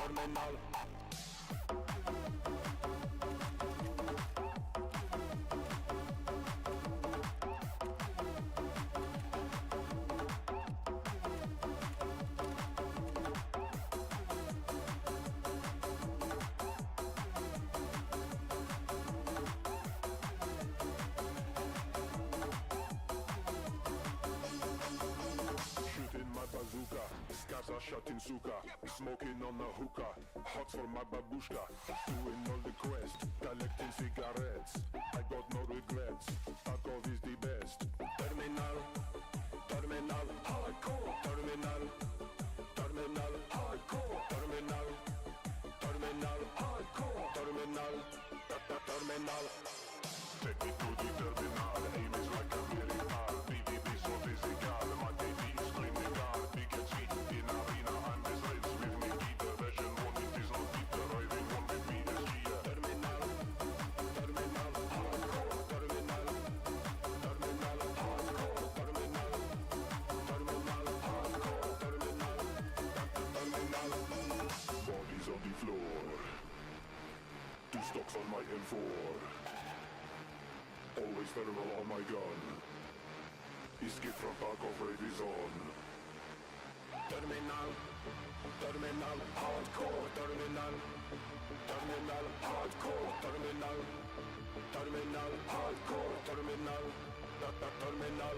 [SPEAKER 1] terminal. Shooting my bazooka, scars are shot in suka. Smoking on the hookah, hot for my babushka. Doing all the quest, collecting cigarettes. I got no regrets, Tarkov is the best. Terminal, terminal, hardcore. Terminal, terminal, hardcore. Terminal, terminal, hardcore. Terminal, terminal. Take me to the terminal, aim is like a miracle. BVB so physical, my TV is clinical. Big and sweet in arena, I'm as rich with me. Peter, version 1, it is not Peter. Riding one with me, SG. Terminal, terminal, hardcore. Terminal, terminal, hardcore. Terminal, terminal, hardcore. Terminal, terminal. Bodies on the floor. 2 stocks on my M4. Always thermal on my gun. Escape from Tarkov raid is on. Terminal, terminal, hardcore. Terminal, terminal, hardcore. Terminal, terminal, hardcore. Terminal, terminal.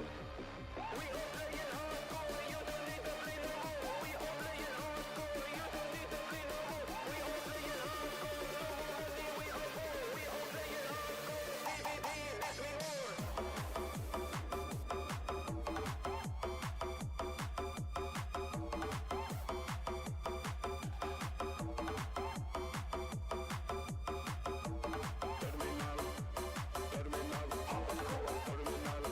[SPEAKER 1] We all playing hardcore. You don't need to play no more. We all playing hardcore. You don't need to play no more. We all playing hardcore. No more money. We all poor. We all playing hardcore. BBB, let's be more. Terminal, terminal, hardcore. Terminal,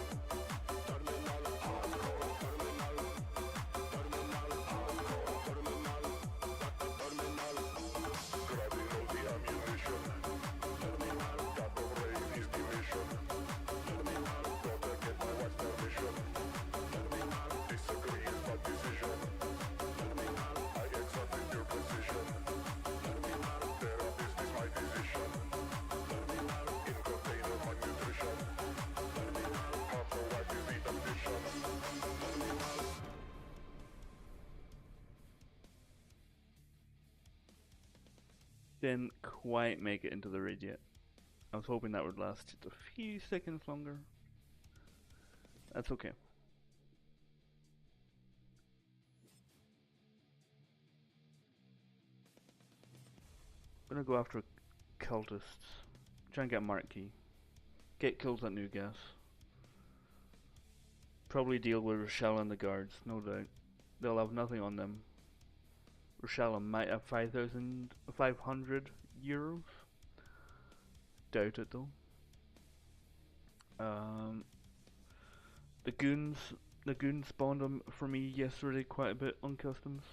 [SPEAKER 1] terminal, hardcore. Terminal, terminal, hardcore. Terminal, terminal. Grabbing all the ammunition. Terminal, Tarkov raid is the mission. Terminal, gotta get my wife's permission. Terminal, disagree is my decision. Terminal, I exerted your precision. Terminal, therapist is my decision. Terminal, in container my nutrition. Terminal, half for wife is the ambition. Terminal.
[SPEAKER 2] Didn't quite make it into the raid yet. I was hoping that would last just a few seconds longer. That's okay. Gonna go after cultists. Try and get a marquee. Get kills at New Gas. Probably deal with Rochelle and the guards, no doubt. They'll have nothing on them. Rochelle might have 5,500 euros. Doubt it though. The goons spawned them for me yesterday quite a bit on customs.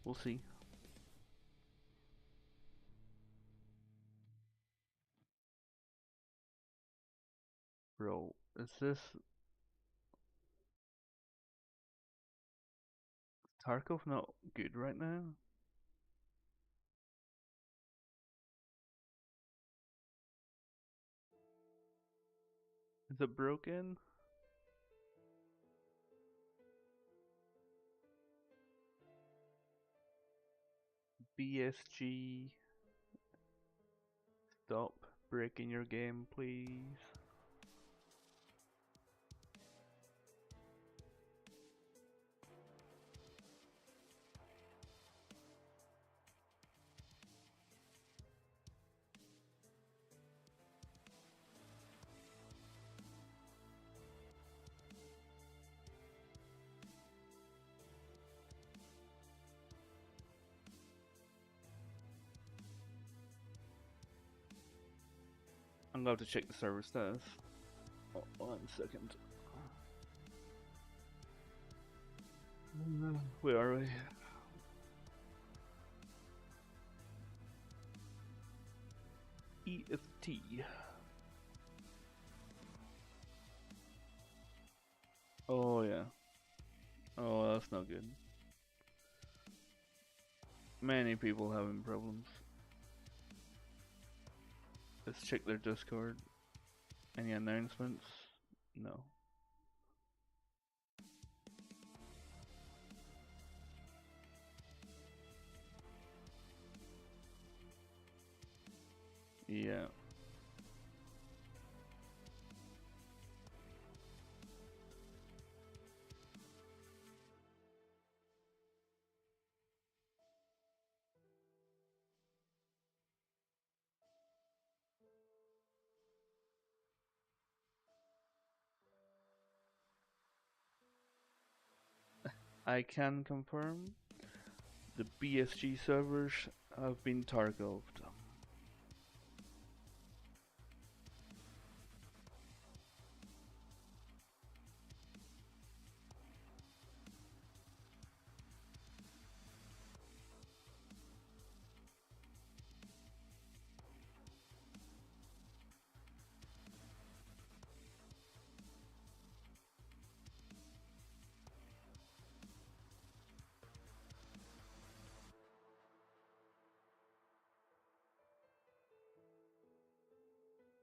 [SPEAKER 2] We'll see. Bro, is this Tarkov not good right now? Is it broken? BSG, stop breaking your game, please. I'm going to check the server status. Oh, 1 second. Where are we? EFT. Oh yeah. Oh, that's not good. Many people having problems. Let's check their Discord. Any announcements? No. Yeah. I can confirm the BSG servers have been Tarkoved.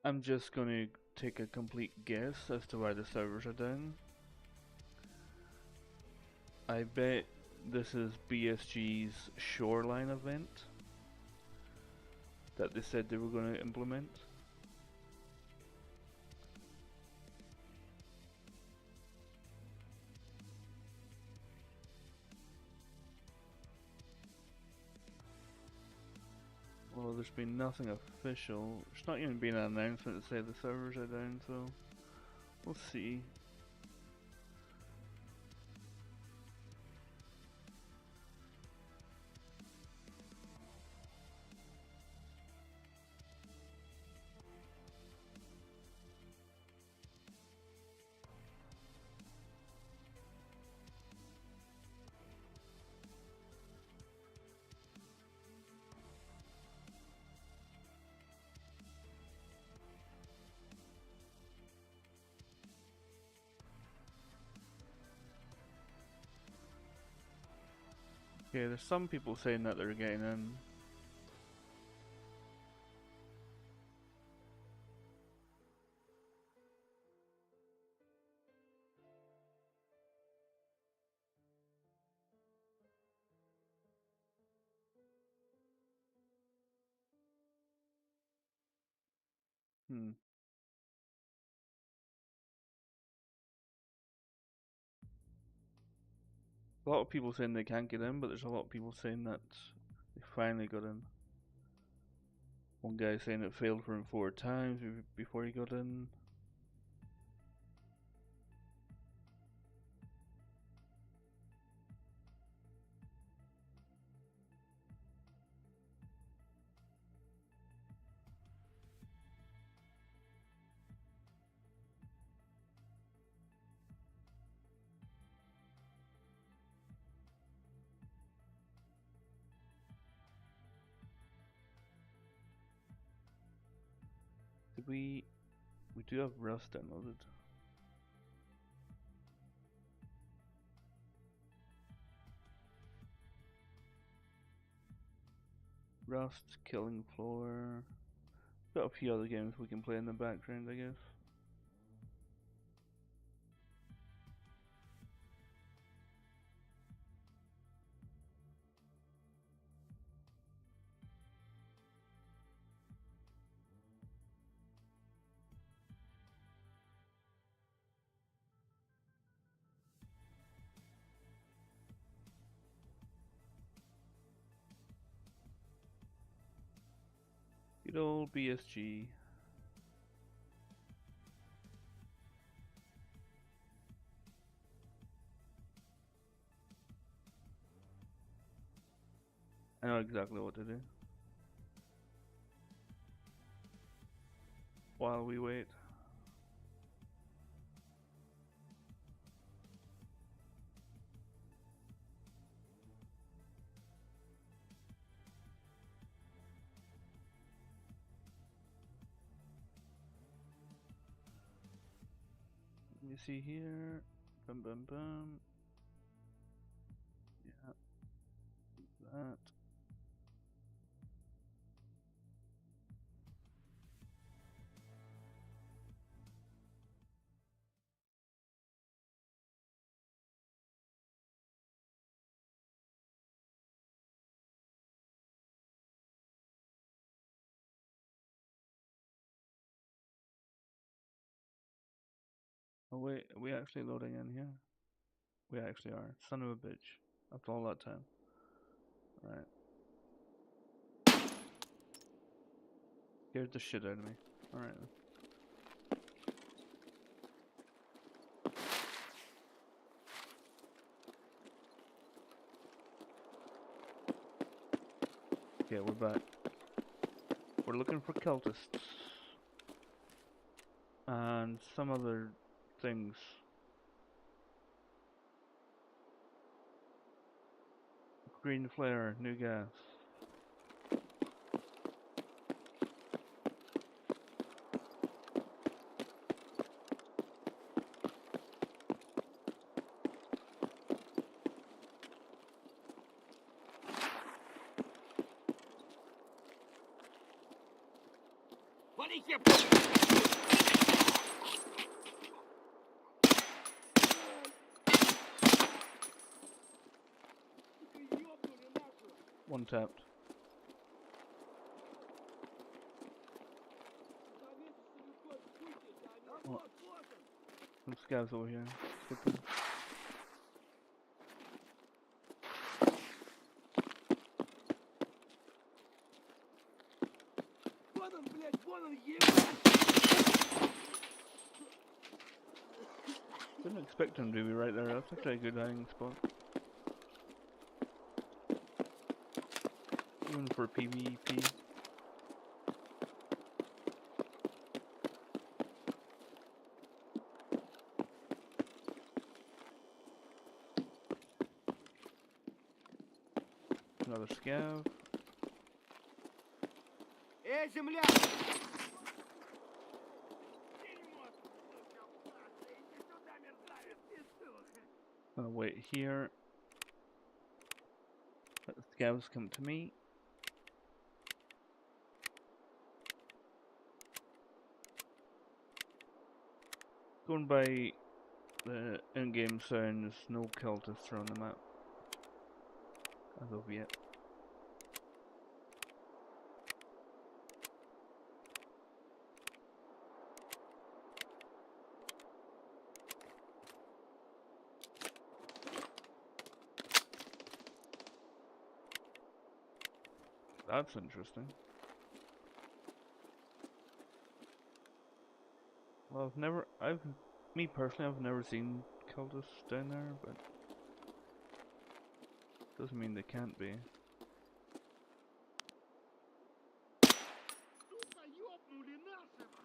[SPEAKER 2] I'm just gonna take a complete guess as to why the servers are down. I bet this is BSG's Shoreline event that they said they were going to implement. Well, there's been nothing official. There's not even been an announcement to say the servers are down, so we'll see. Okay, there's some people saying that they're getting in. Hmm. A lot of people saying they can't get in, but there's a lot of people saying that they finally got in. One guy saying it failed for him 4 times before he got in. We do have Rust downloaded. Rust, Killing Floor. Got a few other games we can play in the background, I guess. Good old BSG. I know exactly what to do. While we wait. Let me see here. Bum bum bum. Yeah. That. Oh wait, are we actually loading in here? We actually are. Son of a bitch. After all that time. Right. Scared the shit out of me. Alright then. Okay, we're back. We're looking for cultists. And some other things. Green flare, new gas. One tapped. Oh, some scavs over here. Skip them.
[SPEAKER 3] Вон он, блядь, вон он, ебать!
[SPEAKER 2] Didn't expect him to be right there. That's actually a good hiding spot. Even for PvP. Another scav.
[SPEAKER 3] Земля!
[SPEAKER 2] I'll wait here. Let the scavs come to me. Going by the in-game sound, there's no cultists around the map. As of yet. That's interesting. Well, me personally, I've never seen cultists down there, but doesn't mean they can't be.
[SPEAKER 3] Сука, ёбнули нашего!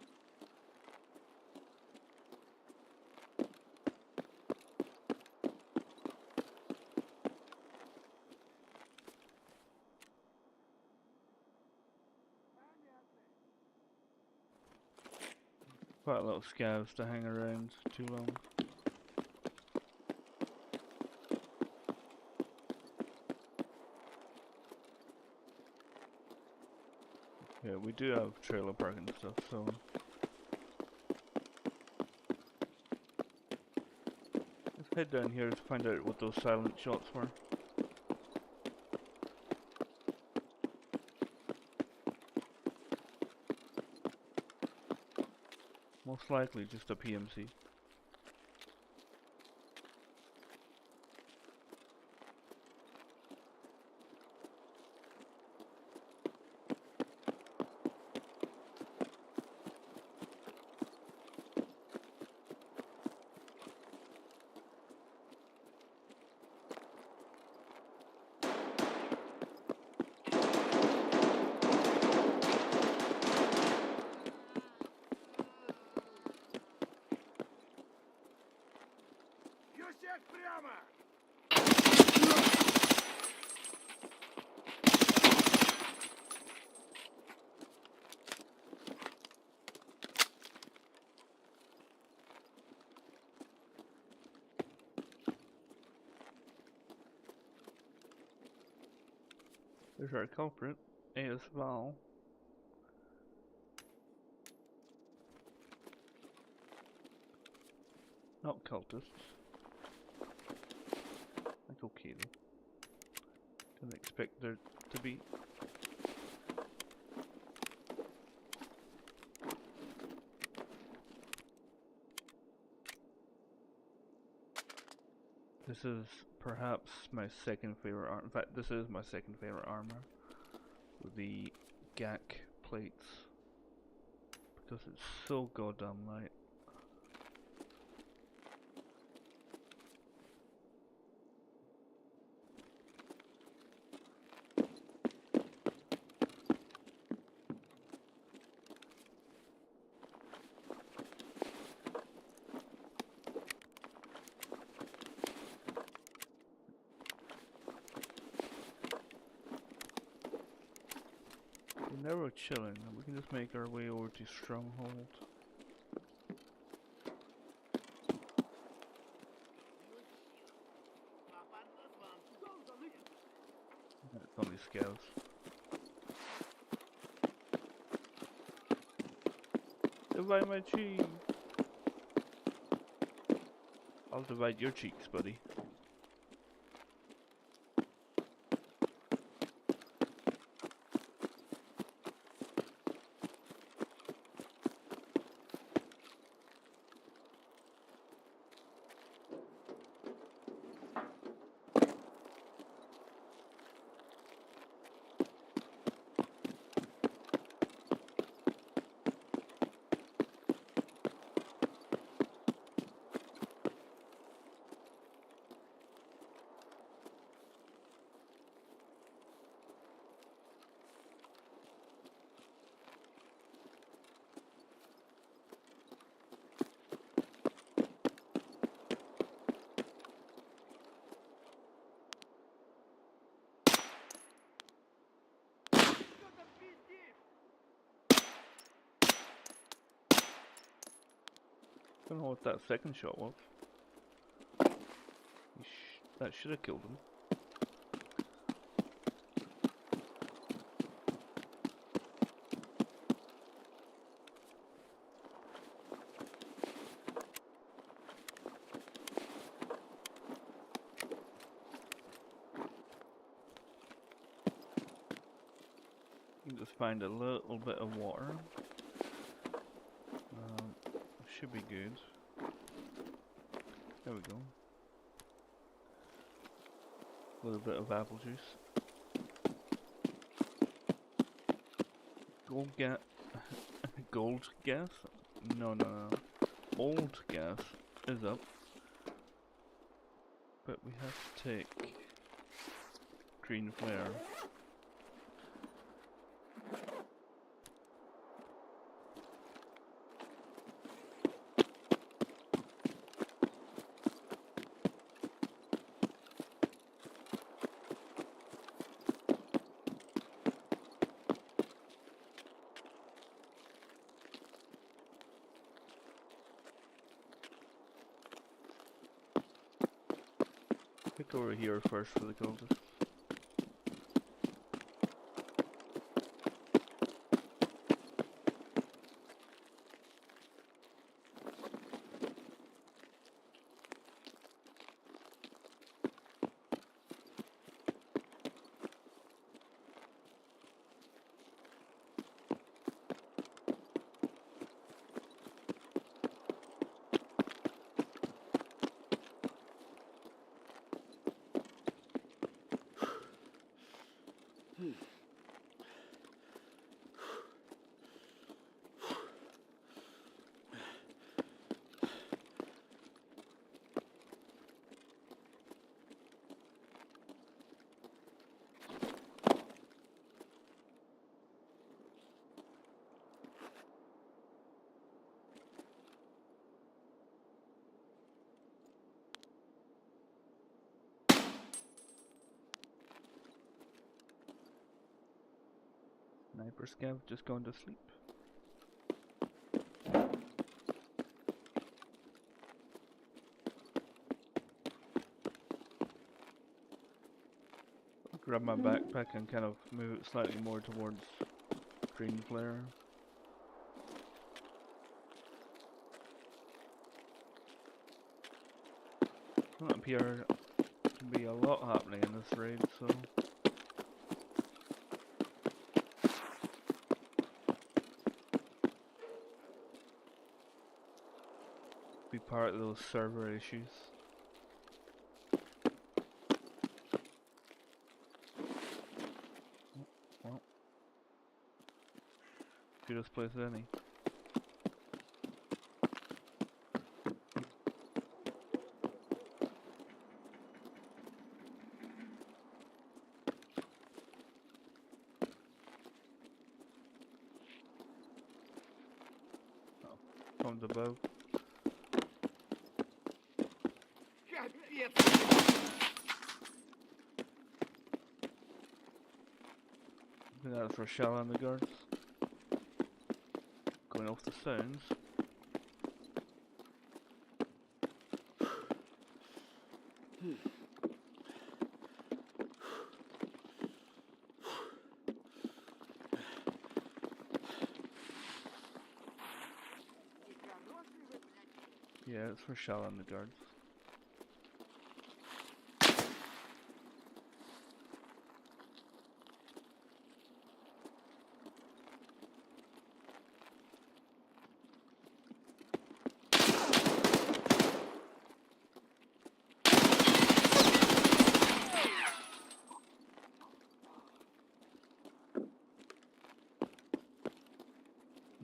[SPEAKER 2] Quite a lot of scavs to hang around too long. Yeah, we do have trailer park and stuff, so let's head down here to find out what those silent shots were. Most likely just a PMC.
[SPEAKER 3] Юсек прямо!
[SPEAKER 2] There's our culprit, AS Val. Not cultists. That's okay though. Didn't expect there to be. This is perhaps my second favorite armor. In fact, this is my second favorite armor. With the GAC plates. Because it's so goddamn light. Now we're chilling, and we can just make our way over to Stronghold. It's only scouts. Divide my cheek! I'll divide your cheeks, buddy. Don't know what that second shot was. That should have killed him. You can just find a little bit of water. Should be good. There we go. A little bit of apple juice. Gold gas? No. Old gas is up. But we have to take green flare. Pick over here first for the cultists. Sniper scav just gone to sleep. Grab my backpack and kind of move it slightly more towards green flare. Up here can be a lot happening in this raid, so be part of those server issues. Cutest place any. From above.
[SPEAKER 3] Капец!
[SPEAKER 2] Looking out for a shell on the guards. Going off the sounds. Yeah, it's for shell on the guards.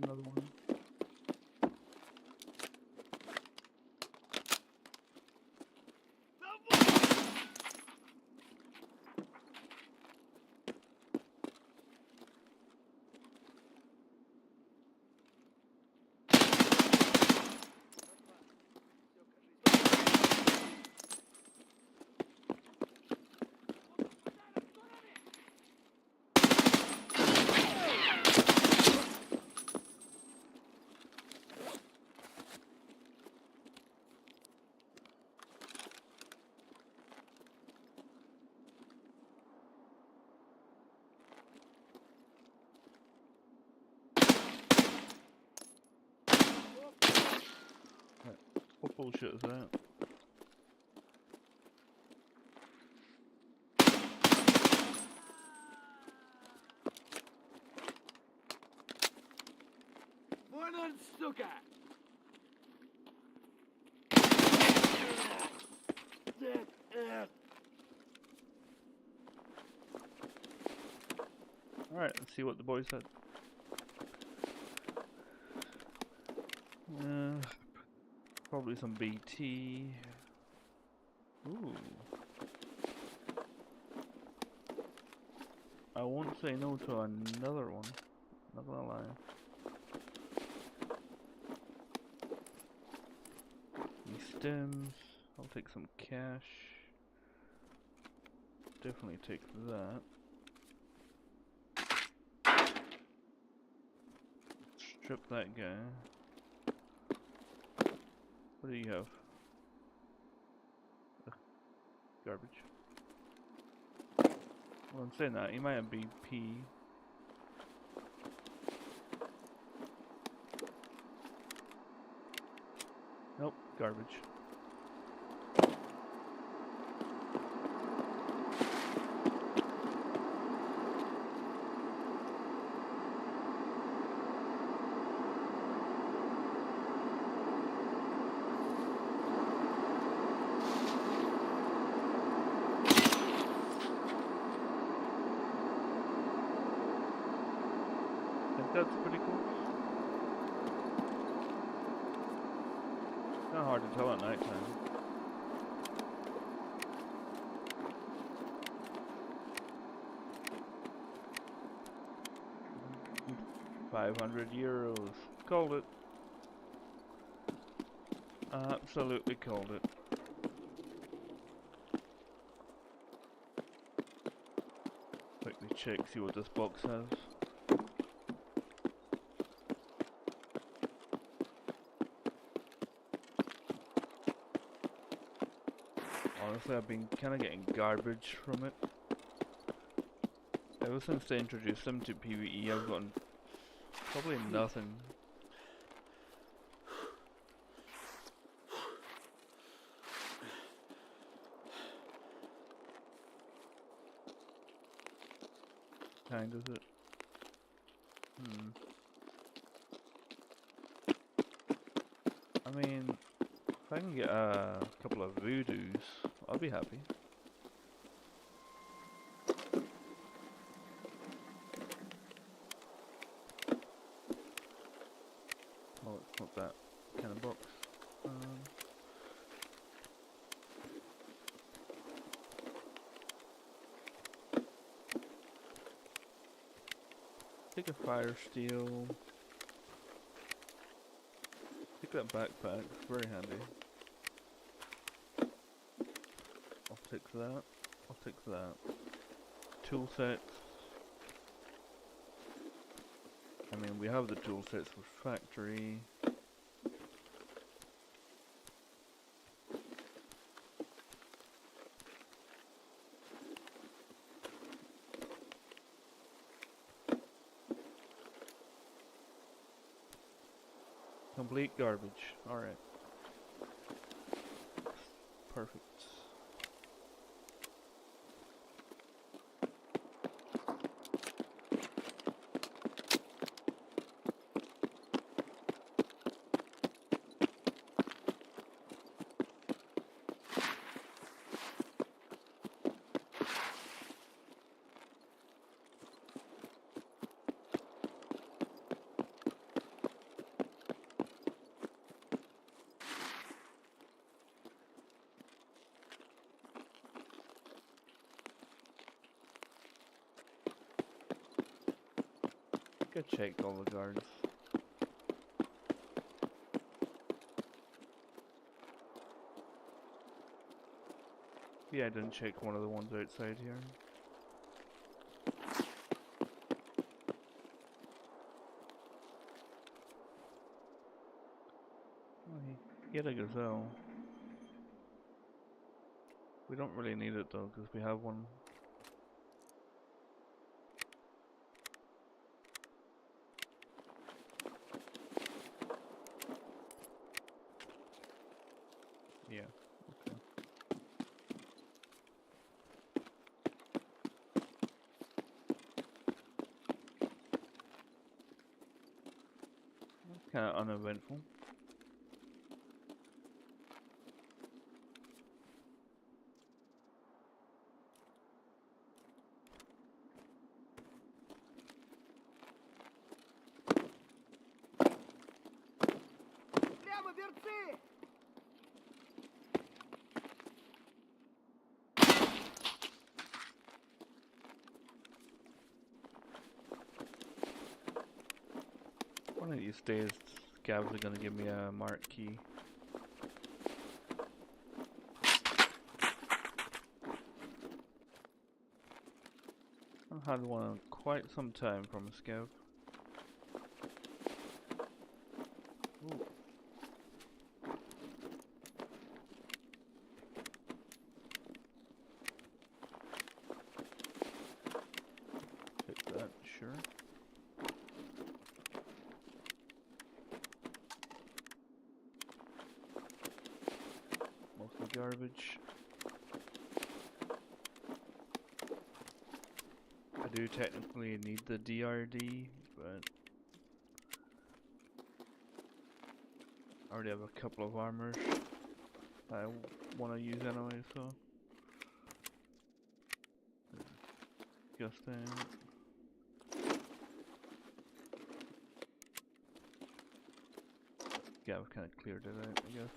[SPEAKER 2] Another one. What bullshit is that?
[SPEAKER 3] Вон он, сука!
[SPEAKER 2] Alright, let's see what the boys said. Probably some BT. Ooh. I won't say no to another one. Not gonna lie. These stems. I'll take some cash. Definitely take that. Strip that guy. What do you have? Ugh, garbage. Well, I'm saying that, he might have BP. Nope, garbage. That's pretty cool. It's not hard to tell at night time. €500. Called it. Absolutely called it. Quickly check, see what this box has. Honestly, I've been kind of getting garbage from it. Ever since they introduced them to PvE, I've gotten probably nothing. Kind of it. I mean, if I can get a couple of voodoos, I'll be happy. that kind of box. Take a fire steel. Take that backpack, it's very handy. I'll take that. I'll take that. Tool sets. I mean, we have the tool sets for factory. Complete garbage. Alright. Perfect. I checked all the guards. Yeah, I didn't check one of the ones outside here. Oh, he had a gazelle. We don't really need it though, because we have one. Yeah, okay. Kind of uneventful.
[SPEAKER 3] Прямо берцы!
[SPEAKER 2] One of these days, Gav's are gonna give me a mark key. I've had one in quite some time from a scav. Ooh. Take that, sure. Mostly garbage. I do technically need the DRD, but I already have a couple of armors I want to use anyway, so just yeah, I've kind of cleared it out, I guess.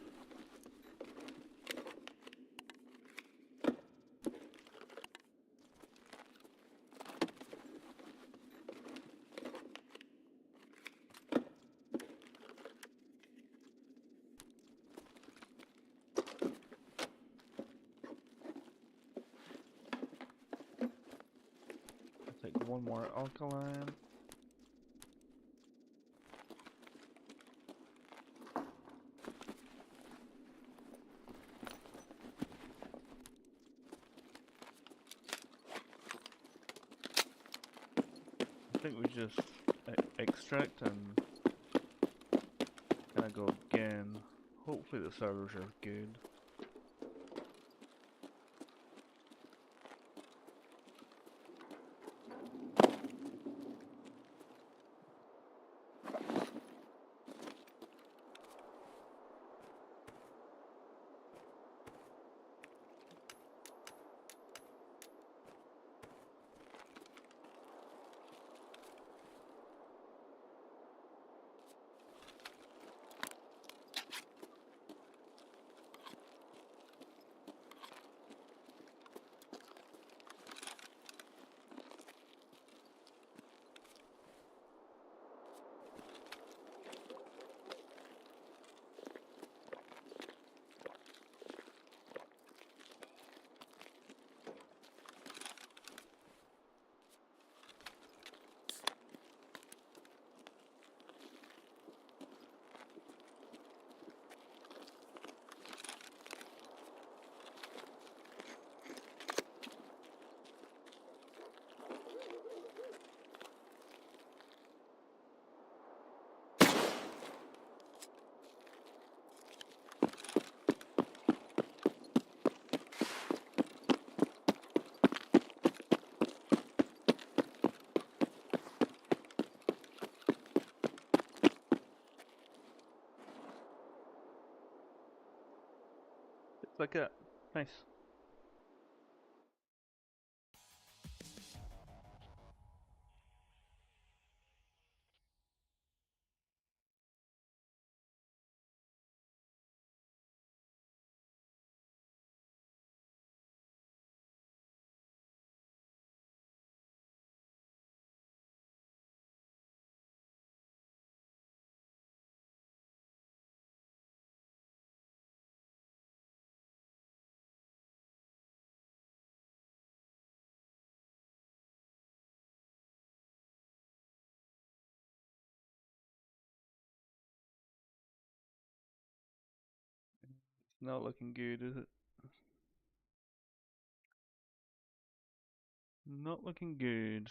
[SPEAKER 2] Take one more alkaline. I think we just extract and kind of go again. Hopefully the servers are good. like that. Nice. Not looking good, is it? Not looking good.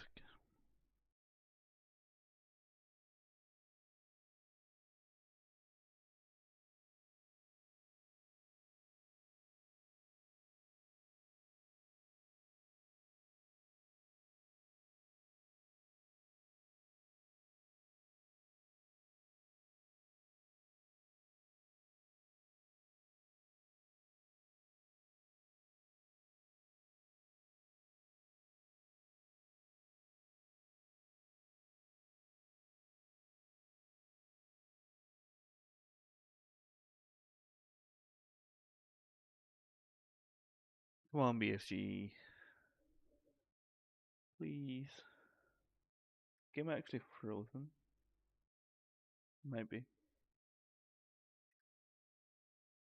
[SPEAKER 2] Come on, BSG. Please. Game actually frozen. Might be.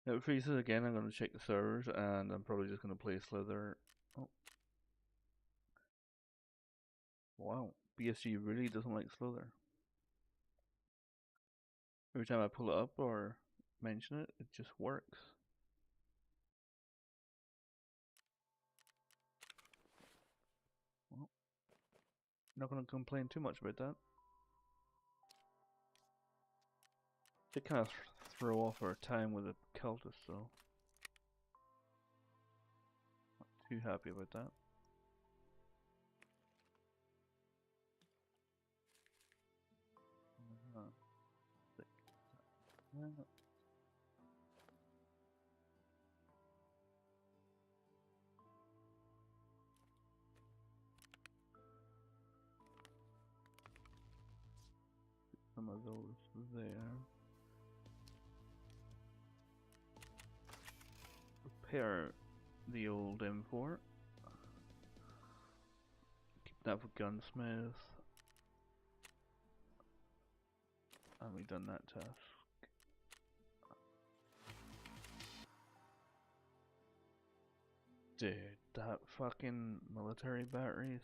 [SPEAKER 2] If it freezes again, I'm going to check the servers, and I'm probably just going to play Slither. Oh. Wow. BSG really doesn't like Slither. Every time I pull it up or mention it, it just works. Well, not going to complain too much about that. Did kind of throw off our time with the cultists, though. Not too happy about that. Some of those there. Repair the old M4. Keep that for gunsmith. And we done that task. Dude, that fucking military battery is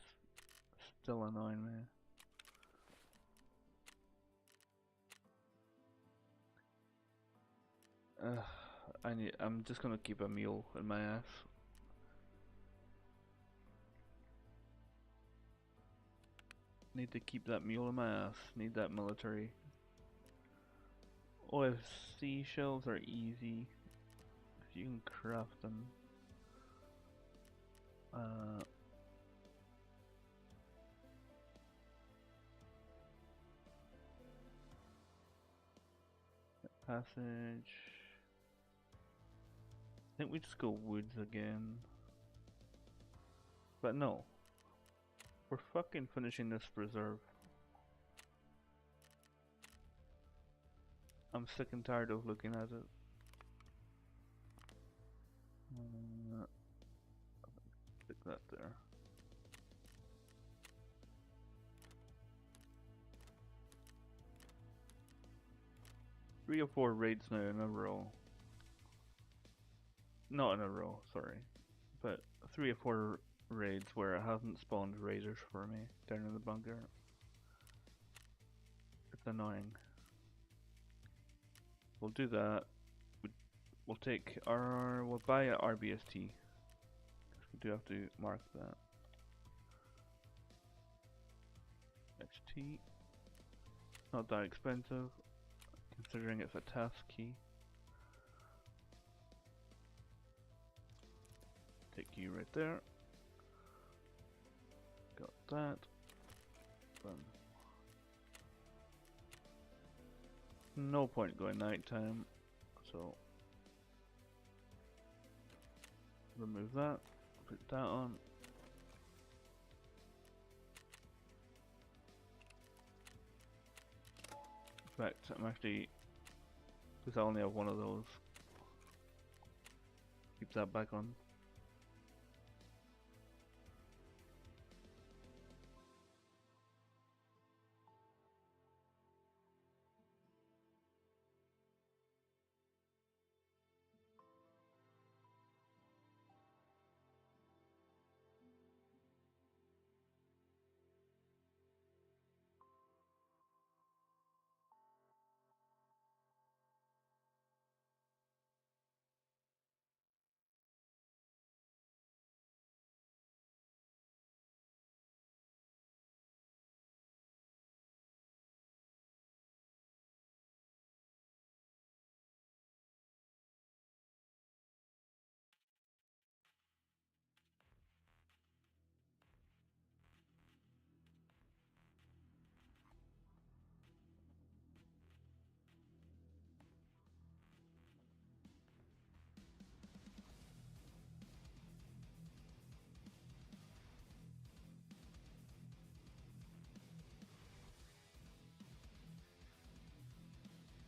[SPEAKER 2] still annoying me. I'm just gonna keep a mule in my ass. Need to keep that mule in my ass. Need that military. OFC shells are easy. If you can craft them. Passage. I think we just go woods again. But no. We're fucking finishing this reserve. I'm sick and tired of looking at it. Stick that there. Three or four raids now in a row. Not in a row, sorry. But 3 or 4 raids where it hasn't spawned raiders for me down in the bunker. It's annoying. We'll do that. We'll take our. We'll buy an RBST. We do have to mark that. HT. Not that expensive, considering it's a task key. Take you right there. Got that. Boom. No point going nighttime, so Remove that. Put that on. In fact, I'm actually, because I only have one of those. Keep that back on.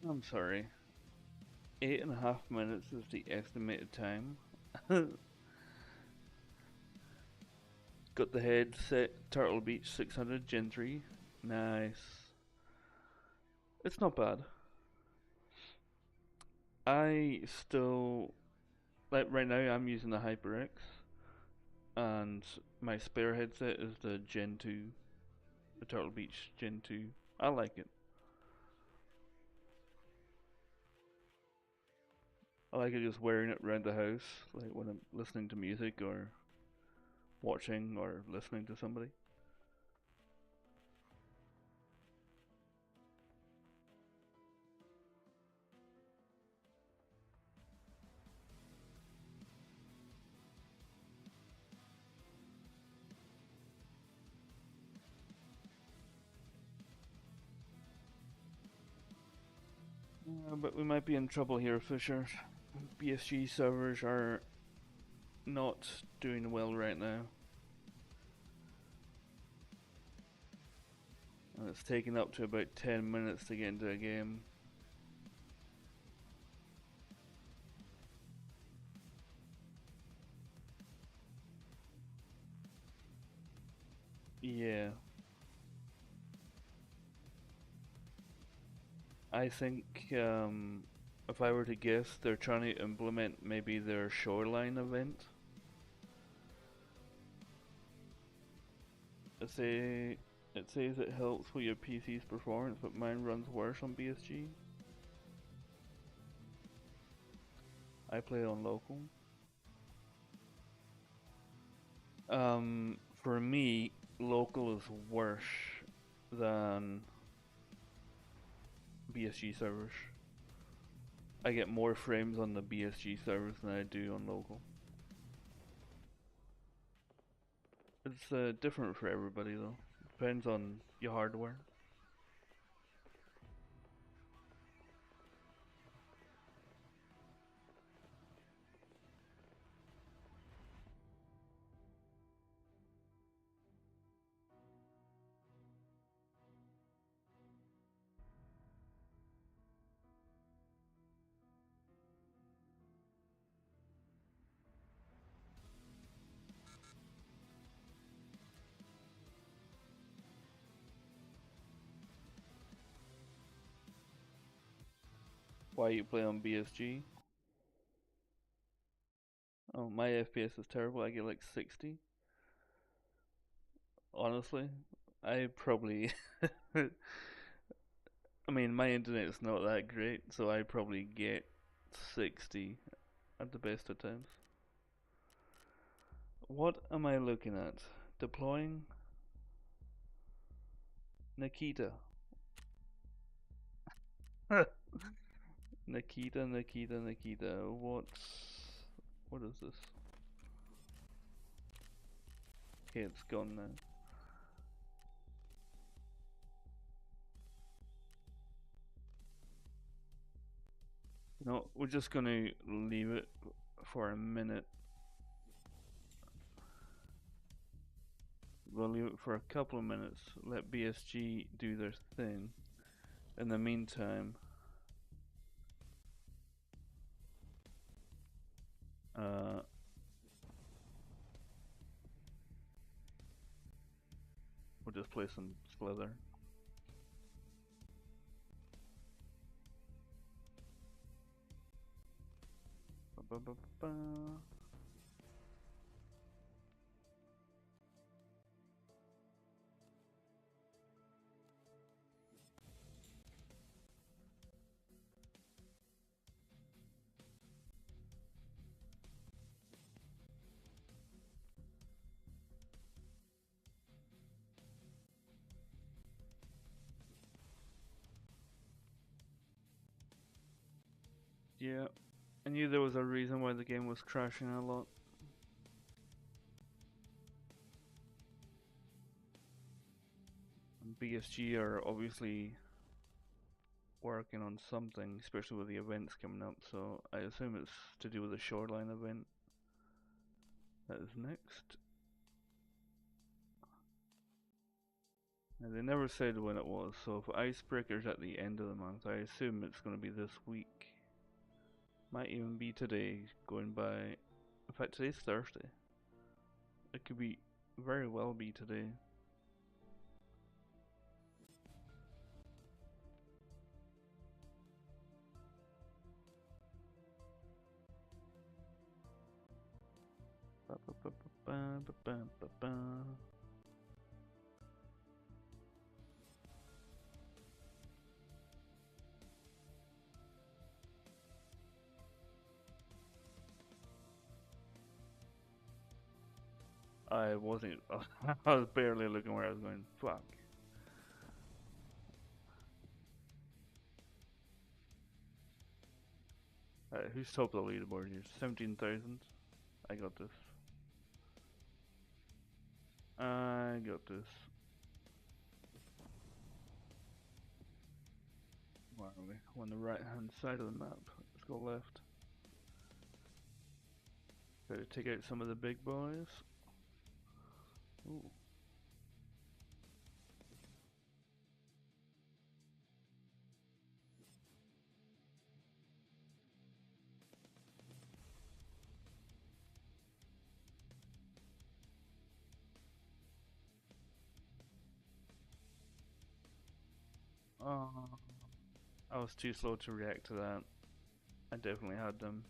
[SPEAKER 2] I'm sorry. 8.5 minutes is the estimated time. Got the headset, Turtle Beach 600 Gen 3. Nice. It's not bad. I still, like right now I'm using the HyperX, and my spare headset is the Gen 2, the Turtle Beach Gen 2. I like it. I like it just wearing it around the house, like when I'm listening to music or watching or listening to somebody. But we might be in trouble here, Fisher. BSG servers are not doing well right now. And it's taking up to about 10 minutes to get into a game. Yeah. I think if I were to guess, they're trying to implement maybe their shoreline event. It says it helps with your PC's performance, but mine runs worse on BSG. I play on local. For me, local is worse than BSG servers. I get more frames on the BSG servers than I do on local. It's different for everybody though. Depends on your hardware. Why you play on BSG? Oh, my FPS is terrible. I get like 60. Honestly, I probably. I mean, my internet's not that great, so I probably get 60 at the best of times. What am I looking at? Deploying Nikita. Nikita. What is this? Okay, it's gone now. No, we're just gonna leave it for a minute we'll leave it for a couple of minutes. Let BSG do their thing. In the meantime, we'll just play some Slither. Ba-ba-ba-ba. Yeah, I knew there was a reason why the game was crashing a lot. And BSG are obviously working on something, especially with the events coming up, so I assume it's to do with the Shoreline event that is next. And they never said when it was, so if Icebreaker's at the end of the month, I assume it's going to be this week. Might even be today, going by... In fact, today's Thursday. It could be, very well be today. Ba-ba-ba-ba-ba-ba-ba-ba. I wasn't. I was barely looking where I was going. Fuck. Who's top of the leaderboard here? 17,000. I got this. I got this. Where are we? On the right hand side of the map. Let's go left. Better take out some of the big boys. Ooh. Oh, I was too slow to react to that. I definitely had them.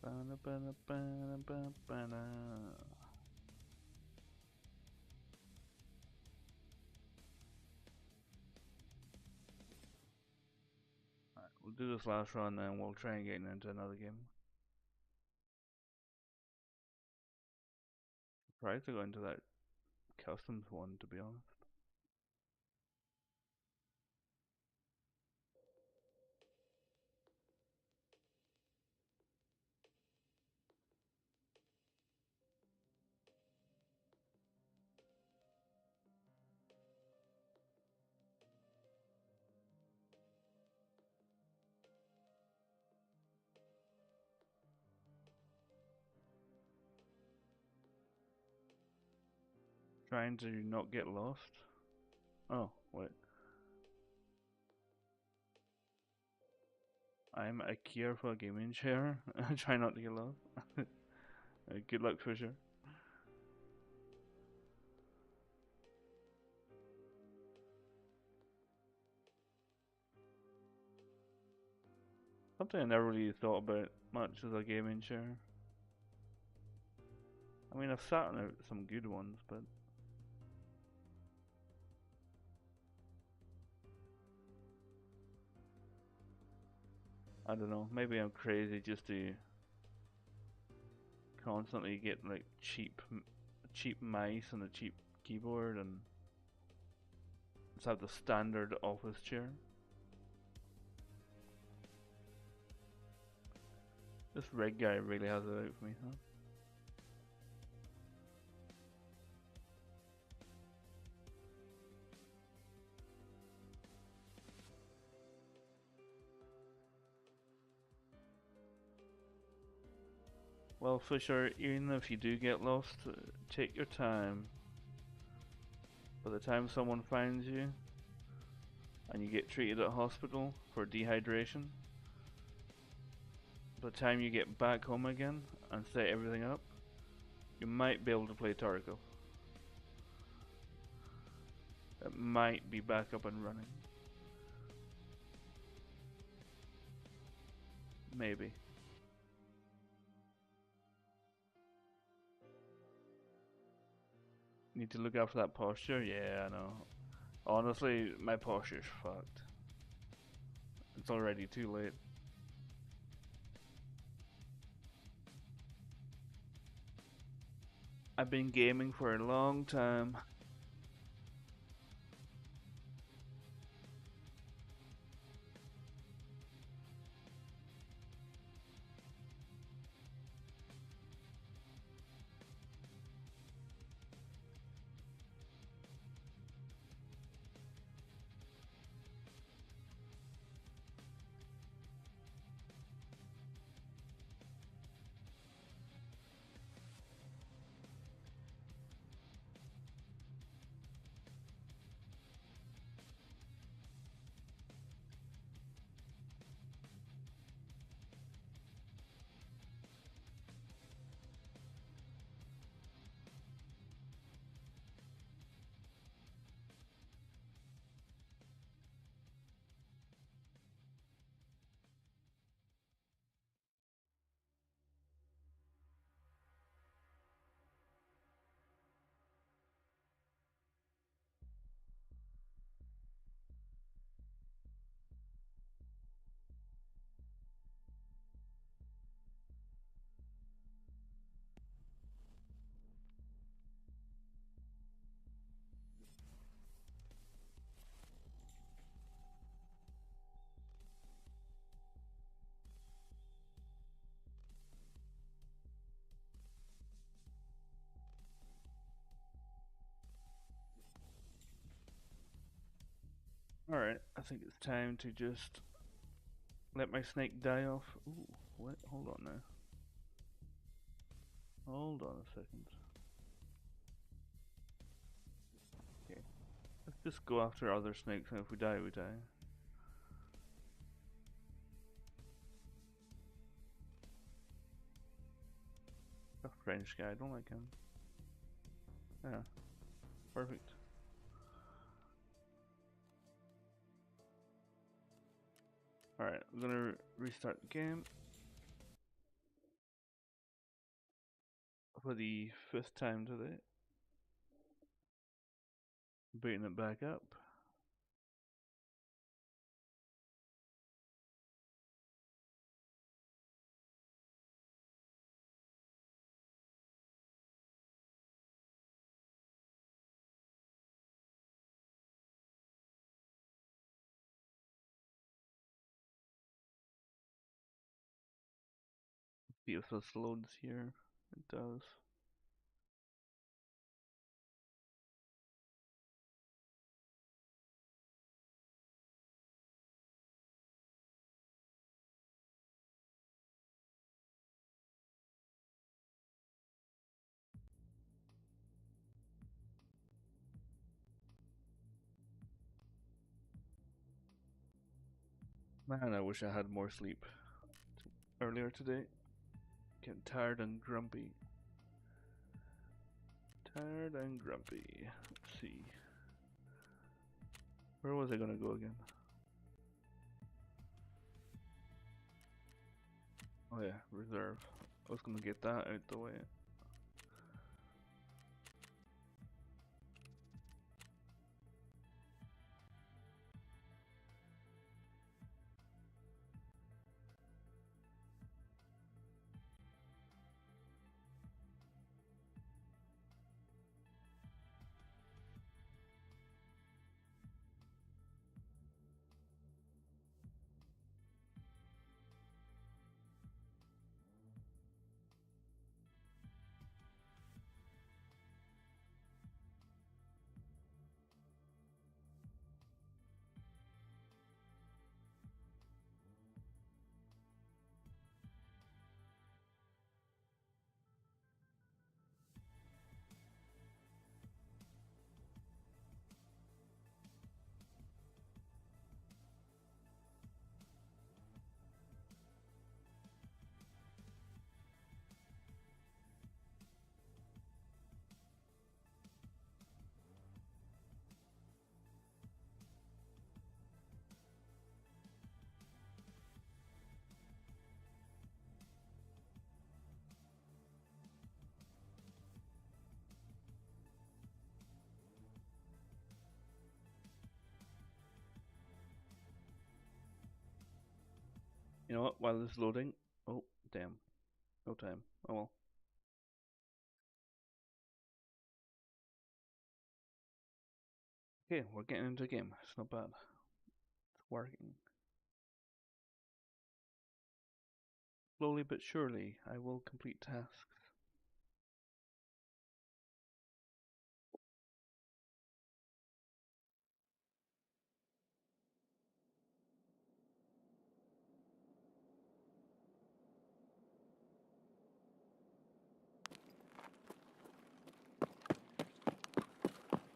[SPEAKER 2] Bana bana bana bana bana. Alright, we'll do this last run and we'll try and get into another game. Surprised to go into that customs one, to be honest. Trying to not get lost. Oh, wait. I'm a careful gaming chair. I try not to get lost. Good luck, Fisher. Something I never really thought about much as a gaming chair. I mean, I've sat on some good ones, but I don't know. Maybe I'm crazy just to constantly get like cheap mice and a cheap keyboard and just have the standard office chair. This red guy really has it out for me, huh? Well, Fisher, even if you do get lost, take your time. By the time someone finds you, and you get treated at hospital for dehydration, by the time you get back home again and set everything up, you might be able to play Tarkov. It might be back up and running. Maybe. Need to look after that posture? Yeah, I know. Honestly, my posture's fucked. It's already too late. I've been gaming for a long time. Alright, I think it's time to just let my snake die off. Ooh, what? Hold on now. Hold on a second. Okay. Let's just go after other snakes, and if we die, we die. A French guy, I don't like him. Yeah. Perfect. Alright, I'm gonna restart the game for the 5th time today. Booting it back up. See if this loads here. It does. Man, I wish I had more sleep earlier today. Getting tired and grumpy. Tired and grumpy. Let's see. Where was I gonna go again? Oh yeah, reserve. I was gonna get that out the way. You know what? While this is loading, oh damn, no time. Oh well. Okay, we're getting into a game. It's not bad. It's working. Slowly but surely, I will complete tasks.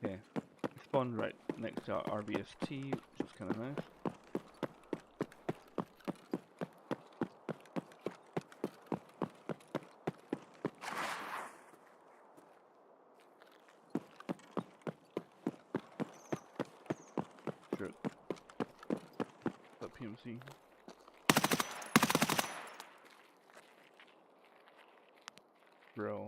[SPEAKER 2] Okay, I spawned right next to our RBST, which is kind of nice. Sure. That PMC. Bro.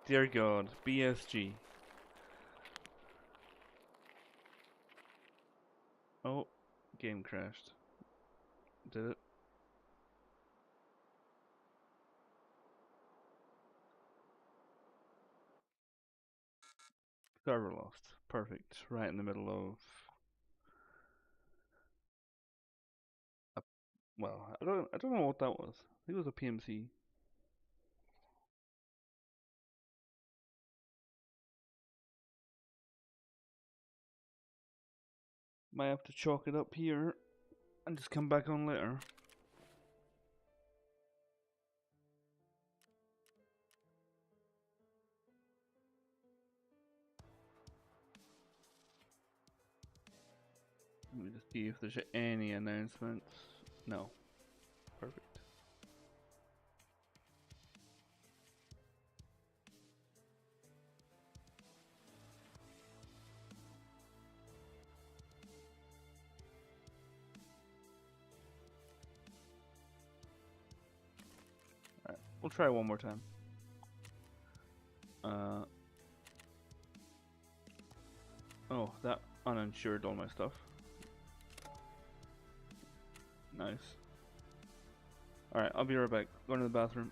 [SPEAKER 2] Dear God, BSG. Oh, game crashed. Did it? Server lost. Perfect. Right in the middle of. Well, I don't know what that was. I think it was a PMC. Might have to chalk it up here and just come back on later. Let me just see if there's any announcements. No. Perfect. Alright, we'll try one more time. Oh, that uninsured all my stuff. Nice. Alright, I'll be right back. Going to the bathroom.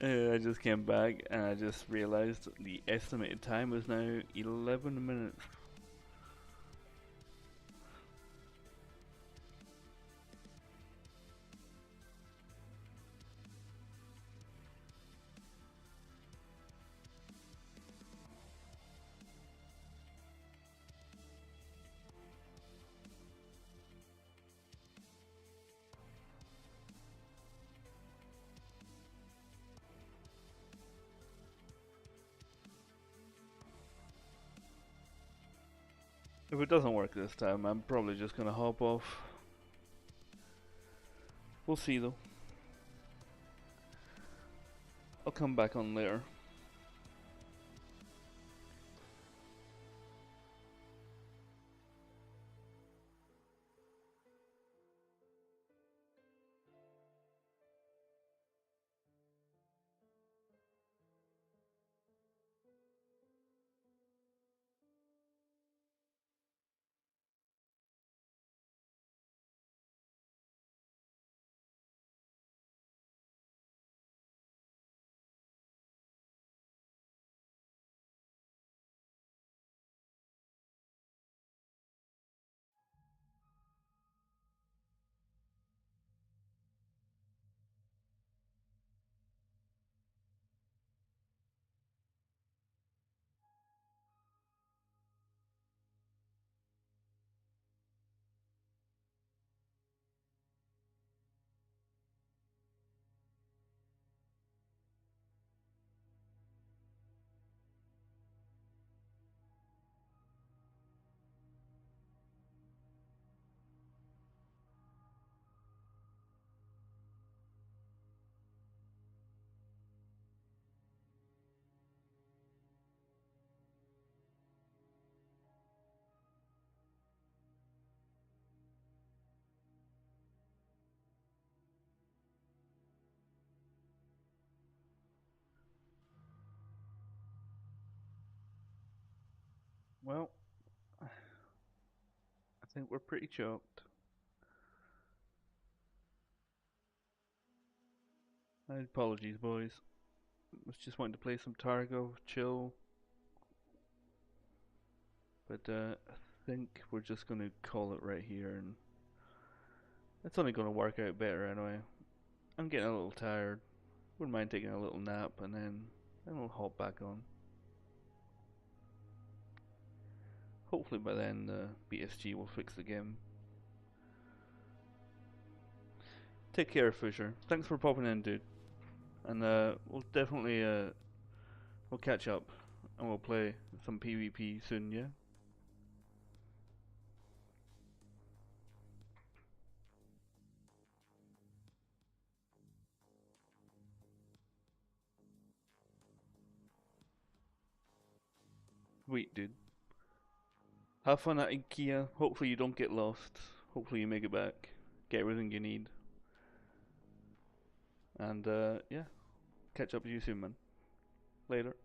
[SPEAKER 2] I just came back and I just realized the estimated time is now 11 minutes. If it doesn't work this time, I'm probably just gonna hop off. We'll see though. I'll come back on later. Well, I think we're pretty choked. My apologies, boys. Was just wanting to play some Tarkov, chill. But I think we're just gonna call it right here, and it's only gonna work out better anyway. I'm getting a little tired. Wouldn't mind taking a little nap, and then we'll hop back on. Hopefully by then BSG will fix the game. Take care, Fisher. Thanks for popping in, dude. And we'll definitely we'll catch up and we'll play some PvP soon, yeah? Sweet, dude. Have fun at IKEA. Hopefully you don't get lost. Hopefully you make it back. Get everything you need. And yeah, catch up with you soon, man. Later.